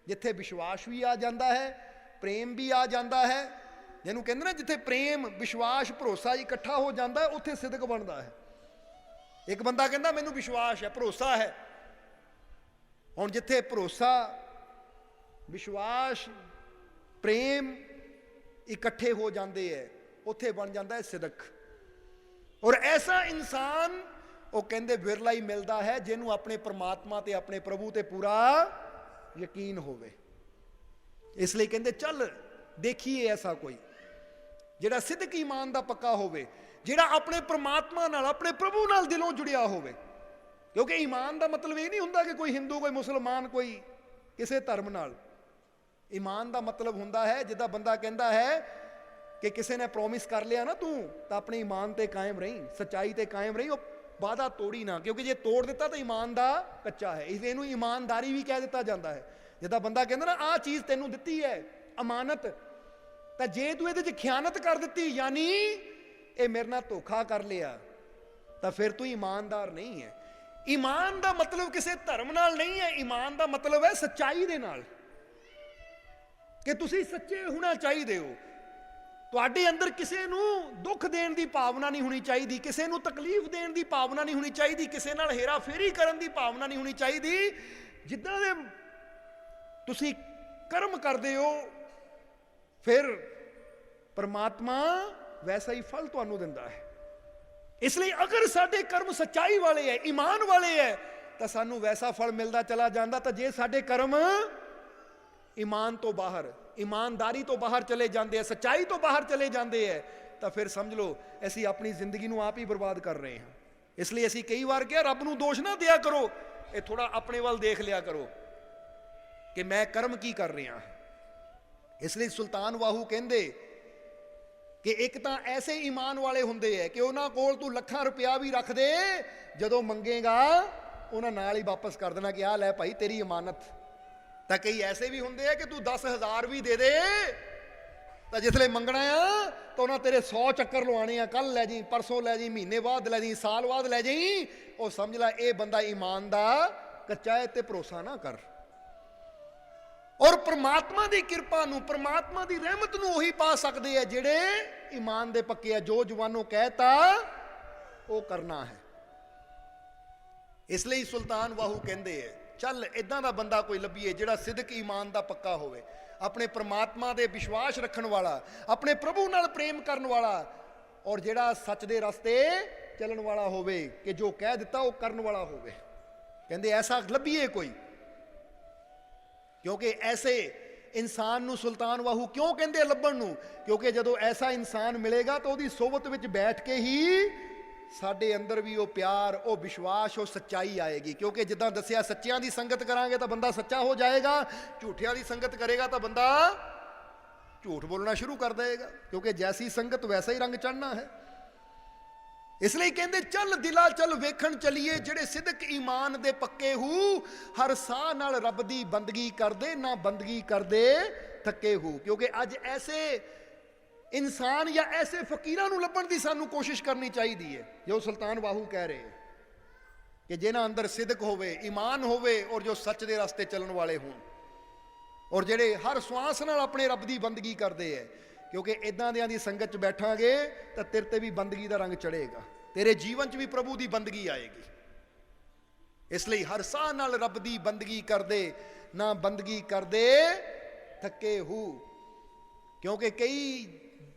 ਜਿੱਥੇ ਵਿਸ਼ਵਾਸ ਵੀ ਆ ਜਾਂਦਾ ਹੈ, ਪ੍ਰੇਮ ਵੀ ਆ ਜਾਂਦਾ ਹੈ। ਜਿਹਨੂੰ ਕਹਿੰਦੇ ਨਾ ਜਿੱਥੇ ਪ੍ਰੇਮ ਵਿਸ਼ਵਾਸ ਭਰੋਸਾ ਇਕੱਠਾ ਹੋ ਜਾਂਦਾ ਹੈ, ਉੱਥੇ ਸਿਦਕ ਬਣਦਾ ਹੈ। ਇੱਕ ਬੰਦਾ ਕਹਿੰਦਾ ਮੈਨੂੰ ਵਿਸ਼ਵਾਸ ਹੈ, ਭਰੋਸਾ ਹੈ। ਹੁਣ ਜਿੱਥੇ ਭਰੋਸਾ ਵਿਸ਼ਵਾਸ ਪ੍ਰੇਮ ਇਕੱਠੇ ਹੋ ਜਾਂਦੇ ਹੈ, ਉੱਥੇ ਬਣ ਜਾਂਦਾ ਹੈ ਸਿਦਕ। ਔਰ ਐਸਾ ਇਨਸਾਨ ਉਹ ਕਹਿੰਦੇ ਵਿਰਲਾ ਹੀ ਮਿਲਦਾ ਹੈ ਜਿਹਨੂੰ ਆਪਣੇ ਪ੍ਰਮਾਤਮਾ ਤੇ ਆਪਣੇ ਪ੍ਰਭੂ ਤੇ ਪੂਰਾ ਯਕੀਨ ਹੋਵੇ। ਇਸ ਲਈ ਕਹਿੰਦੇ ਚੱਲ ਦੇਖੀਏ ਐਸਾ ਕੋਈ ਜਿਹੜਾ ਸਿਦਕ ਈਮਾਨ ਦਾ ਪੱਕਾ ਹੋਵੇ, ਜਿਹੜਾ ਆਪਣੇ ਪ੍ਰਮਾਤਮਾ ਨਾਲ ਆਪਣੇ ਪ੍ਰਭੂ ਨਾਲ ਦਿਲੋਂ ਜੁੜਿਆ ਹੋਵੇ। ਕਿਉਂਕਿ ਈਮਾਨ ਦਾ ਮਤਲਬ ਇਹ ਨਹੀਂ ਹੁੰਦਾ ਕਿ ਕੋਈ ਹਿੰਦੂ ਕੋਈ ਮੁਸਲਮਾਨ ਕੋਈ ਕਿਸੇ ਧਰਮ ਨਾਲ। ਈਮਾਨ ਦਾ ਮਤਲਬ ਹੁੰਦਾ ਹੈ ਜਿੱਦਾਂ ਬੰਦਾ ਕਹਿੰਦਾ ਹੈ ਕਿ ਕਿਸੇ ਨੇ ਪ੍ਰੋਮਿਸ ਕਰ ਲਿਆ ਨਾ ਤੂੰ ਤਾਂ ਆਪਣੇ ਈਮਾਨ ਤੇ ਕਾਇਮ ਰਹੀਂ, ਸੱਚਾਈ ਤੇ ਕਾਇਮ ਰਹੀਂ, ਉਹ ਵਾਅਦਾ ਤੋੜੀ ਨਾ। ਕਿਉਂਕਿ ਜੇ ਤੋੜ ਦਿੱਤਾ ਤਾਂ ਈਮਾਨ ਦਾ ਕੱਚਾ ਹੈ। ਇਸ ਲਈ ਇਹਨੂੰ ਇਮਾਨਦਾਰੀ ਵੀ ਕਹਿ ਦਿੱਤਾ ਜਾਂਦਾ ਹੈ। ਜਿੱਦਾਂ ਬੰਦਾ ਕਹਿੰਦਾ ਨਾ ਆਹ ਚੀਜ਼ ਤੈਨੂੰ ਦਿੱਤੀ ਹੈ ਅਮਾਨਤ, ਤਾਂ ਜੇ ਤੂੰ ਇਹਦੇ 'ਚ ਖਿਆਨਤ ਕਰ ਦਿੱਤੀ ਯਾਨੀ ਇਹ ਮੇਰੇ ਨਾਲ ਧੋਖਾ ਕਰ ਲਿਆ, ਤਾਂ ਫਿਰ ਤੂੰ ਇਮਾਨਦਾਰ ਨਹੀਂ ਹੈ। ਈਮਾਨ ਦਾ ਮਤਲਬ ਕਿਸੇ ਧਰਮ ਨਾਲ ਨਹੀਂ ਹੈ, ਈਮਾਨ ਦਾ ਮਤਲਬ ਹੈ ਸੱਚਾਈ ਦੇ ਨਾਲ, ਕਿ ਤੁਸੀਂ ਸੱਚੇ ਹੋਣਾ ਚਾਹੀਦੇ ਹੋ। ਤੁਹਾਡੇ ਅੰਦਰ ਕਿਸੇ ਨੂੰ ਦੁੱਖ ਦੇਣ ਦੀ ਭਾਵਨਾ ਨਹੀਂ ਹੋਣੀ ਚਾਹੀਦੀ, ਕਿਸੇ ਨੂੰ ਤਕਲੀਫ ਦੇਣ ਦੀ ਭਾਵਨਾ ਨਹੀਂ ਹੋਣੀ ਚਾਹੀਦੀ, ਕਿਸੇ ਨਾਲ ਹੇਰਾ ਫੇਰੀ ਕਰਨ ਦੀ ਭਾਵਨਾ ਨਹੀਂ ਹੋਣੀ ਚਾਹੀਦੀ। ਜਿੱਦਾਂ ਦੇ ਤੁਸੀਂ ਕਰਮ ਕਰਦੇ ਹੋ ਫਿਰ ਪਰਮਾਤਮਾ ਵੈਸਾ ਹੀ ਫਲ ਤੁਹਾਨੂੰ ਦਿੰਦਾ ਹੈ। ਇਸ ਲਈ ਅਗਰ ਸਾਡੇ ਕਰਮ ਸੱਚਾਈ ਵਾਲੇ ਹੈ, ਈਮਾਨ ਵਾਲੇ ਹੈ, ਤਾਂ ਸਾਨੂੰ ਵੈਸਾ ਫਲ ਮਿਲਦਾ ਚਲਾ ਜਾਂਦਾ। ਤਾਂ ਜੇ ਸਾਡੇ ਕਰਮ ਈਮਾਨ ਤੋਂ ਬਾਹਰ, ਈਮਾਨਦਾਰੀ ਤੋਂ ਬਾਹਰ ਚਲੇ ਜਾਂਦੇ ਆ, ਸੱਚਾਈ ਤੋਂ ਬਾਹਰ ਚਲੇ ਜਾਂਦੇ ਆ, ਤਾਂ ਫਿਰ ਸਮਝ ਲਓ ਅਸੀਂ ਆਪਣੀ ਜ਼ਿੰਦਗੀ ਨੂੰ ਆਪ ਹੀ ਬਰਬਾਦ ਕਰ ਰਹੇ ਹਾਂ। ਇਸ ਲਈ ਅਸੀਂ ਕਈ ਵਾਰ ਕਿਹਾ ਰੱਬ ਨੂੰ ਦੋਸ਼ ਨਾ ਦਿਆ ਕਰੋ, ਇਹ ਥੋੜਾ ਆਪਣੇ ਵੱਲ ਦੇਖ ਲਿਆ ਕਰੋ ਕਿ ਮੈਂ ਕਰਮ ਕੀ ਕਰ ਰਿਹਾ। ਇਸ ਲਈ ਸੁਲਤਾਨ ਵਾਹੂ ਕਹਿੰਦੇ ਕਿ ਇੱਕ ਤਾਂ ਐਸੇ ਈਮਾਨ ਵਾਲੇ ਹੁੰਦੇ ਹੈ ਕਿ ਉਹਨਾਂ ਕੋਲ ਤੂੰ ਲੱਖਾਂ ਰੁਪਇਆ ਵੀ ਰੱਖ ਦੇ, ਜਦੋਂ ਮੰਗੇਗਾ ਉਹਨਾਂ ਨਾਲ ਹੀ ਵਾਪਸ ਕਰ ਦੇਣਾ ਕਿ ਆਹ ਲੈ ਭਾਈ ਤੇਰੀ ਇਮਾਨਤ। ਤਾਂ ਕਈ ਐਸੇ ਵੀ ਹੁੰਦੇ ਆ ਕਿ ਤੂੰ 10,000 ਵੀ ਦੇ ਦੇ, ਤਾਂ ਜਿਸਲੇ ਮੰਗਣਾ ਆ ਤਾਂ ਉਹਨਾਂ ਤੇਰੇ 100 ਚੱਕਰ ਲਵਾਣੇ ਆ, ਕੱਲ ਲੈ ਜੀ, ਪਰਸੋਂ ਲੈ ਜੀ, ਮਹੀਨੇ ਬਾਅਦ ਲੈ ਜੀ, ਸਾਲ ਬਾਅਦ ਲੈ ਜਾਈ। ਉਹ ਸਮਝ ਲੈ ਇਹ ਬੰਦਾ ਈਮਾਨ ਦਾ ਕੱਚਾ ਹੈ ਤੇ ਭਰੋਸਾ ਨਾ ਕਰ। ਔਰ ਪ੍ਰਮਾਤਮਾ ਦੀ ਕਿਰਪਾ ਨੂੰ, ਪ੍ਰਮਾਤਮਾ ਦੀ ਰਹਿਮਤ ਨੂੰ ਉਹੀ ਪਾ ਸਕਦੇ ਆ ਜਿਹੜੇ ਈਮਾਨ ਦੇ ਪੱਕੇ ਆ। ਜੋ ਜਵਾਨੋਂ ਕਹਿਤਾ ਉਹ ਕਰਨਾ ਹੈ। ਇਸ ਲਈ ਸੁਲਤਾਨ ਵਾਹੂ ਕਹਿੰਦੇ ਆ ਚੱਲ ਇਦਾਂ ਦਾ ਬੰਦਾ ਕੋਈ ਲੱਭੀਏ ਜਿਹੜਾ ਸਿਦਕ ਈਮਾਨ ਦਾ ਪੱਕਾ ਹੋਵੇ, ਆਪਣੇ ਪ੍ਰਮਾਤਮਾ ਦੇ ਵਿਸ਼ਵਾਸ ਰੱਖਣ ਵਾਲਾ, ਆਪਣੇ ਪ੍ਰਭੂ ਨਾਲ ਪ੍ਰੇਮ ਕਰਨ ਵਾਲਾ, ਔਰ ਜਿਹੜਾ ਸੱਚ ਦੇ ਰਸਤੇ ਚੱਲਣ ਵਾਲਾ ਹੋਵੇ, ਕਿ ਜੋ ਕਹਿ ਦਿੱਤਾ ਉਹ ਕਰਨ ਵਾਲਾ ਹੋਵੇ। ਕਹਿੰਦੇ ਐਸਾ ਲੱਭੀਏ ਕੋਈ। ਕਿਉਂਕਿ ਐਸੇ ਇਨਸਾਨ ਨੂੰ ਸੁਲਤਾਨ ਵਾਹੂ ਕਿਉਂ ਕਹਿੰਦੇ ਲੱਭਣ ਨੂੰ? ਕਿਉਂਕਿ ਜਦੋਂ ਐਸਾ ਇਨਸਾਨ ਮਿਲੇਗਾ ਤਾਂ ਉਹਦੀ ਸੋਬਤ ਵਿੱਚ ਬੈਠ ਕੇ ਹੀ ਸਾਡੇ ਅੰਦਰ ਵੀ ਉਹ ਪਿਆਰ, ਉਹ ਵਿਸ਼ਵਾਸ, ਉਹ ਸੱਚਾਈ ਆਏਗੀ। ਕਿਉਂਕਿ ਜਿੱਦਾਂ ਦੱਸਿਆ ਸੱਚਿਆਂ ਦੀ ਸੰਗਤ ਕਰਾਂਗੇ ਤਾਂ ਬੰਦਾ ਸੱਚਾ ਹੋ ਜਾਏਗਾ, ਝੂਠਿਆਂ ਦੀ ਸੰਗਤ ਕਰੇਗਾ ਤਾਂ ਬੰਦਾ ਝੂਠ ਬੋਲਣਾ ਸ਼ੁਰੂ ਕਰ ਦੇਗਾ। ਕਿਉਂਕਿ ਜੈਸੀ ਸੰਗਤ ਵੈਸਾ ਹੀ ਰੰਗ ਚੜ੍ਹਨਾ ਹੈ। ਇਸ ਲਈ ਕਹਿੰਦੇ ਚੱਲ ਦਿਲਾ ਚੱਲ ਵੇਖਣ ਚਲੀਏ ਜਿਹੜੇ ਸਿਦਕ ਈਮਾਨ ਦੇ ਪੱਕੇ ਹੂ, ਹਰ ਸਾਹ ਨਾਲ ਰੱਬ ਦੀ ਬੰਦਗੀ ਕਰਦੇ ਨਾ ਬੰਦਗੀ ਕਰਦੇ ਥੱਕੇ ਹੂ। ਕਿਉਂਕਿ ਅੱਜ ਐਸੇ ਇਨਸਾਨ ਜਾਂ ਐਸੇ ਫਕੀਰਾਂ ਨੂੰ ਲੱਭਣ ਦੀ ਸਾਨੂੰ ਕੋਸ਼ਿਸ਼ ਕਰਨੀ ਚਾਹੀਦੀ ਹੈ ਜੋ ਸੁਲਤਾਨ ਵਾਹੂ ਕਹਿ ਰਹੇ ਕਿ ਜਿਨ੍ਹਾਂ ਅੰਦਰ ਸਿਦਕ ਹੋਵੇ, ਈਮਾਨ ਹੋਵੇ, ਔਰ ਜੋ ਸੱਚ ਦੇ ਰਸਤੇ ਚੱਲਣ ਵਾਲੇ ਹੋਣ, ਔਰ ਜਿਹੜੇ ਹਰ ਸਵਾਸ ਨਾਲ ਆਪਣੇ ਰੱਬ ਦੀ ਬੰਦਗੀ ਕਰਦੇ ਹੈ। ਕਿਉਂਕਿ ਇਦਾਂ ਦਿਆਂ ਦੀ ਸੰਗਤ 'ਚ ਬੈਠਾਂਗੇ ਤਾਂ ਤੇਰੇ ਤੇ ਵੀ ਬੰਦਗੀ ਦਾ ਰੰਗ ਚੜ੍ਹੇਗਾ, ਤੇਰੇ ਜੀਵਨ 'ਚ ਵੀ ਪ੍ਰਭੂ ਦੀ ਬੰਦਗੀ ਆਏਗੀ। ਇਸ ਲਈ ਹਰ ਸਾਹ ਨਾਲ ਰੱਬ ਦੀ ਬੰਦਗੀ ਕਰਦੇ ਨਾ ਬੰਦਗੀ ਕਰਦੇ ਥੱਕੇ ਹੂ। ਕਿਉਂਕਿ ਕਈ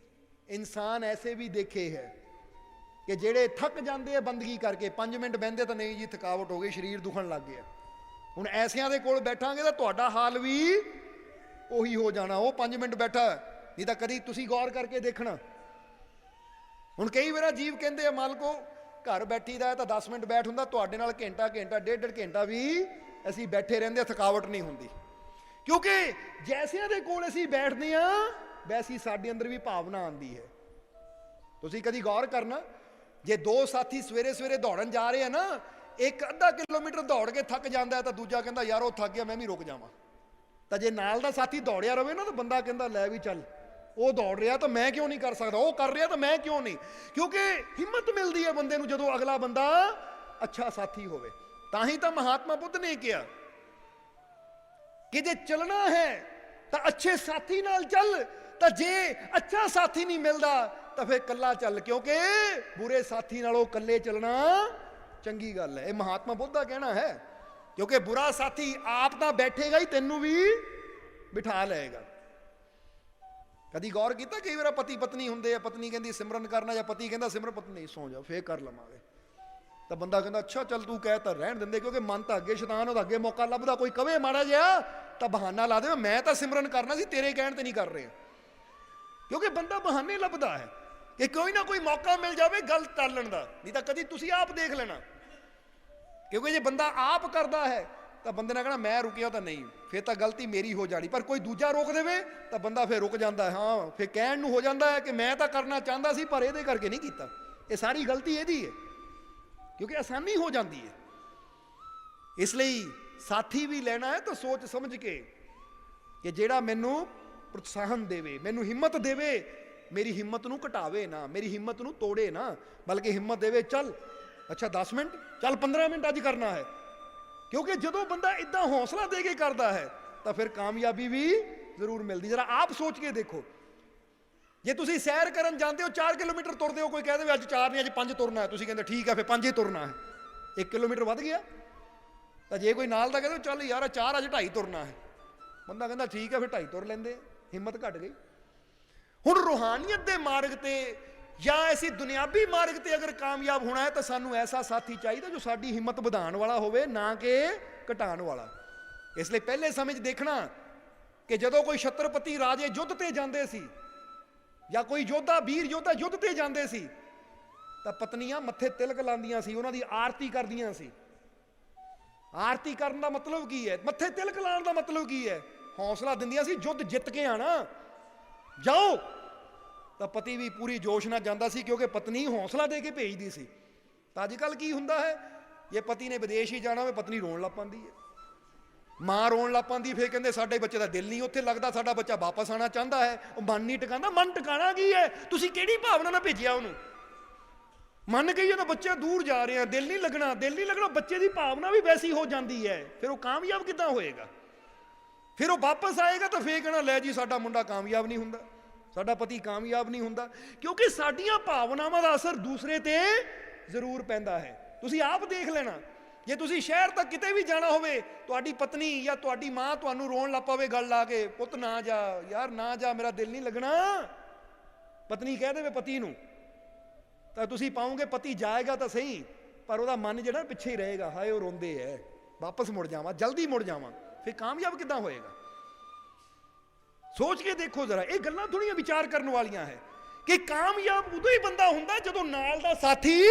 इंसान ऐसे भी देखे है कि ਜਿਹੜੇ ਥੱਕ ਜਾਂਦੇ ਆ ਬੰਦਗੀ ਕਰਕੇ 5 ਮਿੰਟ ਬਹਿੰਦੇ ਤਾਂ ਨਹੀਂ ਜੀ ਥਕਾਵਟ ਹੋ ਗਈ ਸਰੀਰ ਦੁਖਣ ਲੱਗ ਗਿਆ। ਹੁਣ ਐਸਿਆਂ ਦੇ ਕੋਲ ਬੈਠਾਂਗੇ ਤਾਂ ਤੁਹਾਡਾ ਹਾਲ ਵੀ ਉਹੀ ਹੋ ਜਾਣਾ। ਉਹ 5 ਮਿੰਟ ਬੈਠਾ, ਨਹੀਂ ਤਾਂ ਕਦੀ ਤੁਸੀਂ ਗੌਰ ਕਰਕੇ ਦੇਖਣਾ। ਹੁਣ ਕਈ ਵਾਰ ਜੀਵ ਕਹਿੰਦੇ ਆ ਮਾਲਕੋ ਘਰ ਬੈਠੀਦਾ ਤਾਂ 10 ਮਿੰਟ ਬੈਠ ਹੁੰਦਾ, ਤੁਹਾਡੇ ਨਾਲ ਘੰਟਾ ਘੰਟਾ ਡੇਢ ਡੇਢ ਘੰਟਾ ਵੀ ਅਸੀਂ ਬੈਠੇ ਰਹਿੰਦੇ, ਥਕਾਵਟ ਨਹੀਂ ਹੁੰਦੀ। ਕਿਉਂਕਿ ਜੈਸਿਆਂ ਦੇ ਕੋਲ ਅਸੀਂ ਬੈਠਦੇ ਹਾਂ ਵੈਸੀ ਸਾਡੇ ਅੰਦਰ ਵੀ ਭਾਵਨਾ ਆਉਂਦੀ ਹੈ। ਤੁਸੀਂ ਕਦੀ ਗੌਰ ਕਰਨਾ, ਜੇ ਦੋ ਸਾਥੀ ਸਵੇਰੇ ਸਵੇਰੇ ਦੌੜਨ ਜਾ ਰਹੇ ਆ ਨਾ, ਇੱਕ ਅੱਧਾ ਕਿਲੋਮੀਟਰ ਦੌੜ ਕੇ ਥੱਕ ਜਾਂਦਾ ਤਾਂ ਦੂਜਾ ਕਹਿੰਦਾ ਯਾਰ ਉਹ ਥੱਕ ਗਿਆ ਮੈਂ ਵੀ ਰੁਕ ਜਾਵਾਂ। ਤਾਂ ਜੇ ਨਾਲ ਦਾ ਸਾਥੀ ਦੌੜਿਆ ਰਵੇ ਨਾ ਤਾਂ ਬੰਦਾ ਕਹਿੰਦਾ ਲੈ ਵੀ ਚੱਲ, ਉਹ ਦੌੜ ਰਿਹਾ ਤਾਂ ਮੈਂ ਕਿਉਂ ਨਹੀਂ ਕਰ ਸਕਦਾ, ਉਹ ਕਰ ਰਿਹਾ ਤਾਂ ਮੈਂ ਕਿਉਂ ਨਹੀਂ। ਕਿਉਂਕਿ ਹਿੰਮਤ ਮਿਲਦੀ ਹੈ ਬੰਦੇ ਨੂੰ ਜਦੋਂ ਅਗਲਾ ਬੰਦਾ ਅੱਛਾ ਸਾਥੀ ਹੋਵੇ। ਤਾਂ ਹੀ ਤਾਂ ਮਹਾਤਮਾ ਬੁੱਧ ਨੇ ਕਿਹਾ ਕਿ ਜੇ ਚੱਲਣਾ ਹੈ ਤਾਂ ਅੱਛੇ ਸਾਥੀ ਨਾਲ ਚੱਲ, ਤਾਂ ਜੇ ਅੱਛਾ ਸਾਥੀ ਨਹੀਂ ਮਿਲਦਾ ਤਾਂ ਫਿਰ ਇਕੱਲਾ ਚੱਲ, ਕਿਉਂਕਿ ਬੁਰੇ ਸਾਥੀ ਨਾਲੋਂ ਇਕੱਲੇ ਚੱਲਣਾ ਚੰਗੀ ਗੱਲ ਹੈ। ਇਹ ਮਹਾਤਮਾ ਬੁੱਧ ਦਾ ਕਹਿਣਾ ਹੈ। ਕਿਉਂਕਿ ਬੁਰਾ ਸਾਥੀ ਆਪ ਤਾਂ ਬੈਠੇਗਾ ਹੀ, ਤੈਨੂੰ ਵੀ ਬਿਠਾ ਲਏਗਾ। ਕਦੀ ਗੌਰ ਕੀਤਾ ਕਈ ਵਾਰ ਪਤੀ ਪਤਨੀ ਹੁੰਦੇ ਆ, ਪਤਨੀ ਕਹਿੰਦੀ ਸਿਮਰਨ ਕਰਨਾ ਜਾਂ ਪਤੀ ਕਹਿੰਦਾ ਸਿਮਰਨ, ਪਤਨੀ ਸੌਂ ਜਾ ਫੇਰ ਕਰ ਲਵਾਂਗੇ, ਤਾਂ ਬੰਦਾ ਕਹਿੰਦਾ ਅੱਛਾ ਚੱਲ ਤੂੰ ਕਹਿ ਤਾਂ ਰਹਿਣ ਦਿੰਦੇ, ਕਿਉਂਕਿ ਮਨ ਤਾਂ ਅੱਗੇ ਸ਼ੈਤਾਨ ਉਹਦਾ ਅੱਗੇ ਮੌਕਾ ਲੱਭਦਾ। ਕੋਈ ਕਵੇ ਮਾੜਾ ਜਿਹਾ ਤਾਂ ਬਹਾਨਾ ਲਾ ਦੇ, ਮੈਂ ਤਾਂ ਸਿਮਰਨ ਕਰਨਾ ਸੀ ਤੇਰੇ ਕਹਿਣ ਤੇ ਨਹੀਂ ਕਰ ਰਿਹਾ। ਕਿਉਂਕਿ ਬੰਦਾ ਬਹਾਨੇ ਲੱਭਦਾ ਹੈ ਕਿ ਕੋਈ ਨਾ ਕੋਈ ਮੌਕਾ ਮਿਲ ਜਾਵੇ ਗੱਲ ਟਾਲਣ ਦਾ, ਨਹੀਂ ਤਾਂ ਕਦੀ ਤੁਸੀਂ ਆਪ ਦੇਖ ਲੈਣਾ। ਕਿਉਂਕਿ ਜੇ ਬੰਦਾ ਆਪ ਕਰਦਾ ਹੈ ਤਾਂ ਬੰਦੇ ਨੇ ਕਹਿਣਾ ਮੈਂ ਰੁਕਿਆ ਤਾਂ ਨਹੀਂ, ਫਿਰ ਤਾਂ ਗਲਤੀ ਮੇਰੀ ਹੋ ਜਾਣੀ। ਪਰ ਕੋਈ ਦੂਜਾ ਰੋਕ ਦੇਵੇ ਤਾਂ ਬੰਦਾ ਫਿਰ ਰੁਕ ਜਾਂਦਾ ਹੈ। ਹਾਂ, ਫਿਰ ਕਹਿਣ ਨੂੰ ਹੋ ਜਾਂਦਾ ਹੈ ਕਿ ਮੈਂ ਤਾਂ ਕਰਨਾ ਚਾਹੁੰਦਾ ਸੀ ਪਰ ਇਹਦੇ ਕਰਕੇ ਨਹੀਂ ਕੀਤਾ। ਇਹ ਸਾਰੀ ਗਲਤੀ ਇਹਦੀ ਹੈ, ਕਿਉਂਕਿ ਆਸਾਨੀ ਹੋ ਜਾਂਦੀ ਹੈ। ਇਸ ਲਈ ਸਾਥੀ ਵੀ ਲੈਣਾ ਹੈ ਤਾਂ ਸੋਚ ਸਮਝ ਕੇ, ਕਿ ਜਿਹੜਾ ਮੈਨੂੰ ਪ੍ਰੋਤਸਾਹਨ ਦੇਵੇ, ਮੈਨੂੰ ਹਿੰਮਤ ਦੇਵੇ, ਮੇਰੀ ਹਿੰਮਤ ਨੂੰ ਘਟਾਵੇ ਨਾ, ਮੇਰੀ ਹਿੰਮਤ ਨੂੰ ਤੋੜੇ ਨਾ, ਬਲਕਿ ਹਿੰਮਤ ਦੇਵੇ ਚੱਲ ਅੱਛਾ 10 ਮਿੰਟ ਚੱਲ 15 ਮਿੰਟ ਅੱਜ ਕਰਨਾ ਹੈ। ਕਿਉਂਕਿ ਜਦੋਂ ਬੰਦਾ ਇਦਾਂ ਹੌਸਲਾ ਦੇ ਕੇ ਕਰਦਾ ਹੈ ਤਾਂ ਫਿਰ ਕਾਮਯਾਬੀ ਵੀ ਜ਼ਰੂਰ ਮਿਲਦੀ। ਜਰਾ ਆਪ ਸੋਚ ਕੇ ਦੇਖੋ, ਜੇ ਤੁਸੀਂ ਸੈਰ ਕਰਨ ਜਾਂਦੇ ਹੋ 4 ਕਿਲੋਮੀਟਰ ਤੁਰਦੇ ਹੋ, ਕੋਈ ਕਹਿ ਦੇਵੇ ਅੱਜ 4 ਨਹੀਂ ਅੱਜ 5 ਤੁਰਨਾ ਹੈ, ਤੁਸੀਂ ਕਹਿੰਦੇ ਠੀਕ ਹੈ ਫਿਰ 5 ਹੀ ਤੁਰਨਾ ਹੈ, 1 ਕਿਲੋਮੀਟਰ ਵੱਧ ਗਿਆ। ਤਾਂ ਜੇ ਕੋਈ ਨਾਲ ਦਾ ਕਹਿੰਦੇ ਚੱਲ ਯਾਰ 4 ਅੱਜ 2.5 ਤੁਰਨਾ ਹੈ, ਬੰਦਾ ਕਹਿੰਦਾ ਠੀਕ ਹੈ ਫਿਰ 2.5 ਤੁਰ ਲੈਂਦੇ, ਹਿੰਮਤ ਘਟ ਗਈ। ਹੁਣ ਰੂਹਾਨੀਅਤ ਦੇ ਮਾਰਗ ਤੇ ਜਾਂ ਐਸੀ ਦੁਨਿਆਵੀ ਮਾਰਗ ਤੇ ਅਗਰ ਕਾਮਯਾਬ ਹੋਣਾ ਹੈ ਤਾਂ ਸਾਨੂੰ ਐਸਾ ਸਾਥੀ ਚਾਹੀਦਾ ਜੋ ਸਾਡੀ ਹਿੰਮਤ ਵਧਾਉਣ ਵਾਲਾ ਹੋਵੇ, ਨਾ ਕਿ ਘਟਾਉਣ ਵਾਲਾ। ਇਸ ਲਈ ਪਹਿਲੇ ਸਮੇਂ 'ਚ ਦੇਖਣਾ ਕਿ ਜਦੋਂ ਕੋਈ ਛਤਰਪਤੀ ਰਾਜੇ ਯੁੱਧ ਤੇ ਜਾਂਦੇ ਸੀ ਜਾਂ ਕੋਈ ਯੋਧਾ ਵੀਰ ਯੋਧਾ ਯੁੱਧ ਤੇ ਜਾਂਦੇ ਸੀ ਤਾਂ ਪਤਨੀਆਂ ਮੱਥੇ ਤਿਲਕ ਲਾਉਂਦੀਆਂ ਸੀ, ਉਹਨਾਂ ਦੀ ਆਰਤੀ ਕਰਦੀਆਂ ਸੀ। ਆਰਤੀ ਕਰਨ ਦਾ ਮਤਲਬ ਕੀ ਹੈ? ਮੱਥੇ ਤਿਲਕ ਲਾਉਣ ਦਾ ਮਤਲਬ ਕੀ ਹੈ? ਹੌਸਲਾ ਦਿੰਦੀਆਂ ਸੀ ਯੁੱਧ ਜਿੱਤ ਕੇ ਆਣਾ, ਜਾਓ। ਤਾਂ ਪਤੀ ਵੀ ਪੂਰੀ ਜੋਸ਼ ਨਾਲ ਜਾਂਦਾ ਸੀ, ਕਿਉਂਕਿ ਪਤਨੀ ਹੌਸਲਾ ਦੇ ਕੇ ਭੇਜਦੀ ਸੀ। ਤਾਂ ਅੱਜ ਕੱਲ੍ਹ ਕੀ ਹੁੰਦਾ ਹੈ, ਜੇ ਪਤੀ ਨੇ ਵਿਦੇਸ਼ ਹੀ ਜਾਣਾ ਹੋਵੇ ਪਤਨੀ ਰੋਣ ਲੱਗ ਪੈਂਦੀ ਹੈ, ਮਾਂ ਰੋਣ ਲੱਗ ਪੈਂਦੀ, ਫਿਰ ਕਹਿੰਦੇ ਸਾਡੇ ਬੱਚੇ ਦਾ ਦਿਲ ਨਹੀਂ ਉੱਥੇ ਲੱਗਦਾ, ਸਾਡਾ ਬੱਚਾ ਵਾਪਸ ਆਉਣਾ ਚਾਹੁੰਦਾ ਹੈ, ਉਹ ਮਨ ਨਹੀਂ ਟਿਕਾਉਂਦਾ। ਮਨ ਟਿਕਾਣਾ ਕੀ ਹੈ? ਤੁਸੀਂ ਕਿਹੜੀ ਭਾਵਨਾ ਨਾਲ ਭੇਜਿਆ ਉਹਨੂੰ? ਮੰਨ ਗਈ ਤਾਂ ਬੱਚਾ ਦੂਰ ਜਾ ਰਿਹਾ, ਦਿਲ ਨਹੀਂ ਲੱਗਣਾ, ਦਿਲ ਨਹੀਂ ਲੱਗਣਾ, ਬੱਚੇ ਦੀ ਭਾਵਨਾ ਵੀ ਵੈਸੀ ਹੋ ਜਾਂਦੀ ਹੈ, ਫਿਰ ਉਹ ਕਾਮਯਾਬ ਕਿੱਦਾਂ ਹੋਏਗਾ? ਫਿਰ ਉਹ ਵਾਪਸ ਆਏਗਾ ਤਾਂ ਫੇਰ ਕਹਿਣਾ ਲੈ ਜੀ ਸਾਡਾ ਮੁੰਡਾ ਕਾਮਯਾਬ ਨਹੀਂ ਹੁੰਦਾ, ਸਾਡਾ ਪਤੀ ਕਾਮਯਾਬ ਨਹੀਂ ਹੁੰਦਾ। ਕਿਉਂਕਿ ਸਾਡੀਆਂ ਭਾਵਨਾਵਾਂ ਦਾ ਅਸਰ ਦੂਸਰੇ ਤੇ ਜ਼ਰੂਰ ਪੈਂਦਾ ਹੈ। ਤੁਸੀਂ ਆਪ ਦੇਖ ਲੈਣਾ, ਜੇ ਤੁਸੀਂ ਸ਼ਹਿਰ ਤੱਕ ਕਿਤੇ ਵੀ ਜਾਣਾ ਹੋਵੇ, ਤੁਹਾਡੀ ਪਤਨੀ ਜਾਂ ਤੁਹਾਡੀ ਮਾਂ ਤੁਹਾਨੂੰ ਰੋਣ ਲੱਗ ਪਵੇ ਗੱਲ ਲਾ ਕੇ, ਪੁੱਤ ਨਾ ਜਾ ਯਾਰ ਨਾ ਜਾ ਮੇਰਾ ਦਿਲ ਨਹੀਂ ਲੱਗਣਾ, ਪਤਨੀ ਕਹਿ ਦੇਵੇ ਪਤੀ ਨੂੰ, ਤਾਂ ਤੁਸੀਂ ਪਾਓਗੇ ਪਤੀ ਜਾਏਗਾ ਤਾਂ ਸਹੀ ਪਰ ਉਹਦਾ ਮਨ ਜਿਹੜਾ ਪਿੱਛੇ ਹੀ ਰਹੇਗਾ, ਹਾਏ ਉਹ ਰੋਂਦੇ ਐ, ਵਾਪਸ ਮੁੜ ਜਾਵਾਂ, ਜਲਦੀ ਮੁੜ ਜਾਵਾਂ। ਫਿਰ ਕਾਮਯਾਬ ਕਿੱਦਾਂ ਹੋਏਗਾ? ਸੋਚ ਕੇ ਦੇਖੋ ਜ਼ਰਾ, ਇਹ ਗੱਲਾਂ ਥੋੜੀਆਂ ਵਿਚਾਰ ਕਰਨ ਵਾਲੀਆਂ ਹੈ ਕਿ ਕਾਮਯਾਬ ਉਦੋਂ ਹੀ ਬੰਦਾ ਹੁੰਦਾ ਜਦੋਂ ਨਾਲ ਦਾ ਸਾਥੀ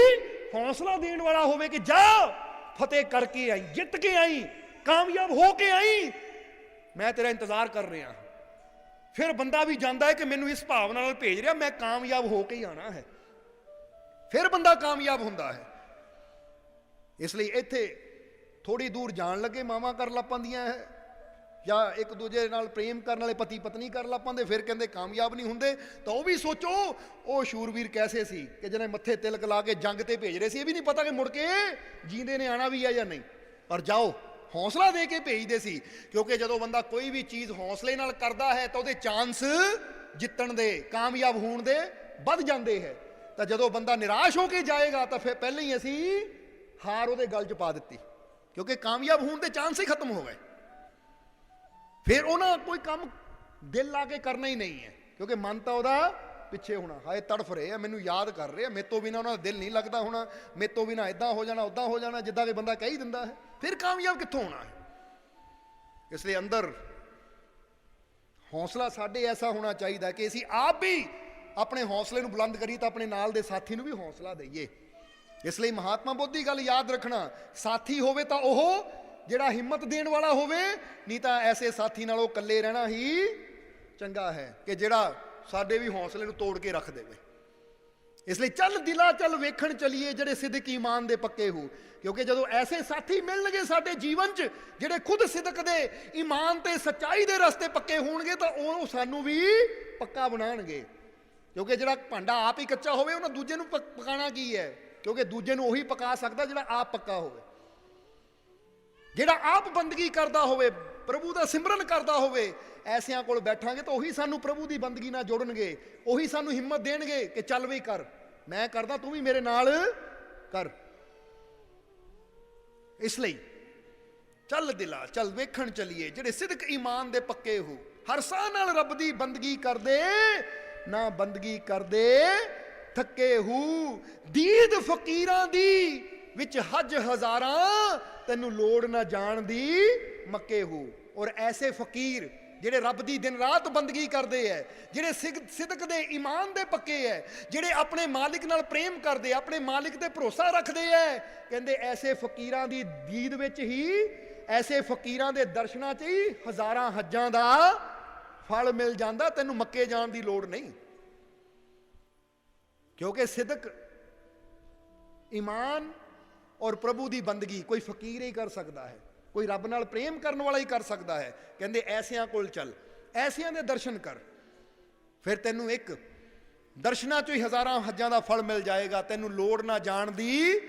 ਹੌਸਲਾ ਦੇਣ ਵਾਲਾ ਹੋਵੇ ਕਿ ਜਾ ਫਤਿਹ ਕਰਕੇ ਆਈ, ਜਿੱਤ ਕੇ ਆਈ, ਕਾਮਯਾਬ ਹੋ ਕੇ ਆਈ, ਮੈਂ ਤੇਰਾ ਇੰਤਜ਼ਾਰ ਕਰ ਰਿਹਾ। ਫਿਰ ਬੰਦਾ ਵੀ ਜਾਂਦਾ ਹੈ ਕਿ ਮੈਨੂੰ ਇਸ ਭਾਵਨਾ ਨਾਲ ਭੇਜ ਰਿਹਾ, ਮੈਂ ਕਾਮਯਾਬ ਹੋ ਕੇ ਹੀ ਆਣਾ ਹੈ, ਫਿਰ ਬੰਦਾ ਕਾਮਯਾਬ ਹੁੰਦਾ ਹੈ। ਇਸ ਲਈ ਇੱਥੇ ਥੋੜੀ ਦੂਰ ਜਾਣ ਲੱਗੇ ਮਾਵਾਂ ਕਰ ਲੱਗ ਪੈਂਦੀਆਂ ਹੈ, ਜਾਂ ਇੱਕ ਦੂਜੇ ਨਾਲ ਪ੍ਰੇਮ ਕਰਨ ਵਾਲੇ ਪਤੀ ਪਤਨੀ ਕਰ ਲੱਗ ਪੈਂਦੇ, ਫਿਰ ਕਹਿੰਦੇ ਕਾਮਯਾਬ ਨਹੀਂ ਹੁੰਦੇ। ਤਾਂ ਉਹ ਵੀ ਸੋਚੋ ਉਹ ਸ਼ੂਰਵੀਰ ਕੈਸੇ ਸੀ ਕਿ ਜਿਹਨੇ ਮੱਥੇ ਤਿਲਕ ਲਾ ਕੇ ਜੰਗ ਤੇ ਭੇਜ ਰਹੇ ਸੀ, ਇਹ ਵੀ ਨਹੀਂ ਪਤਾ ਕਿ ਮੁੜ ਕੇ ਜੀਂਦੇ ਨੇ ਆਣਾ ਵੀ ਹੈ ਜਾਂ ਨਹੀਂ, ਪਰ ਜਾਓ ਹੌਸਲਾ ਦੇ ਕੇ ਭੇਜਦੇ ਸੀ। ਕਿਉਂਕਿ ਜਦੋਂ ਬੰਦਾ ਕੋਈ ਵੀ ਚੀਜ਼ ਹੌਸਲੇ ਨਾਲ ਕਰਦਾ ਹੈ ਤਾਂ ਉਹਦੇ ਚਾਂਸ ਜਿੱਤਣ ਦੇ, ਕਾਮਯਾਬ ਹੋਣ ਦੇ ਵੱਧ ਜਾਂਦੇ ਹੈ। ਤਾਂ ਜਦੋਂ ਬੰਦਾ ਨਿਰਾਸ਼ ਹੋ ਕੇ ਜਾਏਗਾ ਤਾਂ ਫਿਰ ਪਹਿਲਾਂ ਹੀ ਅਸੀਂ ਹਾਰ ਉਹਦੇ ਗਲ 'ਚ ਪਾ ਦਿੱਤੀ, ਕਿਉਂਕਿ ਕਾਮਯਾਬ ਹੋਣ ਦੇ ਚਾਂਸ ਹੀ ਖਤਮ ਹੋ ਗਏ। ਫਿਰ ਉਹਨਾਂ ਕੋਈ ਕੰਮ ਦਿਲ ਲਾ ਕੇ ਕਰਨਾ ਹੀ ਨਹੀਂ ਹੈ, ਕਿਉਂਕਿ ਮਨ ਤਾਂ ਉਹਦਾ ਪਿੱਛੇ ਹੋਣਾ, ਹਾਏ ਤੜਫ ਰਹੇ ਆ, ਮੈਨੂੰ ਯਾਦ ਕਰ ਰਹੇ ਆ, ਮੇਰੇ ਤੋਂ ਬਿਨਾਂ ਉਹਨਾਂ ਦਾ ਦਿਲ ਨਹੀਂ ਲੱਗਦਾ ਹੋਣਾ, ਮੇਰੇ ਤੋਂ ਬਿਨਾਂ ਇਦਾਂ ਹੋ ਜਾਣਾ, ਉੱਦਾਂ ਹੋ ਜਾਣਾ, ਜਿੱਦਾਂ ਕਿ ਬੰਦਾ ਕਹਿ ਹੀ ਦਿੰਦਾ ਹੈ, ਫਿਰ ਕਾਮਯਾਬ ਕਿੱਥੋਂ ਹੋਣਾ ਹੈ। ਇਸ ਲਈ ਅੰਦਰ ਹੌਸਲਾ ਸਾਡੇ ਐਸਾ ਹੋਣਾ ਚਾਹੀਦਾ ਕਿ ਅਸੀਂ ਆਪ ਵੀ ਆਪਣੇ ਹੌਸਲੇ ਨੂੰ ਬੁਲੰਦ ਕਰੀਏ ਤਾਂ ਆਪਣੇ ਨਾਲ ਦੇ ਸਾਥੀ ਨੂੰ ਵੀ ਹੌਸਲਾ ਦਈਏ। ਇਸ ਲਈ ਮਹਾਤਮਾ ਬੁੱਧ ਦੀ ਗੱਲ ਯਾਦ ਰੱਖਣਾ, ਸਾਥੀ ਹੋਵੇ ਤਾਂ ਉਹ ਜਿਹੜਾ ਹਿੰਮਤ ਦੇਣ ਵਾਲਾ ਹੋਵੇ, ਨਹੀਂ ਤਾਂ ਐਸੇ ਸਾਥੀ ਨਾਲੋਂ ਇਕੱਲੇ ਰਹਿਣਾ ਹੀ ਚੰਗਾ ਹੈ ਕਿ ਜਿਹੜਾ ਸਾਡੇ ਵੀ ਹੌਸਲੇ ਨੂੰ ਤੋੜ ਕੇ ਰੱਖ ਦੇਵੇ। ਇਸ ਲਈ ਚੱਲ ਦਿਲਾ ਚੱਲ ਵੇਖਣ ਚਲੀਏ ਜਿਹੜੇ ਸਿਦਕ ਈਮਾਨ ਦੇ ਪੱਕੇ ਹੋ, ਕਿਉਂਕਿ ਜਦੋਂ ਐਸੇ ਸਾਥੀ ਮਿਲਣਗੇ ਸਾਡੇ ਜੀਵਨ 'ਚ ਜਿਹੜੇ ਖੁਦ ਸਿਦਕ ਦੇ ਈਮਾਨ ਤੇ ਸੱਚਾਈ ਦੇ ਰਸਤੇ ਪੱਕੇ ਹੋਣਗੇ ਤਾਂ ਉਹ ਸਾਨੂੰ ਵੀ ਪੱਕਾ ਬਣਾਉਣਗੇ। ਕਿਉਂਕਿ ਜਿਹੜਾ ਭਾਂਡਾ ਆਪ ਹੀ ਕੱਚਾ ਹੋਵੇ ਉਹਨਾਂ ਦੂਜੇ ਨੂੰ ਪਕਾਉਣਾ ਕੀ ਹੈ, ਕਿਉਂਕਿ ਦੂਜੇ ਨੂੰ ਉਹੀ ਪਕਾ ਸਕਦਾ ਜਿਹੜਾ ਆਪ ਪੱਕਾ ਹੋਵੇ। ਜਿਹੜਾ ਆਪ ਬੰਦਗੀ ਕਰਦਾ ਹੋਵੇ, ਪ੍ਰਭੂ ਦਾ ਸਿਮਰਨ ਕਰਦਾ ਹੋਵੇ, ਐਸਿਆਂ ਕੋਲ ਬੈਠਾਂਗੇ ਤਾਂ ਉਹੀ ਸਾਨੂੰ ਪ੍ਰਭੂ ਦੀ ਬੰਦਗੀ ਨਾਲ ਜੋੜਨਗੇ, ਉਹੀ ਸਾਨੂੰ ਹਿੰਮਤ ਦੇਣਗੇ ਕਿ ਚੱਲ ਵੀ ਕਰ, ਮੈਂ ਕਰਦਾ ਤੂੰ ਵੀ ਮੇਰੇ ਨਾਲ ਕਰ। ਇਸ ਲਈ ਚੱਲ ਦਿਲਾ ਚੱਲ ਵੇਖਣ ਚਲੀਏ ਜਿਹੜੇ ਸਿਦਕ ਈਮਾਨ ਦੇ ਪੱਕੇ ਹੋ, ਹਰ ਸਾਹ ਨਾਲ ਰੱਬ ਦੀ ਬੰਦਗੀ ਕਰਦੇ, ਨਾ ਬੰਦਗੀ ਕਰਦੇ ਥੱਕੇ ਹੂ, ਦੀਦ ਫਕੀਰਾਂ ਦੀ ਵਿੱਚ ਹੱਜ ਹਜ਼ਾਰਾਂ, ਤੈਨੂੰ ਲੋੜ ਨਾ ਜਾਣ ਦੀ ਮੱਕੇ ਹੂ। ਔਰ ਐਸੇ ਫਕੀਰ ਜਿਹੜੇ ਰੱਬ ਦੀ ਦਿਨ ਰਾਤ ਬੰਦਗੀ ਕਰਦੇ ਐ, ਜਿਹੜੇ ਸਿਦਕ ਦੇ ਈਮਾਨ ਦੇ ਪੱਕੇ ਐ, ਜਿਹੜੇ ਆਪਣੇ ਮਾਲਿਕ ਨਾਲ ਪ੍ਰੇਮ ਕਰਦੇ, ਆਪਣੇ ਮਾਲਿਕ ਤੇ ਭਰੋਸਾ ਰੱਖਦੇ ਐ, ਕਹਿੰਦੇ ਐਸੇ ਫਕੀਰਾਂ ਦੀ ਦੀਦ ਵਿੱਚ ਹੀ, ਐਸੇ ਫਕੀਰਾਂ ਦੇ ਦਰਸ਼ਨਾਂ 'ਚ ਹੀ ਹਜ਼ਾਰਾਂ ਹੱਜਾਂ ਦਾ ਫਲ ਮਿਲ ਜਾਂਦਾ, ਤੈਨੂੰ ਮੱਕੇ ਜਾਣ ਦੀ ਲੋੜ ਨਹੀਂ। ਕਿਉਂਕਿ ਸਿਦਕ ਈਮਾਨ ਔਰ ਪ੍ਰਭੂ ਦੀ ਬੰਦਗੀ ਕੋਈ ਫਕੀਰ ਹੀ ਕਰ ਸਕਦਾ ਹੈ, ਕੋਈ ਰੱਬ ਨਾਲ ਪ੍ਰੇਮ ਕਰਨ ਵਾਲਾ ਹੀ ਕਰ ਸਕਦਾ ਹੈ। ਕਹਿੰਦੇ ਐਸਿਆਂ ਕੋਲ ਚੱਲ, ਐਸਿਆਂ ਦੇ ਦਰਸ਼ਨ ਕਰ, ਫਿਰ ਤੈਨੂੰ ਇੱਕ ਦਰਸ਼ਨਾਂ ਚੋਂ ਹੀ ਹਜ਼ਾਰਾਂ ਹੱਜਾਂ ਦਾ ਫਲ ਮਿਲ ਜਾਏਗਾ, ਤੈਨੂੰ ਲੋੜ ਨਾ ਜਾਣ ਦੀ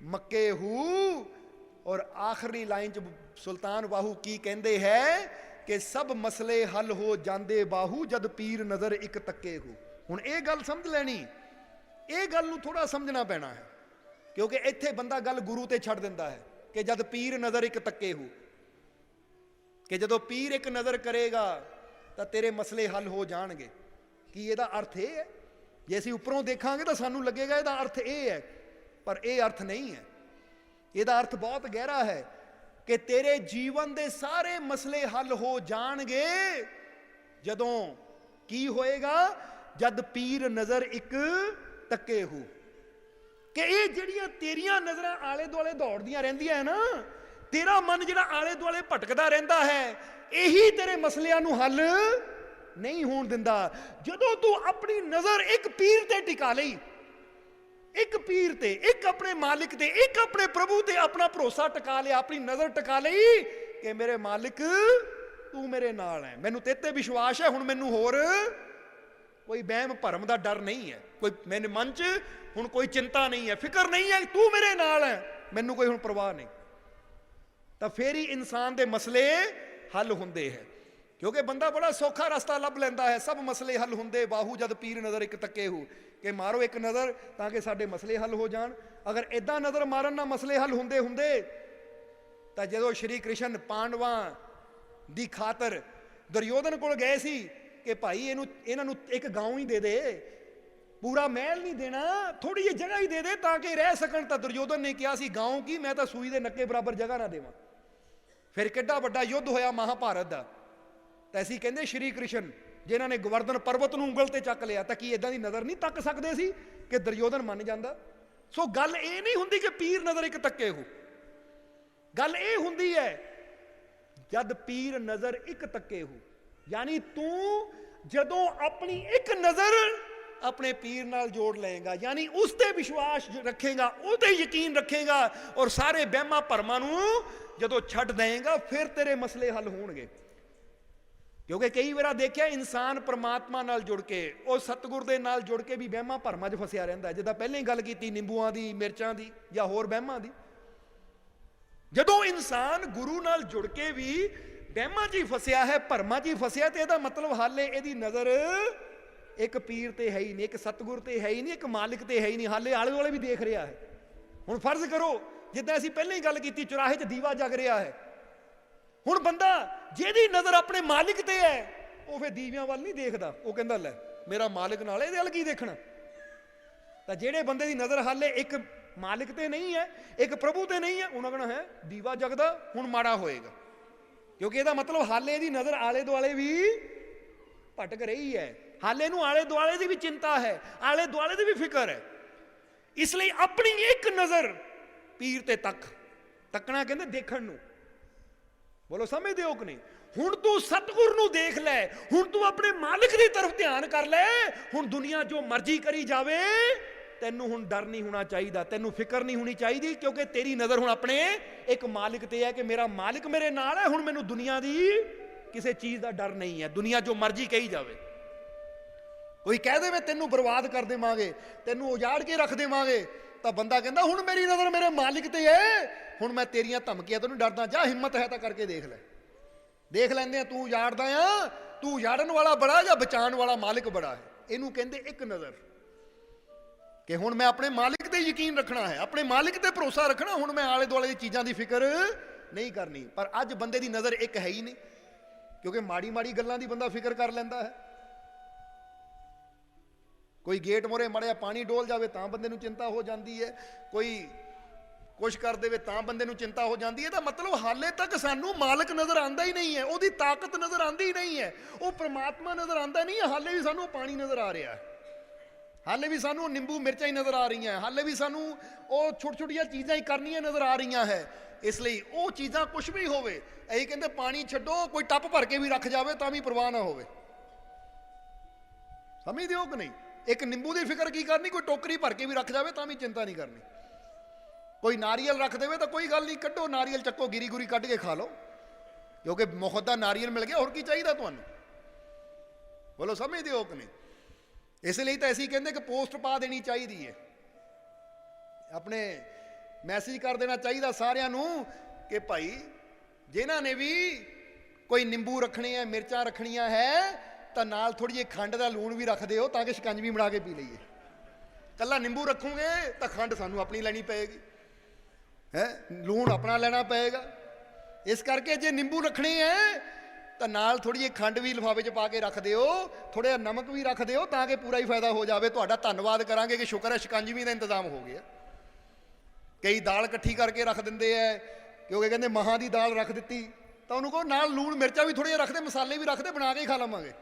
ਮੱਕੇ ਹੂ। ਔਰ ਆਖਰੀ ਲਾਈਨ 'ਚ ਸੁਲਤਾਨ ਬਾਹੂ ਕੀ ਕਹਿੰਦੇ ਹੈ ਕਿ ਸਭ ਮਸਲੇ ਹੱਲ ਹੋ ਜਾਂਦੇ ਬਾਹੂ, ਜਦ ਪੀਰ ਨਜ਼ਰ ਇੱਕ ਤੱਕੇ ਹੋ। ਹੁਣ ਇਹ ਗੱਲ ਸਮਝ ਲੈਣੀ, ਇਹ ਗੱਲ ਨੂੰ ਥੋੜਾ ਸਮਝਣਾ ਪੈਣਾ ਹੈ, ਕਿਉਂਕਿ ਇੱਥੇ ਬੰਦਾ ਗੱਲ ਗੁਰੂ ਤੇ ਛੱਡ ਦਿੰਦਾ ਹੈ ਕਿ ਜਦ ਪੀਰ ਨਜ਼ਰ ਇੱਕ ਤੱਕੇ ਹੋ, ਕਿ ਜਦੋਂ ਪੀਰ ਇੱਕ ਨਜ਼ਰ ਕਰੇਗਾ ਤਾਂ ਤੇਰੇ ਮਸਲੇ ਹੱਲ ਹੋ ਜਾਣਗੇ। ਕੀ ਇਹਦਾ ਅਰਥ ਇਹ ਹੈ? ਜੇ ਅਸੀਂ ਉੱਪਰੋਂ ਦੇਖਾਂਗੇ ਤਾਂ ਸਾਨੂੰ ਲੱਗੇਗਾ ਇਹਦਾ ਅਰਥ ਇਹ ਹੈ, ਪਰ ਇਹ ਅਰਥ ਨਹੀਂ ਹੈ। ਇਹਦਾ ਅਰਥ ਬਹੁਤ ਗਹਿਰਾ ਹੈ ਕਿ ਤੇਰੇ ਜੀਵਨ ਦੇ ਸਾਰੇ ਮਸਲੇ ਹੱਲ ਹੋ ਜਾਣਗੇ ਜਦੋਂ ਕੀ ਹੋਏਗਾ, ਜਦ ਪੀਰ ਨਜ਼ਰ ਇੱਕ ਤੱਕੇ ਹੋ। ਕਿ ਇਹ ਜਿਹੜੀਆਂ ਤੇਰੀਆਂ ਨਜ਼ਰਾਂ ਆਲੇ ਦੁਆਲੇ ਦੌੜਦੀਆਂ ਰਹਿੰਦੀਆਂ ਨਾ, ਤੇਰਾ ਮਨ ਜਿਹੜਾ ਆਲੇ ਦੁਆਲੇ ਭਟਕਦਾ ਰਹਿੰਦਾ ਹੈ, ਇਹੀ ਤੇਰੇ ਮਸਲਿਆਂ ਨੂੰ ਹੱਲ ਨਹੀਂ ਹੋਣ ਦਿੰਦਾ। ਜਦੋਂ ਤੂੰ ਆਪਣੀ ਨਜ਼ਰ ਇੱਕ ਪੀਰ ਤੇ ਟਿਕਾ ਲਈ, ਇੱਕ ਪੀਰ ਤੇ, ਇੱਕ ਆਪਣੇ ਮਾਲਿਕ ਤੇ, ਇੱਕ ਆਪਣੇ ਪ੍ਰਭੂ ਤੇ ਆਪਣਾ ਭਰੋਸਾ ਟਿਕਾ ਲਿਆ, ਆਪਣੀ ਨਜ਼ਰ ਟਿਕਾ ਲਈ ਕਿ ਮੇਰੇ ਮਾਲਿਕ ਤੂੰ ਮੇਰੇ ਨਾਲ ਹੈ, ਮੈਨੂੰ ਤੇਰੇ ਤੇ ਵਿਸ਼ਵਾਸ ਹੈ, ਹੁਣ ਮੈਨੂੰ ਹੋਰ ਕੋਈ ਵਹਿਮ ਭਰਮ ਦਾ ਡਰ ਨਹੀਂ ਹੈ, ਕੋਈ ਮੇਰੇ ਮਨ 'ਚ ਹੁਣ ਕੋਈ ਚਿੰਤਾ ਨਹੀਂ ਹੈ, ਫਿਕਰ ਨਹੀਂ ਹੈ, ਤੂੰ ਮੇਰੇ ਨਾਲ ਹੈ, ਮੈਨੂੰ ਕੋਈ ਹੁਣ ਪਰਵਾਹ ਨਹੀਂ। ਤਾਂ ਫੇਰ ਹੀ ਇਨਸਾਨ ਦੇ ਮਸਲੇ ਹੱਲ ਹੁੰਦੇ ਹੈ। ਕਿਉਂਕਿ ਬੰਦਾ ਬੜਾ ਸੌਖਾ ਰਸਤਾ ਲੱਭ ਲੈਂਦਾ ਹੈ, ਸਭ ਮਸਲੇ ਹੱਲ ਹੁੰਦੇ ਬਾਹੂ ਜਦ ਪੀਰ ਨਜ਼ਰ ਇੱਕ ਤੱਕੇ ਹੋ, ਕਿ ਮਾਰੋ ਇੱਕ ਨਜ਼ਰ ਤਾਂ ਕਿ ਸਾਡੇ ਮਸਲੇ ਹੱਲ ਹੋ ਜਾਣ। ਅਗਰ ਇਦਾਂ ਨਜ਼ਰ ਮਾਰਨ ਨਾਲ ਮਸਲੇ ਹੱਲ ਹੁੰਦੇ ਤਾਂ ਜਦੋਂ ਸ਼੍ਰੀ ਕ੍ਰਿਸ਼ਨ ਪਾਂਡਵਾਂ ਦੀ ਖਾਤਰ ਦੁਰਯੋਧਨ ਕੋਲ ਗਏ ਸੀ ਕਿ ਭਾਈ ਇਹਨਾਂ ਨੂੰ ਇੱਕ ਗਾਉਂ ਹੀ ਦੇ ਦੇ, ਪੂਰਾ ਮਹਿਲ ਨਹੀਂ ਦੇਣਾ, ਥੋੜੀ ਜਿਹੀ ਜਗ੍ਹਾ ਹੀ ਦੇ ਦੇ ਤਾਂ ਕਿ ਰਹਿ ਸਕਣ, ਤਾਂ ਦੁਰਯੋਧਨ ਨੇ ਕਿਹਾ ਸੀ ਗਾਉਂ ਕੀ, ਮੈਂ ਤਾਂ ਸੂਈ ਦੇ ਨੱਕੇ ਬਰਾਬਰ ਜਗ੍ਹਾ ਨਾ ਦੇਵਾਂ। ਫਿਰ ਕਿੱਡਾ ਵੱਡਾ ਯੁੱਧ ਹੋਇਆ ਮਹਾਭਾਰਤ ਦਾ। ਤਾਂ ਅਸੀਂ ਕਹਿੰਦੇ ਸ਼੍ਰੀ ਕ੍ਰਿਸ਼ਨ ਜਿਨ੍ਹਾਂ ਨੇ ਗੋਵਰਧਨ ਪਰਬਤ ਨੂੰ ਉਂਗਲ ਤੇ ਚੱਕ ਲਿਆ, ਤਾਂ ਕੀ ਇਦਾਂ ਦੀ ਨਜ਼ਰ ਨਹੀਂ ਤੱਕ ਸਕਦੇ ਸੀ ਕਿ ਦੁਰਯੋਧਨ ਮੰਨ ਜਾਂਦਾ? ਸੋ ਗੱਲ ਇਹ ਨਹੀਂ ਹੁੰਦੀ ਕਿ ਪੀਰ ਨਜ਼ਰ ਇੱਕ ਤੱਕੇ ਹੋ, ਗੱਲ ਇਹ ਹੁੰਦੀ ਹੈ ਜਦ ਪੀਰ ਨਜ਼ਰ ਇੱਕ ਤੱਕੇ ਹੋ, ਯਾਨੀ ਤੂੰ ਜਦੋਂ ਆਪਣੀ ਇੱਕ ਨਜ਼ਰ ਆਪਣੇ ਪੀਰ ਨਾਲ ਜੋੜ ਲਏਗਾ, ਯਾਨੀ ਉਸ ਤੇ ਵਿਸ਼ਵਾਸ ਰੱਖੇਗਾ, ਉਹ ਤੇ ਯਕੀਨ ਰੱਖੇਗਾ, ਔਰ ਸਾਰੇ ਵਹਿਮਾਂ ਭਰਮਾਂ ਨੂੰ ਜਦੋਂ ਛੱਡ ਦੇਏਗਾ, ਫਿਰ ਤੇਰੇ ਮਸਲੇ ਹੱਲ ਹੋਣਗੇ। ਕਿਉਂਕਿ ਕਈ ਵਾਰ ਦੇਖਿਆ ਇਨਸਾਨ ਪਰਮਾਤਮਾ ਨਾਲ ਜੁੜ ਕੇ, ਉਹ ਸਤਿਗੁਰ ਦੇ ਨਾਲ ਜੁੜ ਕੇ ਵੀ ਵਹਿਮਾਂ ਭਰਮਾਂ 'ਚ ਫਸਿਆ ਰਹਿੰਦਾ, ਜਿੱਦਾਂ ਪਹਿਲਾਂ ਹੀ ਗੱਲ ਕੀਤੀ ਨਿੰਬੂਆਂ ਦੀ, ਮਿਰਚਾਂ ਦੀ ਜਾਂ ਹੋਰ ਵਹਿਮਾਂ ਦੀ। ਜਦੋਂ ਇਨਸਾਨ ਗੁਰੂ ਨਾਲ ਜੁੜ ਕੇ ਵੀ ਵਹਿਮਾਂ 'ਚ ਹੀ ਫਸਿਆ ਹੈ, ਭਰਮਾਂ 'ਚ ਹੀ ਫਸਿਆ, ਤੇ ਇਹਦਾ ਮਤਲਬ ਹਾਲੇ ਇਹਦੀ ਨਜ਼ਰ ਇੱਕ ਪੀਰ ਤੇ ਹੈ ਹੀ ਨਹੀਂ, ਇੱਕ ਸਤਿਗੁਰ ਤੇ ਹੈ ਹੀ ਨਹੀਂ, ਇੱਕ ਮਾਲਿਕ ਤੇ ਹੈ ਹੀ ਨਹੀਂ, ਹਾਲੇ ਆਲੇ ਦੁਆਲੇ ਵੀ ਦੇਖ ਰਿਹਾ ਹੈ। ਹੁਣ ਫਰਜ਼ ਕਰੋ ਜਿੱਦਾਂ ਅਸੀਂ ਪਹਿਲਾਂ ਹੀ ਗੱਲ ਕੀਤੀ, ਚੁਰਾਹੇ 'ਚ ਦੀਵਾ ਜਗ ਰਿਹਾ ਹੈ, ਹੁਣ ਬੰਦਾ ਜਿਹਦੀ ਨਜ਼ਰ ਆਪਣੇ ਮਾਲਿਕ ਤੇ ਹੈ ਉਹ ਫਿਰ ਦੀਵਿਆਂ ਵੱਲ ਨਹੀਂ ਦੇਖਦਾ, ਉਹ ਕਹਿੰਦਾ ਲੈ ਮੇਰਾ ਮਾਲਿਕ ਨਾਲ, ਇਹਦੇ ਵੱਲ ਕੀ ਦੇਖਣਾ। ਤਾਂ ਜਿਹੜੇ ਬੰਦੇ ਦੀ ਨਜ਼ਰ ਹਾਲੇ ਇੱਕ ਮਾਲਿਕ ਤੇ ਨਹੀਂ ਹੈ, ਇੱਕ ਪ੍ਰਭੂ ਤੇ ਨਹੀਂ ਹੈ, ਉਹਨਾਂ ਕਹਿਣਾ ਹੈ ਦੀਵਾ ਜਗਦਾ ਹੁਣ ਮਾੜਾ ਹੋਏਗਾ, ਕਿਉਂਕਿ ਇਹਦਾ ਮਤਲਬ ਹਾਲੇ ਇਹਦੀ ਨਜ਼ਰ ਆਲੇ ਦੁਆਲੇ ਵੀ ਭਟਕ ਰਹੀ ਹੈ, ਹਾਲੇ ਨੂੰ ਆਲੇ ਦੁਆਲੇ ਦੀ ਵੀ ਚਿੰਤਾ ਹੈ, ਆਲੇ ਦੁਆਲੇ ਦੀ ਵੀ ਫਿਕਰ ਹੈ। ਇਸ ਲਈ ਆਪਣੀ ਇੱਕ ਨਜ਼ਰ ਪੀਰ ਤੇ ਤੱਕਣਾ ਕਹਿੰਦੇ ਦੇਖਣ ਨੂੰ। ਬੋਲੋ ਸਮਝਦੇ ਹੋ ਕਿ ਨਹੀਂ। ਹੁਣ ਤੂੰ ਸਤਿਗੁਰ ਨੂੰ ਦੇਖ ਲੈ, ਹੁਣ ਤੂੰ ਆਪਣੇ ਮਾਲਿਕ ਦੀ ਤਰਫ ਧਿਆਨ ਕਰ ਲੈ। ਹੁਣ ਦੁਨੀਆ ਜੋ ਮਰਜ਼ੀ ਕਰੀ ਜਾਵੇ, ਤੈਨੂੰ ਹੁਣ ਡਰ ਨਹੀਂ ਹੋਣਾ ਚਾਹੀਦਾ, ਤੈਨੂੰ ਫਿਕਰ ਨਹੀਂ ਹੋਣੀ ਚਾਹੀਦੀ, ਕਿਉਂਕਿ ਤੇਰੀ ਨਜ਼ਰ ਹੁਣ ਆਪਣੇ ਇੱਕ ਮਾਲਿਕ ਤੇ ਹੈ ਕਿ ਮੇਰਾ ਮਾਲਿਕ ਮੇਰੇ ਨਾਲ ਹੈ। ਹੁਣ ਮੈਨੂੰ ਦੁਨੀਆ ਦੀ ਕਿਸੇ ਚੀਜ਼ ਦਾ ਡਰ ਨਹੀਂ ਹੈ। ਦੁਨੀਆ ਜੋ ਮਰਜ਼ੀ ਕਹੀ ਜਾਵੇ, ਕੋਈ ਕਹਿ ਦੇਵੇ ਤੈਨੂੰ ਬਰਬਾਦ ਕਰ ਦੇਵਾਂਗੇ, ਤੈਨੂੰ ਉਜਾੜ ਕੇ ਰੱਖ ਦੇਵਾਂਗੇ, ਤਾਂ ਬੰਦਾ ਕਹਿੰਦਾ ਹੁਣ ਮੇਰੀ ਨਜ਼ਰ ਮੇਰੇ ਮਾਲਿਕ ਤੇ ਹੈ, ਹੁਣ ਮੈਂ ਤੇਰੀਆਂ ਧਮਕੀਆਂ ਤੋਂ ਨਹੀਂ ਡਰਦਾ। ਜਾ ਹਿੰਮਤ ਹੈ ਤਾਂ ਕਰਕੇ ਦੇਖ ਲੈ। ਦੇਖ ਲੈਂਦੇ ਆ ਤੂੰ ਉਜਾੜਦਾ ਆ, ਤੂੰ ਉਜਾੜਨ ਵਾਲਾ ਬੜਾ ਜਾਂ ਬਚਾਉਣ ਵਾਲਾ ਮਾਲਿਕ ਬੜਾ ਹੈ। ਇਹਨੂੰ ਕਹਿੰਦੇ ਇੱਕ ਨਜ਼ਰ, ਕਿ ਹੁਣ ਮੈਂ ਆਪਣੇ ਮਾਲਿਕ ਤੇ ਯਕੀਨ ਰੱਖਣਾ ਹੈ, ਆਪਣੇ ਮਾਲਿਕ ਤੇ ਭਰੋਸਾ ਰੱਖਣਾ। ਹੁਣ ਮੈਂ ਆਲੇ ਦੁਆਲੇ ਦੀ ਚੀਜ਼ਾਂ ਦੀ ਫਿਕਰ ਨਹੀਂ ਕਰਨੀ। ਪਰ ਅੱਜ ਬੰਦੇ ਦੀ ਨਜ਼ਰ ਇੱਕ ਹੈ ਹੀ ਨਹੀਂ, ਕਿਉਂਕਿ ਮਾੜੀ ਮਾੜੀ ਗੱਲਾਂ ਦੀ ਬੰਦਾ ਫਿਕਰ ਕਰ ਲੈਂਦਾ ਹੈ। ਕੋਈ ਗੇਟ ਮੋਰੇ ਮੜਿਆ ਪਾਣੀ ਡੋਲ ਜਾਵੇ ਤਾਂ ਬੰਦੇ ਨੂੰ ਚਿੰਤਾ ਹੋ ਜਾਂਦੀ ਹੈ, ਕੋਈ ਕੁਛ ਕਰ ਦੇਵੇ ਤਾਂ ਬੰਦੇ ਨੂੰ ਚਿੰਤਾ ਹੋ ਜਾਂਦੀ ਹੈ। ਤਾਂ ਮਤਲਬ ਹਾਲੇ ਤੱਕ ਸਾਨੂੰ ਮਾਲਕ ਨਜ਼ਰ ਆਉਂਦਾ ਹੀ ਨਹੀਂ ਹੈ, ਉਹਦੀ ਤਾਕਤ ਨਜ਼ਰ ਆਉਂਦੀ ਹੀ ਨਹੀਂ ਹੈ, ਉਹ ਪ੍ਰਮਾਤਮਾ ਨਜ਼ਰ ਆਉਂਦਾ ਨਹੀਂ ਹੈ। ਹਾਲੇ ਵੀ ਸਾਨੂੰ ਪਾਣੀ ਨਜ਼ਰ ਆ ਰਿਹਾ ਹੈ, ਹਾਲੇ ਵੀ ਸਾਨੂੰ ਨਿੰਬੂ ਮਿਰਚਾਂ ਹੀ ਨਜ਼ਰ ਆ ਰਹੀਆਂ, ਹਾਲੇ ਵੀ ਸਾਨੂੰ ਉਹ ਛੋਟੀ ਛੋਟੀਆਂ ਚੀਜ਼ਾਂ ਹੀ ਕਰਨੀਆਂ ਨਜ਼ਰ ਆ ਰਹੀਆਂ ਹੈ। ਇਸ ਲਈ ਉਹ ਚੀਜ਼ਾਂ ਕੁਛ ਵੀ ਹੋਵੇ, ਇਹ ਕਹਿੰਦੇ ਪਾਣੀ ਛੱਡੋ, ਕੋਈ ਟੱਪ ਭਰ ਕੇ ਵੀ ਰੱਖ ਜਾਵੇ ਤਾਂ ਵੀ ਪਰਵਾਹ ਨਾ ਹੋਵੇ। ਸਮਝਦੇ ਹੋ ਕਿ ਨਹੀਂ। ਇੱਕ ਨਿੰਬੂ ਦੀ ਫਿਕਰ ਕੀ ਕਰਨੀ, ਕੋਈ ਟੋਕਰੀ ਭਰ ਕੇ ਵੀ ਰੱਖ ਜਾਵੇ ਤਾਂ ਵੀ ਚਿੰਤਾ ਨਹੀਂ ਕਰਨੀ। ਕੋਈ ਨਾਰੀਅਲ ਰੱਖ ਦੇਵੇ ਤਾਂ ਕੋਈ ਗੱਲ ਨਹੀਂ, ਕੱਢੋ ਨਾਰੀਅਲ, ਚੱਕੋ ਗਿਰੀ ਗੁਰੀ ਕੱਢ ਕੇ ਖਾ ਲਓ, ਕਿਉਂਕਿ ਮੁਫਤ ਦਾ ਨਾਰੀਅਲ ਮਿਲ ਗਿਆ, ਹੋਰ ਕੀ ਚਾਹੀਦਾ ਤੁਹਾਨੂੰ। ਬੋਲੋ ਸਮਝਦੇ ਹੋ ਕਿ ਨਹੀਂ। ਇਸ ਲਈ ਤਾਂ ਅਸੀਂ ਕਹਿੰਦੇ ਕਿ ਪੋਸਟ ਪਾ ਦੇਣੀ ਚਾਹੀਦੀ ਹੈ, ਆਪਣੇ ਮੈਸੇਜ ਕਰ ਦੇਣਾ ਚਾਹੀਦਾ ਸਾਰਿਆਂ ਨੂੰ ਕਿ ਭਾਈ ਜਿਨ੍ਹਾਂ ਨੇ ਵੀ ਕੋਈ ਨਿੰਬੂ ਰੱਖਣੇ ਹੈ, ਮਿਰਚਾਂ ਰੱਖਣੀਆਂ ਹੈ, ਤਾਂ ਨਾਲ ਥੋੜੀ ਜਿਹੀ ਖੰਡ ਦਾ ਲੂਣ ਵੀ ਰੱਖ ਦਿਓ ਤਾਂ ਕਿ ਸ਼ਿਕੰਜਵੀ ਬਣਾ ਕੇ ਪੀ ਲਈਏ। ਕੱਲਾ ਨਿੰਬੂ ਰੱਖੋਗੇ ਤਾਂ ਖੰਡ ਸਾਨੂੰ ਆਪਣੀ ਲੈਣੀ ਪਏਗੀ, ਹੈ ਲੂਣ ਆਪਣਾ ਲੈਣਾ ਪਏਗਾ। ਇਸ ਕਰਕੇ ਜੇ ਨਿੰਬੂ ਰੱਖਣੇ ਹੈ ਤਾਂ ਨਾਲ ਥੋੜੀ ਜਿਹੀ ਖੰਡ ਵੀ ਲਿਫਾਫੇ 'ਚ ਪਾ ਕੇ ਰੱਖ ਦਿਓ, ਥੋੜਾ ਜਿਹਾ ਨਮਕ ਵੀ ਰੱਖ ਦਿਓ ਤਾਂ ਕਿ ਪੂਰਾ ਹੀ ਫਾਇਦਾ ਹੋ ਜਾਵੇ। ਤੁਹਾਡਾ ਧੰਨਵਾਦ ਕਰਾਂਗੇ ਕਿ ਸ਼ੁਕਰ ਹੈ ਸ਼ਿਕੰਜਵੀ ਦਾ ਇੰਤਜ਼ਾਮ ਹੋ ਗਿਆ। ਕਈ ਦਾਲ ਇਕੱਠੀ ਕਰਕੇ ਰੱਖ ਦਿੰਦੇ ਹੈ, ਕਿਉਂਕਿ ਕਹਿੰਦੇ ਮਹਾਂ ਦੀ ਦਾਲ ਰੱਖ ਦਿੱਤੀ ਤਾਂ ਉਹਨੂੰ ਕਹੋ ਨਾਲ ਲੂਣ ਮਿਰਚਾਂ ਵੀ ਥੋੜ੍ਹੇ ਜਿਹੇ ਰੱਖਦੇ, ਮਸਾਲੇ ਵੀ ਰੱਖਦੇ, ਬਣਾ ਕੇ ਹੀ ਖਾ ਲਵਾਂਗੇ।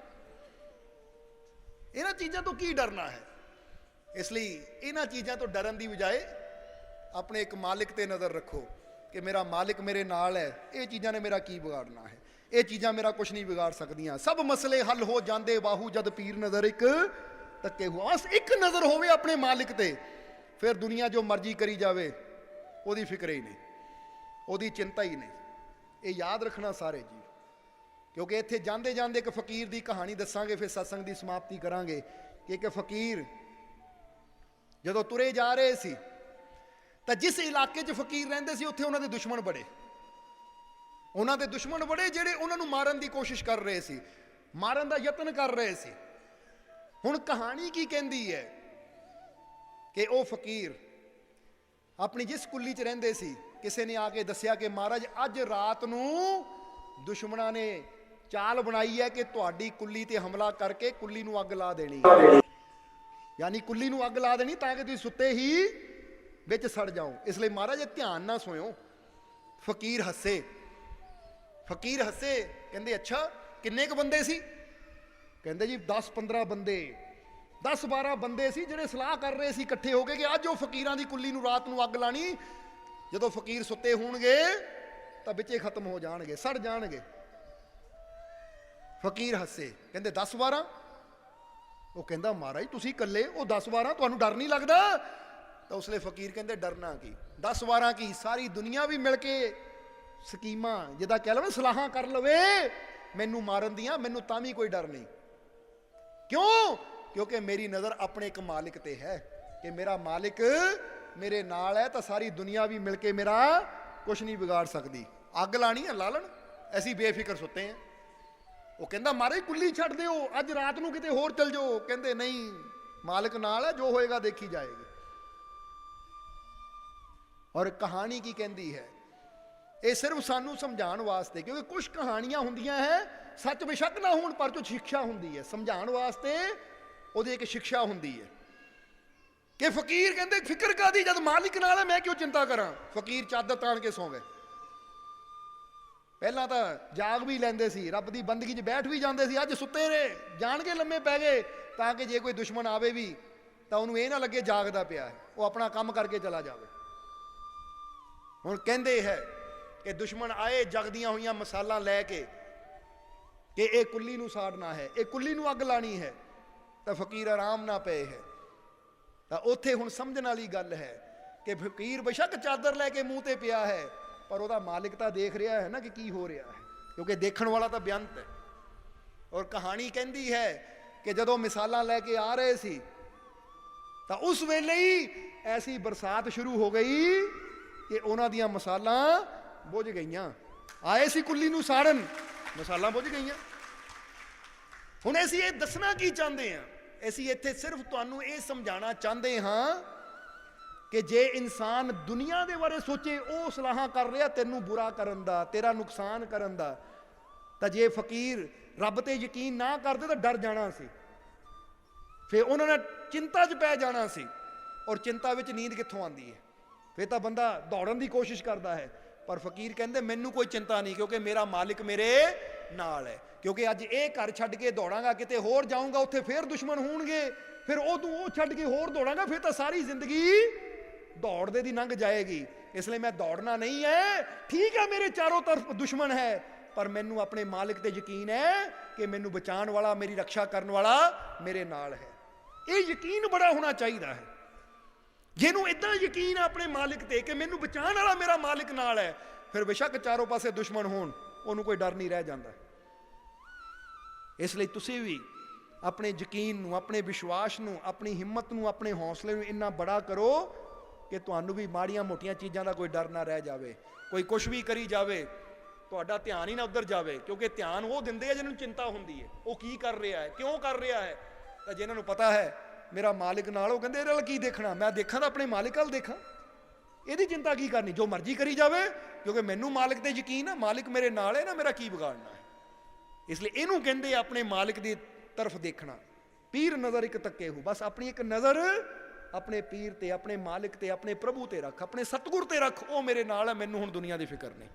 ਇਹਨਾਂ ਚੀਜ਼ਾਂ ਤੋਂ ਕੀ ਡਰਨਾ ਹੈ। ਇਸ ਲਈ ਇਹਨਾਂ ਚੀਜ਼ਾਂ ਤੋਂ ਡਰਨ ਦੀ ਬਜਾਏ ਆਪਣੇ ਇੱਕ ਮਾਲਿਕ ਤੇ ਨਜ਼ਰ ਰੱਖੋ ਕਿ ਮੇਰਾ ਮਾਲਿਕ ਮੇਰੇ ਨਾਲ ਹੈ, ਇਹ ਚੀਜ਼ਾਂ ਨੇ ਮੇਰਾ ਕੀ ਵਿਗਾੜਨਾ ਹੈ, ਇਹ ਚੀਜ਼ਾਂ ਮੇਰਾ ਕੁਛ ਨਹੀਂ ਵਿਗਾੜ ਸਕਦੀਆਂ। ਸਭ ਮਸਲੇ ਹੱਲ ਹੋ ਜਾਂਦੇ ਬਾਹੂ ਜਦ ਪੀਰ ਨਜ਼ਰ ਇੱਕ ਤੱਕੇ ਹੁਆ। ਬਸ ਇੱਕ ਨਜ਼ਰ ਹੋਵੇ ਆਪਣੇ ਮਾਲਿਕ ਤੇ, ਫਿਰ ਦੁਨੀਆ ਜੋ ਮਰਜ਼ੀ ਕਰੀ ਜਾਵੇ ਉਹਦੀ ਫਿਕਰ ਹੀ ਨਹੀਂ, ਉਹਦੀ ਚਿੰਤਾ ਹੀ ਨਹੀਂ। ਇਹ ਯਾਦ ਰੱਖਣਾ ਸਾਰੇ ਜੀ, ਕਿਉਂਕਿ ਇੱਥੇ ਜਾਂਦੇ ਜਾਂਦੇ ਇੱਕ ਫਕੀਰ ਦੀ ਕਹਾਣੀ ਦੱਸਾਂਗੇ, ਫਿਰ ਸਤਸੰਗ ਦੀ ਸਮਾਪਤੀ ਕਰਾਂਗੇ। ਕਿ ਇੱਕ ਫਕੀਰ ਜਦੋਂ ਤੁਰੇ ਜਾ ਰਹੇ ਸੀ ਤਾਂ ਜਿਸ ਇਲਾਕੇ 'ਚ ਫਕੀਰ ਰਹਿੰਦੇ ਸੀ ਉੱਥੇ ਉਹਨਾਂ ਦੇ ਦੁਸ਼ਮਣ ਬੜੇ, ਉਹਨਾਂ ਦੇ ਦੁਸ਼ਮਣ ਬੜੇ ਜਿਹੜੇ ਉਹਨਾਂ ਨੂੰ ਮਾਰਨ ਦੀ ਕੋਸ਼ਿਸ਼ ਕਰ ਰਹੇ ਸੀ, ਮਾਰਨ ਦਾ ਯਤਨ ਕਰ ਰਹੇ ਸੀ। ਹੁਣ ਕਹਾਣੀ ਕੀ ਕਹਿੰਦੀ ਹੈ ਕਿ ਉਹ ਫਕੀਰ ਆਪਣੀ ਜਿਸ ਕੁੱਲੀ 'ਚ ਰਹਿੰਦੇ ਸੀ, ਕਿਸੇ ਨੇ ਆ ਕੇ ਦੱਸਿਆ ਕਿ ਮਹਾਰਾਜ ਅੱਜ ਰਾਤ ਨੂੰ ਦੁਸ਼ਮਣਾਂ ਨੇ ਚਾਲ ਬਣਾਈ ਹੈ ਕਿ ਤੁਹਾਡੀ ਕੁੱਲੀ ਤੇ ਹਮਲਾ ਕਰਕੇ ਕੁੱਲੀ ਨੂੰ ਅੱਗ ਲਾ ਦੇਣੀ, ਯਾਨੀ ਕੁੱਲੀ ਨੂੰ ਅੱਗ ਲਾ ਦੇਣੀ ਤਾਂ ਕਿ ਤੁਸੀਂ ਸੁੱਤੇ ਹੀ ਵਿੱਚ ਸੜ ਜਾਓ। ਇਸ ਲਈ ਮਹਾਰਾਜ ਧਿਆਨ ਨਾਲ ਸੁਣਿਓ। ਫਕੀਰ ਹੱਸੇ, ਫਕੀਰ ਹੱਸੇ, ਕਹਿੰਦੇ ਅੱਛਾ ਕਿੰਨੇ ਕੁ ਬੰਦੇ ਸੀ? ਕਹਿੰਦੇ ਜੀ 10-15 ਬੰਦੇ, 10-12 ਬੰਦੇ ਸੀ ਜਿਹੜੇ ਸਲਾਹ ਕਰ ਰਹੇ ਸੀ ਇਕੱਠੇ ਹੋ ਕੇ ਕਿ ਅੱਜ ਉਹ ਫਕੀਰਾਂ ਦੀ ਕੁੱਲੀ ਨੂੰ ਰਾਤ ਨੂੰ ਅੱਗ ਲਾਣੀ, ਜਦੋਂ ਫਕੀਰ ਸੁੱਤੇ ਹੋਣਗੇ ਤਾਂ ਵਿੱਚੇ ਖਤਮ ਹੋ ਜਾਣਗੇ, ਸੜ ਜਾਣਗੇ। ਫਕੀਰ ਹੱਸੇ, ਕਹਿੰਦੇ 10-12? ਉਹ ਕਹਿੰਦਾ ਮਹਾਰਾਜ ਤੁਸੀਂ ਇਕੱਲੇ, ਉਹ 10-12, ਤੁਹਾਨੂੰ ਡਰ ਨਹੀਂ ਲੱਗਦਾ? ਤਾਂ ਉਸਲੇ ਫਕੀਰ ਕਹਿੰਦੇ ਡਰਨਾ ਕੀ, 10-12 ਕੀ, ਸਾਰੀ ਦੁਨੀਆ ਵੀ ਮਿਲ ਕੇ ਸਕੀਮਾਂ ਜਿੱਦਾਂ ਕਹਿ ਲਵੇ ਸਲਾਹਾਂ ਕਰ ਲਵੇ ਮੈਨੂੰ ਮਾਰਨ ਦੀਆਂ, ਮੈਨੂੰ ਤਾਂ ਵੀ ਕੋਈ ਡਰ ਨਹੀਂ। ਕਿਉਂ? ਕਿਉਂਕਿ ਮੇਰੀ ਨਜ਼ਰ ਆਪਣੇ ਇੱਕ ਮਾਲਿਕ ਤੇ ਹੈ ਕਿ ਮੇਰਾ ਮਾਲਿਕ ਮੇਰੇ ਨਾਲ ਹੈ, ਤਾਂ ਸਾਰੀ ਦੁਨੀਆ ਵੀ ਮਿਲ ਕੇ ਮੇਰਾ ਕੁਛ ਨਹੀਂ ਵਿਗਾੜ ਸਕਦੀ। ਅੱਗ ਲਾਣੀ ਹੈ ਲਾ ਲੈਣ, ਅਸੀਂ ਬੇਫਿਕਰ ਸੁੱਤੇ ਹਾਂ। ਉਹ ਕਹਿੰਦਾ ਮਹਾਰਾਜ ਕੁੱਲੀ ਛੱਡ ਦਿਓ, ਅੱਜ ਰਾਤ ਨੂੰ ਕਿਤੇ ਹੋਰ ਚਲ ਜਾਓ। ਕਹਿੰਦੇ ਨਹੀਂ, ਮਾਲਿਕ ਨਾਲ ਹੈ, ਜੋ ਹੋਏਗਾ ਦੇਖੀ ਜਾਏਗੀ। ਔਰ ਕਹਾਣੀ ਕੀ ਕਹਿੰਦੀ ਹੈ, ਇਹ ਸਿਰਫ ਸਾਨੂੰ ਸਮਝਾਉਣ ਵਾਸਤੇ, ਕਿਉਂਕਿ ਕੁਝ ਕਹਾਣੀਆਂ ਹੁੰਦੀਆਂ ਹੈ ਸੱਚ ਬੇਸ਼ੱਕ ਨਾ ਹੋਣ ਪਰ ਜੋ ਸਿੱਖਿਆ ਹੁੰਦੀ ਹੈ, ਸਮਝਾਉਣ ਵਾਸਤੇ ਉਹਦੀ ਇੱਕ ਸਿੱਖਿਆ ਹੁੰਦੀ ਹੈ ਕਿ ਫਕੀਰ ਕਹਿੰਦੇ ਫਿਕਰ ਕਾਦੀ, ਜਦ ਮਾਲਿਕ ਨਾਲ ਹੈ ਮੈਂ ਕਿਉਂ ਚਿੰਤਾ ਕਰਾਂ। ਫਕੀਰ ਚਾਦਰ ਤਾਣ ਕੇ ਸੌਂ ਗਏ। ਪਹਿਲਾਂ ਤਾਂ ਜਾਗ ਵੀ ਲੈਂਦੇ ਸੀ, ਰੱਬ ਦੀ ਬੰਦਗੀ 'ਚ ਬੈਠ ਵੀ ਜਾਂਦੇ ਸੀ, ਅੱਜ ਸੁੱਤੇ ਰਹੇ, ਜਾਣ ਕੇ ਲੰਮੇ ਪੈ ਗਏ ਤਾਂ ਕਿ ਜੇ ਕੋਈ ਦੁਸ਼ਮਣ ਆਵੇ ਵੀ ਤਾਂ ਉਹਨੂੰ ਇਹ ਨਾ ਲੱਗੇ ਜਾਗਦਾ ਪਿਆ ਹੈ, ਉਹ ਆਪਣਾ ਕੰਮ ਕਰਕੇ ਚਲਾ ਜਾਵੇ। ਹੁਣ ਕਹਿੰਦੇ ਹੈ ਕਿ ਦੁਸ਼ਮਣ ਆਏ ਜਗਦੀਆਂ ਹੋਈਆਂ ਮਸਾਲਾਂ ਲੈ ਕੇ ਕਿ ਇਹ ਕੁੱਲੀ ਨੂੰ ਸਾੜਨਾ ਹੈ, ਇਹ ਕੁੱਲੀ ਨੂੰ ਅੱਗ ਲਾਣੀ ਹੈ, ਤਾਂ ਫਕੀਰ ਆਰਾਮ ਨਾ ਪਏ ਹੈ। ਤਾਂ ਉੱਥੇ ਹੁਣ ਸਮਝਣ ਵਾਲੀ ਗੱਲ ਹੈ ਕਿ ਫਕੀਰ ਬੇਸ਼ੱਕ ਚਾਦਰ ਲੈ ਕੇ ਮੂੰਹ ਤੇ ਪਿਆ ਹੈ, ਪਰ ਉਹਦਾ ਮਾਲਿਕ ਤਾਂ ਦੇਖ ਰਿਹਾ ਹੈ ਨਾ ਕਿ ਕੀ ਹੋ ਰਿਹਾ ਹੈ, ਕਿਉਂਕਿ ਦੇਖਣ ਵਾਲਾ ਤਾਂ ਬੇਅੰਤ ਹੈ। ਔਰ ਕਹਾਣੀ ਕਹਿੰਦੀ ਹੈ ਕਿ ਜਦੋਂ ਮਿਸਾਲਾਂ ਲੈ ਕੇ ਆ ਰਹੇ ਸੀ ਤਾਂ ਉਸ ਵੇਲੇ ਹੀ ਐਸੀ ਬਰਸਾਤ ਸ਼ੁਰੂ ਹੋ ਗਈ ਕਿ ਉਹਨਾਂ ਦੀਆਂ ਮਸਾਲਾਂ ਬੁਝ ਗਈਆਂ। ਆਏ ਸੀ ਕੁੱਲੀ ਨੂੰ ਸਾੜਨ, ਮਸਾਲਾਂ ਬੁਝ ਗਈਆਂ। ਹੁਣ ਅਸੀਂ ਇਹ ਦੱਸਣਾ ਕੀ ਚਾਹੁੰਦੇ ਹਾਂ? ਅਸੀਂ ਇੱਥੇ ਸਿਰਫ ਤੁਹਾਨੂੰ ਇਹ ਸਮਝਾਉਣਾ ਚਾਹੁੰਦੇ ਹਾਂ ਕਿ ਜੇ ਇਨਸਾਨ ਦੁਨੀਆ ਦੇ ਬਾਰੇ ਸੋਚੇ, ਉਹ ਸਲਾਹਾਂ ਕਰ ਰਿਹਾ ਤੈਨੂੰ ਬੁਰਾ ਕਰਨ ਦਾ, ਤੇਰਾ ਨੁਕਸਾਨ ਕਰਨ ਦਾ, ਤਾਂ ਜੇ ਫਕੀਰ ਰੱਬ ਤੇ ਯਕੀਨ ਨਾ ਕਰਦੇ ਤਾਂ ਡਰ ਜਾਣਾ ਸੀ, ਫਿਰ ਉਹਨਾਂ ਨੇ ਚਿੰਤਾ 'ਚ ਪੈ ਜਾਣਾ ਸੀ। ਔਰ ਚਿੰਤਾ ਵਿੱਚ ਨੀਂਦ ਕਿੱਥੋਂ ਆਉਂਦੀ ਹੈ? ਫਿਰ ਤਾਂ ਬੰਦਾ ਦੌੜਨ ਦੀ ਕੋਸ਼ਿਸ਼ ਕਰਦਾ ਹੈ। ਪਰ ਫਕੀਰ ਕਹਿੰਦੇ ਮੈਨੂੰ ਕੋਈ ਚਿੰਤਾ ਨਹੀਂ, ਕਿਉਂਕਿ ਮੇਰਾ ਮਾਲਿਕ ਮੇਰੇ ਨਾਲ ਹੈ। ਕਿਉਂਕਿ ਅੱਜ ਇਹ ਘਰ ਛੱਡ ਕੇ ਦੌੜਾਂਗਾ, ਕਿਤੇ ਹੋਰ ਜਾਊਂਗਾ, ਉੱਥੇ ਫਿਰ ਦੁਸ਼ਮਣ ਹੋਣਗੇ, ਫਿਰ ਉਹ ਛੱਡ ਕੇ ਹੋਰ ਦੌੜਾਂਗਾ, ਫਿਰ ਤਾਂ ਸਾਰੀ ਜ਼ਿੰਦਗੀ ਦੌੜਦੇ ਦੀ ਲੰਘ ਜਾਏਗੀ। ਇਸ ਲਈ ਮੈਂ ਦੌੜਨਾ ਨਹੀਂ ਹੈ। ਠੀਕ ਹੈ ਮੇਰੇ ਚਾਰੋਂ ਤਰਫ ਦੁਸ਼ਮਣ ਹੈ, ਪਰ ਮੈਨੂੰ ਆਪਣੇ ਮਾਲਿਕ ਤੇ ਯਕੀਨ ਹੈ ਕਿ ਮੈਨੂੰ ਬਚਾਉਣ ਵਾਲਾ, ਮੇਰੀ ਰੱਖਿਆ ਕਰਨ ਵਾਲਾ ਮੇਰੇ ਨਾਲ ਹੈ। ਇਹ ਯਕੀਨ ਬੜਾ ਹੋਣਾ ਚਾਹੀਦਾ ਹੈ। ਜਿਹਨੂੰ ਇਦਾਂ ਯਕੀਨ ਹੈ ਆਪਣੇ ਮਾਲਿਕ ਤੇ ਕਿ ਮੈਨੂੰ ਬਚਾਉਣ ਵਾਲਾ ਮੇਰਾ ਮਾਲਿਕ ਨਾਲ ਹੈ, ਫਿਰ ਬੇਸ਼ੱਕ ਚਾਰੋਂ ਪਾਸੇ ਦੁਸ਼ਮਣ ਹੋਣ, ਉਹਨੂੰ ਕੋਈ ਡਰ ਨਹੀਂ ਰਹਿ ਜਾਂਦਾ। ਇਸ ਲਈ ਤੁਸੀਂ ਵੀ ਆਪਣੇ ਯਕੀਨ ਨੂੰ, ਆਪਣੇ ਵਿਸ਼ਵਾਸ ਨੂੰ, ਆਪਣੀ ਹਿੰਮਤ ਨੂੰ, ਆਪਣੇ ਹੌਸਲੇ ਨੂੰ ਇੰਨਾ ਬੜਾ ਕਰੋ ਕਿ ਤੁਹਾਨੂੰ ਵੀ ਮਾੜੀਆਂ ਮੋਟੀਆਂ ਚੀਜ਼ਾਂ ਦਾ ਕੋਈ ਡਰ ਨਾ ਰਹਿ ਜਾਵੇ। ਕੋਈ ਕੁਛ ਵੀ ਕਰੀ ਜਾਵੇ, ਤੁਹਾਡਾ ਧਿਆਨ ਹੀ ਨਾ ਉੱਧਰ ਜਾਵੇ, ਕਿਉਂਕਿ ਧਿਆਨ ਉਹ ਦਿੰਦੇ ਆ ਜਿਹਨਾਂ ਨੂੰ ਚਿੰਤਾ ਹੁੰਦੀ ਹੈ, ਉਹ ਕੀ ਕਰ ਰਿਹਾ ਹੈ, ਕਿਉਂ ਕਰ ਰਿਹਾ ਹੈ। ਤਾਂ ਜਿਹਨਾਂ ਨੂੰ ਪਤਾ ਹੈ ਮੇਰਾ ਮਾਲਿਕ ਨਾਲ, ਉਹ ਕਹਿੰਦੇ ਇਹਦੇ ਨਾਲ ਕੀ ਦੇਖਣਾ, ਮੈਂ ਦੇਖਾਂ ਤਾਂ ਆਪਣੇ ਮਾਲਿਕ ਵੱਲ ਦੇਖਾਂ, ਇਹਦੀ ਚਿੰਤਾ ਕੀ ਕਰਨੀ, ਜੋ ਮਰਜ਼ੀ ਕਰੀ ਜਾਵੇ, ਕਿਉਂਕਿ ਮੈਨੂੰ ਮਾਲਿਕ ਤੇ ਯਕੀਨ ਹੈ, ਮਾਲਿਕ ਮੇਰੇ ਨਾਲ ਹੈ ਨਾ, ਮੇਰਾ ਕੀ ਵਿਗਾੜਨਾ ਹੈ। ਇਸ ਲਈ ਇਹਨੂੰ ਕਹਿੰਦੇ ਆਪਣੇ ਮਾਲਿਕ ਦੀ ਤਰਫ ਦੇਖਣਾ। ਪੀਰ ਨਜ਼ਰ ਇੱਕ ਤੱਕੇ ਹੋ, ਬਸ ਆਪਣੀ ਇੱਕ ਨਜ਼ਰ ਆਪਣੇ ਪੀਰ ਤੇ, ਆਪਣੇ ਮਾਲਿਕ ਤੇ, ਆਪਣੇ ਪ੍ਰਭੂ ਤੇ ਰੱਖ, ਆਪਣੇ ਸਤਿਗੁਰ ਤੇ ਰੱਖ, ਉਹ ਮੇਰੇ ਨਾਲ ਹੈ, ਮੈਨੂੰ ਹੁਣ ਦੁਨੀਆ ਦੀ ਫਿਕਰ ਨਹੀਂ।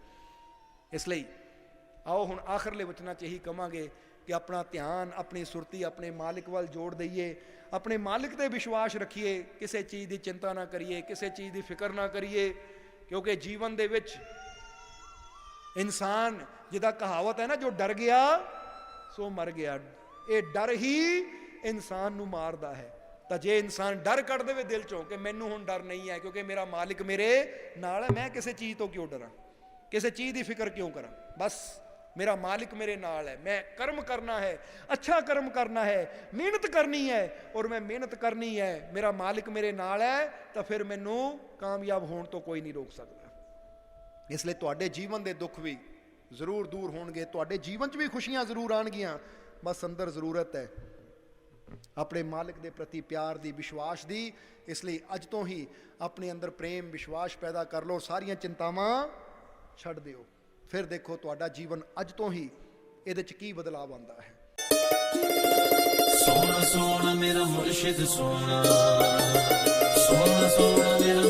ਇਸ ਲਈ ਆਓ ਹੁਣ ਆਖਰਲੇ ਵਚਨਾਂ 'ਚ ਇਹੀ ਕਵਾਂਗੇ ਕਿ ਆਪਣਾ ਧਿਆਨ, ਆਪਣੀ ਸੁਰਤੀ ਆਪਣੇ ਮਾਲਿਕ ਵੱਲ ਜੋੜ ਦਈਏ, ਆਪਣੇ ਮਾਲਿਕ ਤੇ ਵਿਸ਼ਵਾਸ ਰੱਖੀਏ, ਕਿਸੇ ਚੀਜ਼ ਦੀ ਚਿੰਤਾ ਨਾ ਕਰੀਏ, ਕਿਸੇ ਚੀਜ਼ ਦੀ ਫਿਕਰ ਨਾ ਕਰੀਏ, ਕਿਉਂਕਿ ਜੀਵਨ ਦੇ ਵਿੱਚ ਇਨਸਾਨ, ਜਿਹਦਾ ਕਹਾਵਤ ਹੈ ਨਾ, ਜੋ ਡਰ ਗਿਆ ਸੋ ਮਰ ਗਿਆ, ਇਹ ਡਰ ਹੀ ਇਨਸਾਨ ਨੂੰ ਮਾਰਦਾ ਹੈ। ਤਾਂ ਜੇ ਇਨਸਾਨ ਡਰ ਕੱਢ ਦੇਵੇ ਦਿਲ ਚੋਂ ਕਿ ਮੈਨੂੰ ਹੁਣ ਡਰ ਨਹੀਂ ਹੈ, ਕਿਉਂਕਿ ਮੇਰਾ ਮਾਲਿਕ ਮੇਰੇ ਨਾਲ ਹੈ, ਮੈਂ ਕਿਸੇ ਚੀਜ਼ ਤੋਂ ਕਿਉਂ ਡਰਾਂ, ਕਿਸੇ ਚੀਜ਼ ਦੀ ਫਿਕਰ ਕਿਉਂ ਕਰਾਂ, ਬਸ ਮੇਰਾ ਮਾਲਿਕ ਮੇਰੇ ਨਾਲ ਹੈ, ਮੈਂ ਕਰਮ ਕਰਨਾ ਹੈ, ਅੱਛਾ ਕਰਮ ਕਰਨਾ ਹੈ, ਮਿਹਨਤ ਕਰਨੀ ਹੈ, ਔਰ ਮੈਂ ਮਿਹਨਤ ਕਰਨੀ ਹੈ, ਮੇਰਾ ਮਾਲਿਕ ਮੇਰੇ ਨਾਲ ਹੈ, ਤਾਂ ਫਿਰ ਮੈਨੂੰ ਕਾਮਯਾਬ ਹੋਣ ਤੋਂ ਕੋਈ ਨਹੀਂ ਰੋਕ ਸਕਦਾ। ਇਸ ਲਈ ਤੁਹਾਡੇ ਜੀਵਨ ਦੇ ਦੁੱਖ ਵੀ ਜ਼ਰੂਰ ਦੂਰ ਹੋਣਗੇ, ਤੁਹਾਡੇ ਜੀਵਨ 'ਚ ਵੀ ਖੁਸ਼ੀਆਂ ਜ਼ਰੂਰ ਆਉਣਗੀਆਂ, ਬਸ ਅੰਦਰ ਜ਼ਰੂਰਤ ਹੈ ਆਪਣੇ ਮਾਲਿਕ ਦੇ ਪ੍ਰਤੀ ਪਿਆਰ ਦੀ, ਵਿਸ਼ਵਾਸ ਦੀ। ਇਸ ਲਈ ਅੱਜ ਤੋਂ ਹੀ ਆਪਣੇ ਅੰਦਰ ਪ੍ਰੇਮ, ਵਿਸ਼ਵਾਸ ਪੈਦਾ ਕਰ ਲਓ, ਸਾਰੀਆਂ ਚਿੰਤਾਵਾਂ ਛੱਡ ਦਿਓ, ਫਿਰ ਦੇਖੋ ਤੁਹਾਡਾ ਜੀਵਨ ਅੱਜ ਤੋਂ ਹੀ ਇਹਦੇ 'ਚ ਕੀ ਬਦਲਾਅ ਆਉਂਦਾ ਹੈ। ਸੋਹਣਾ ਸੋਹਣਾ ਮੇਰਾ ਮੁਰਸ਼ਿਦ ਸੋਹਣਾ, ਸੋਹਣਾ ਸੋਹਣਾ ਮੇਰਾ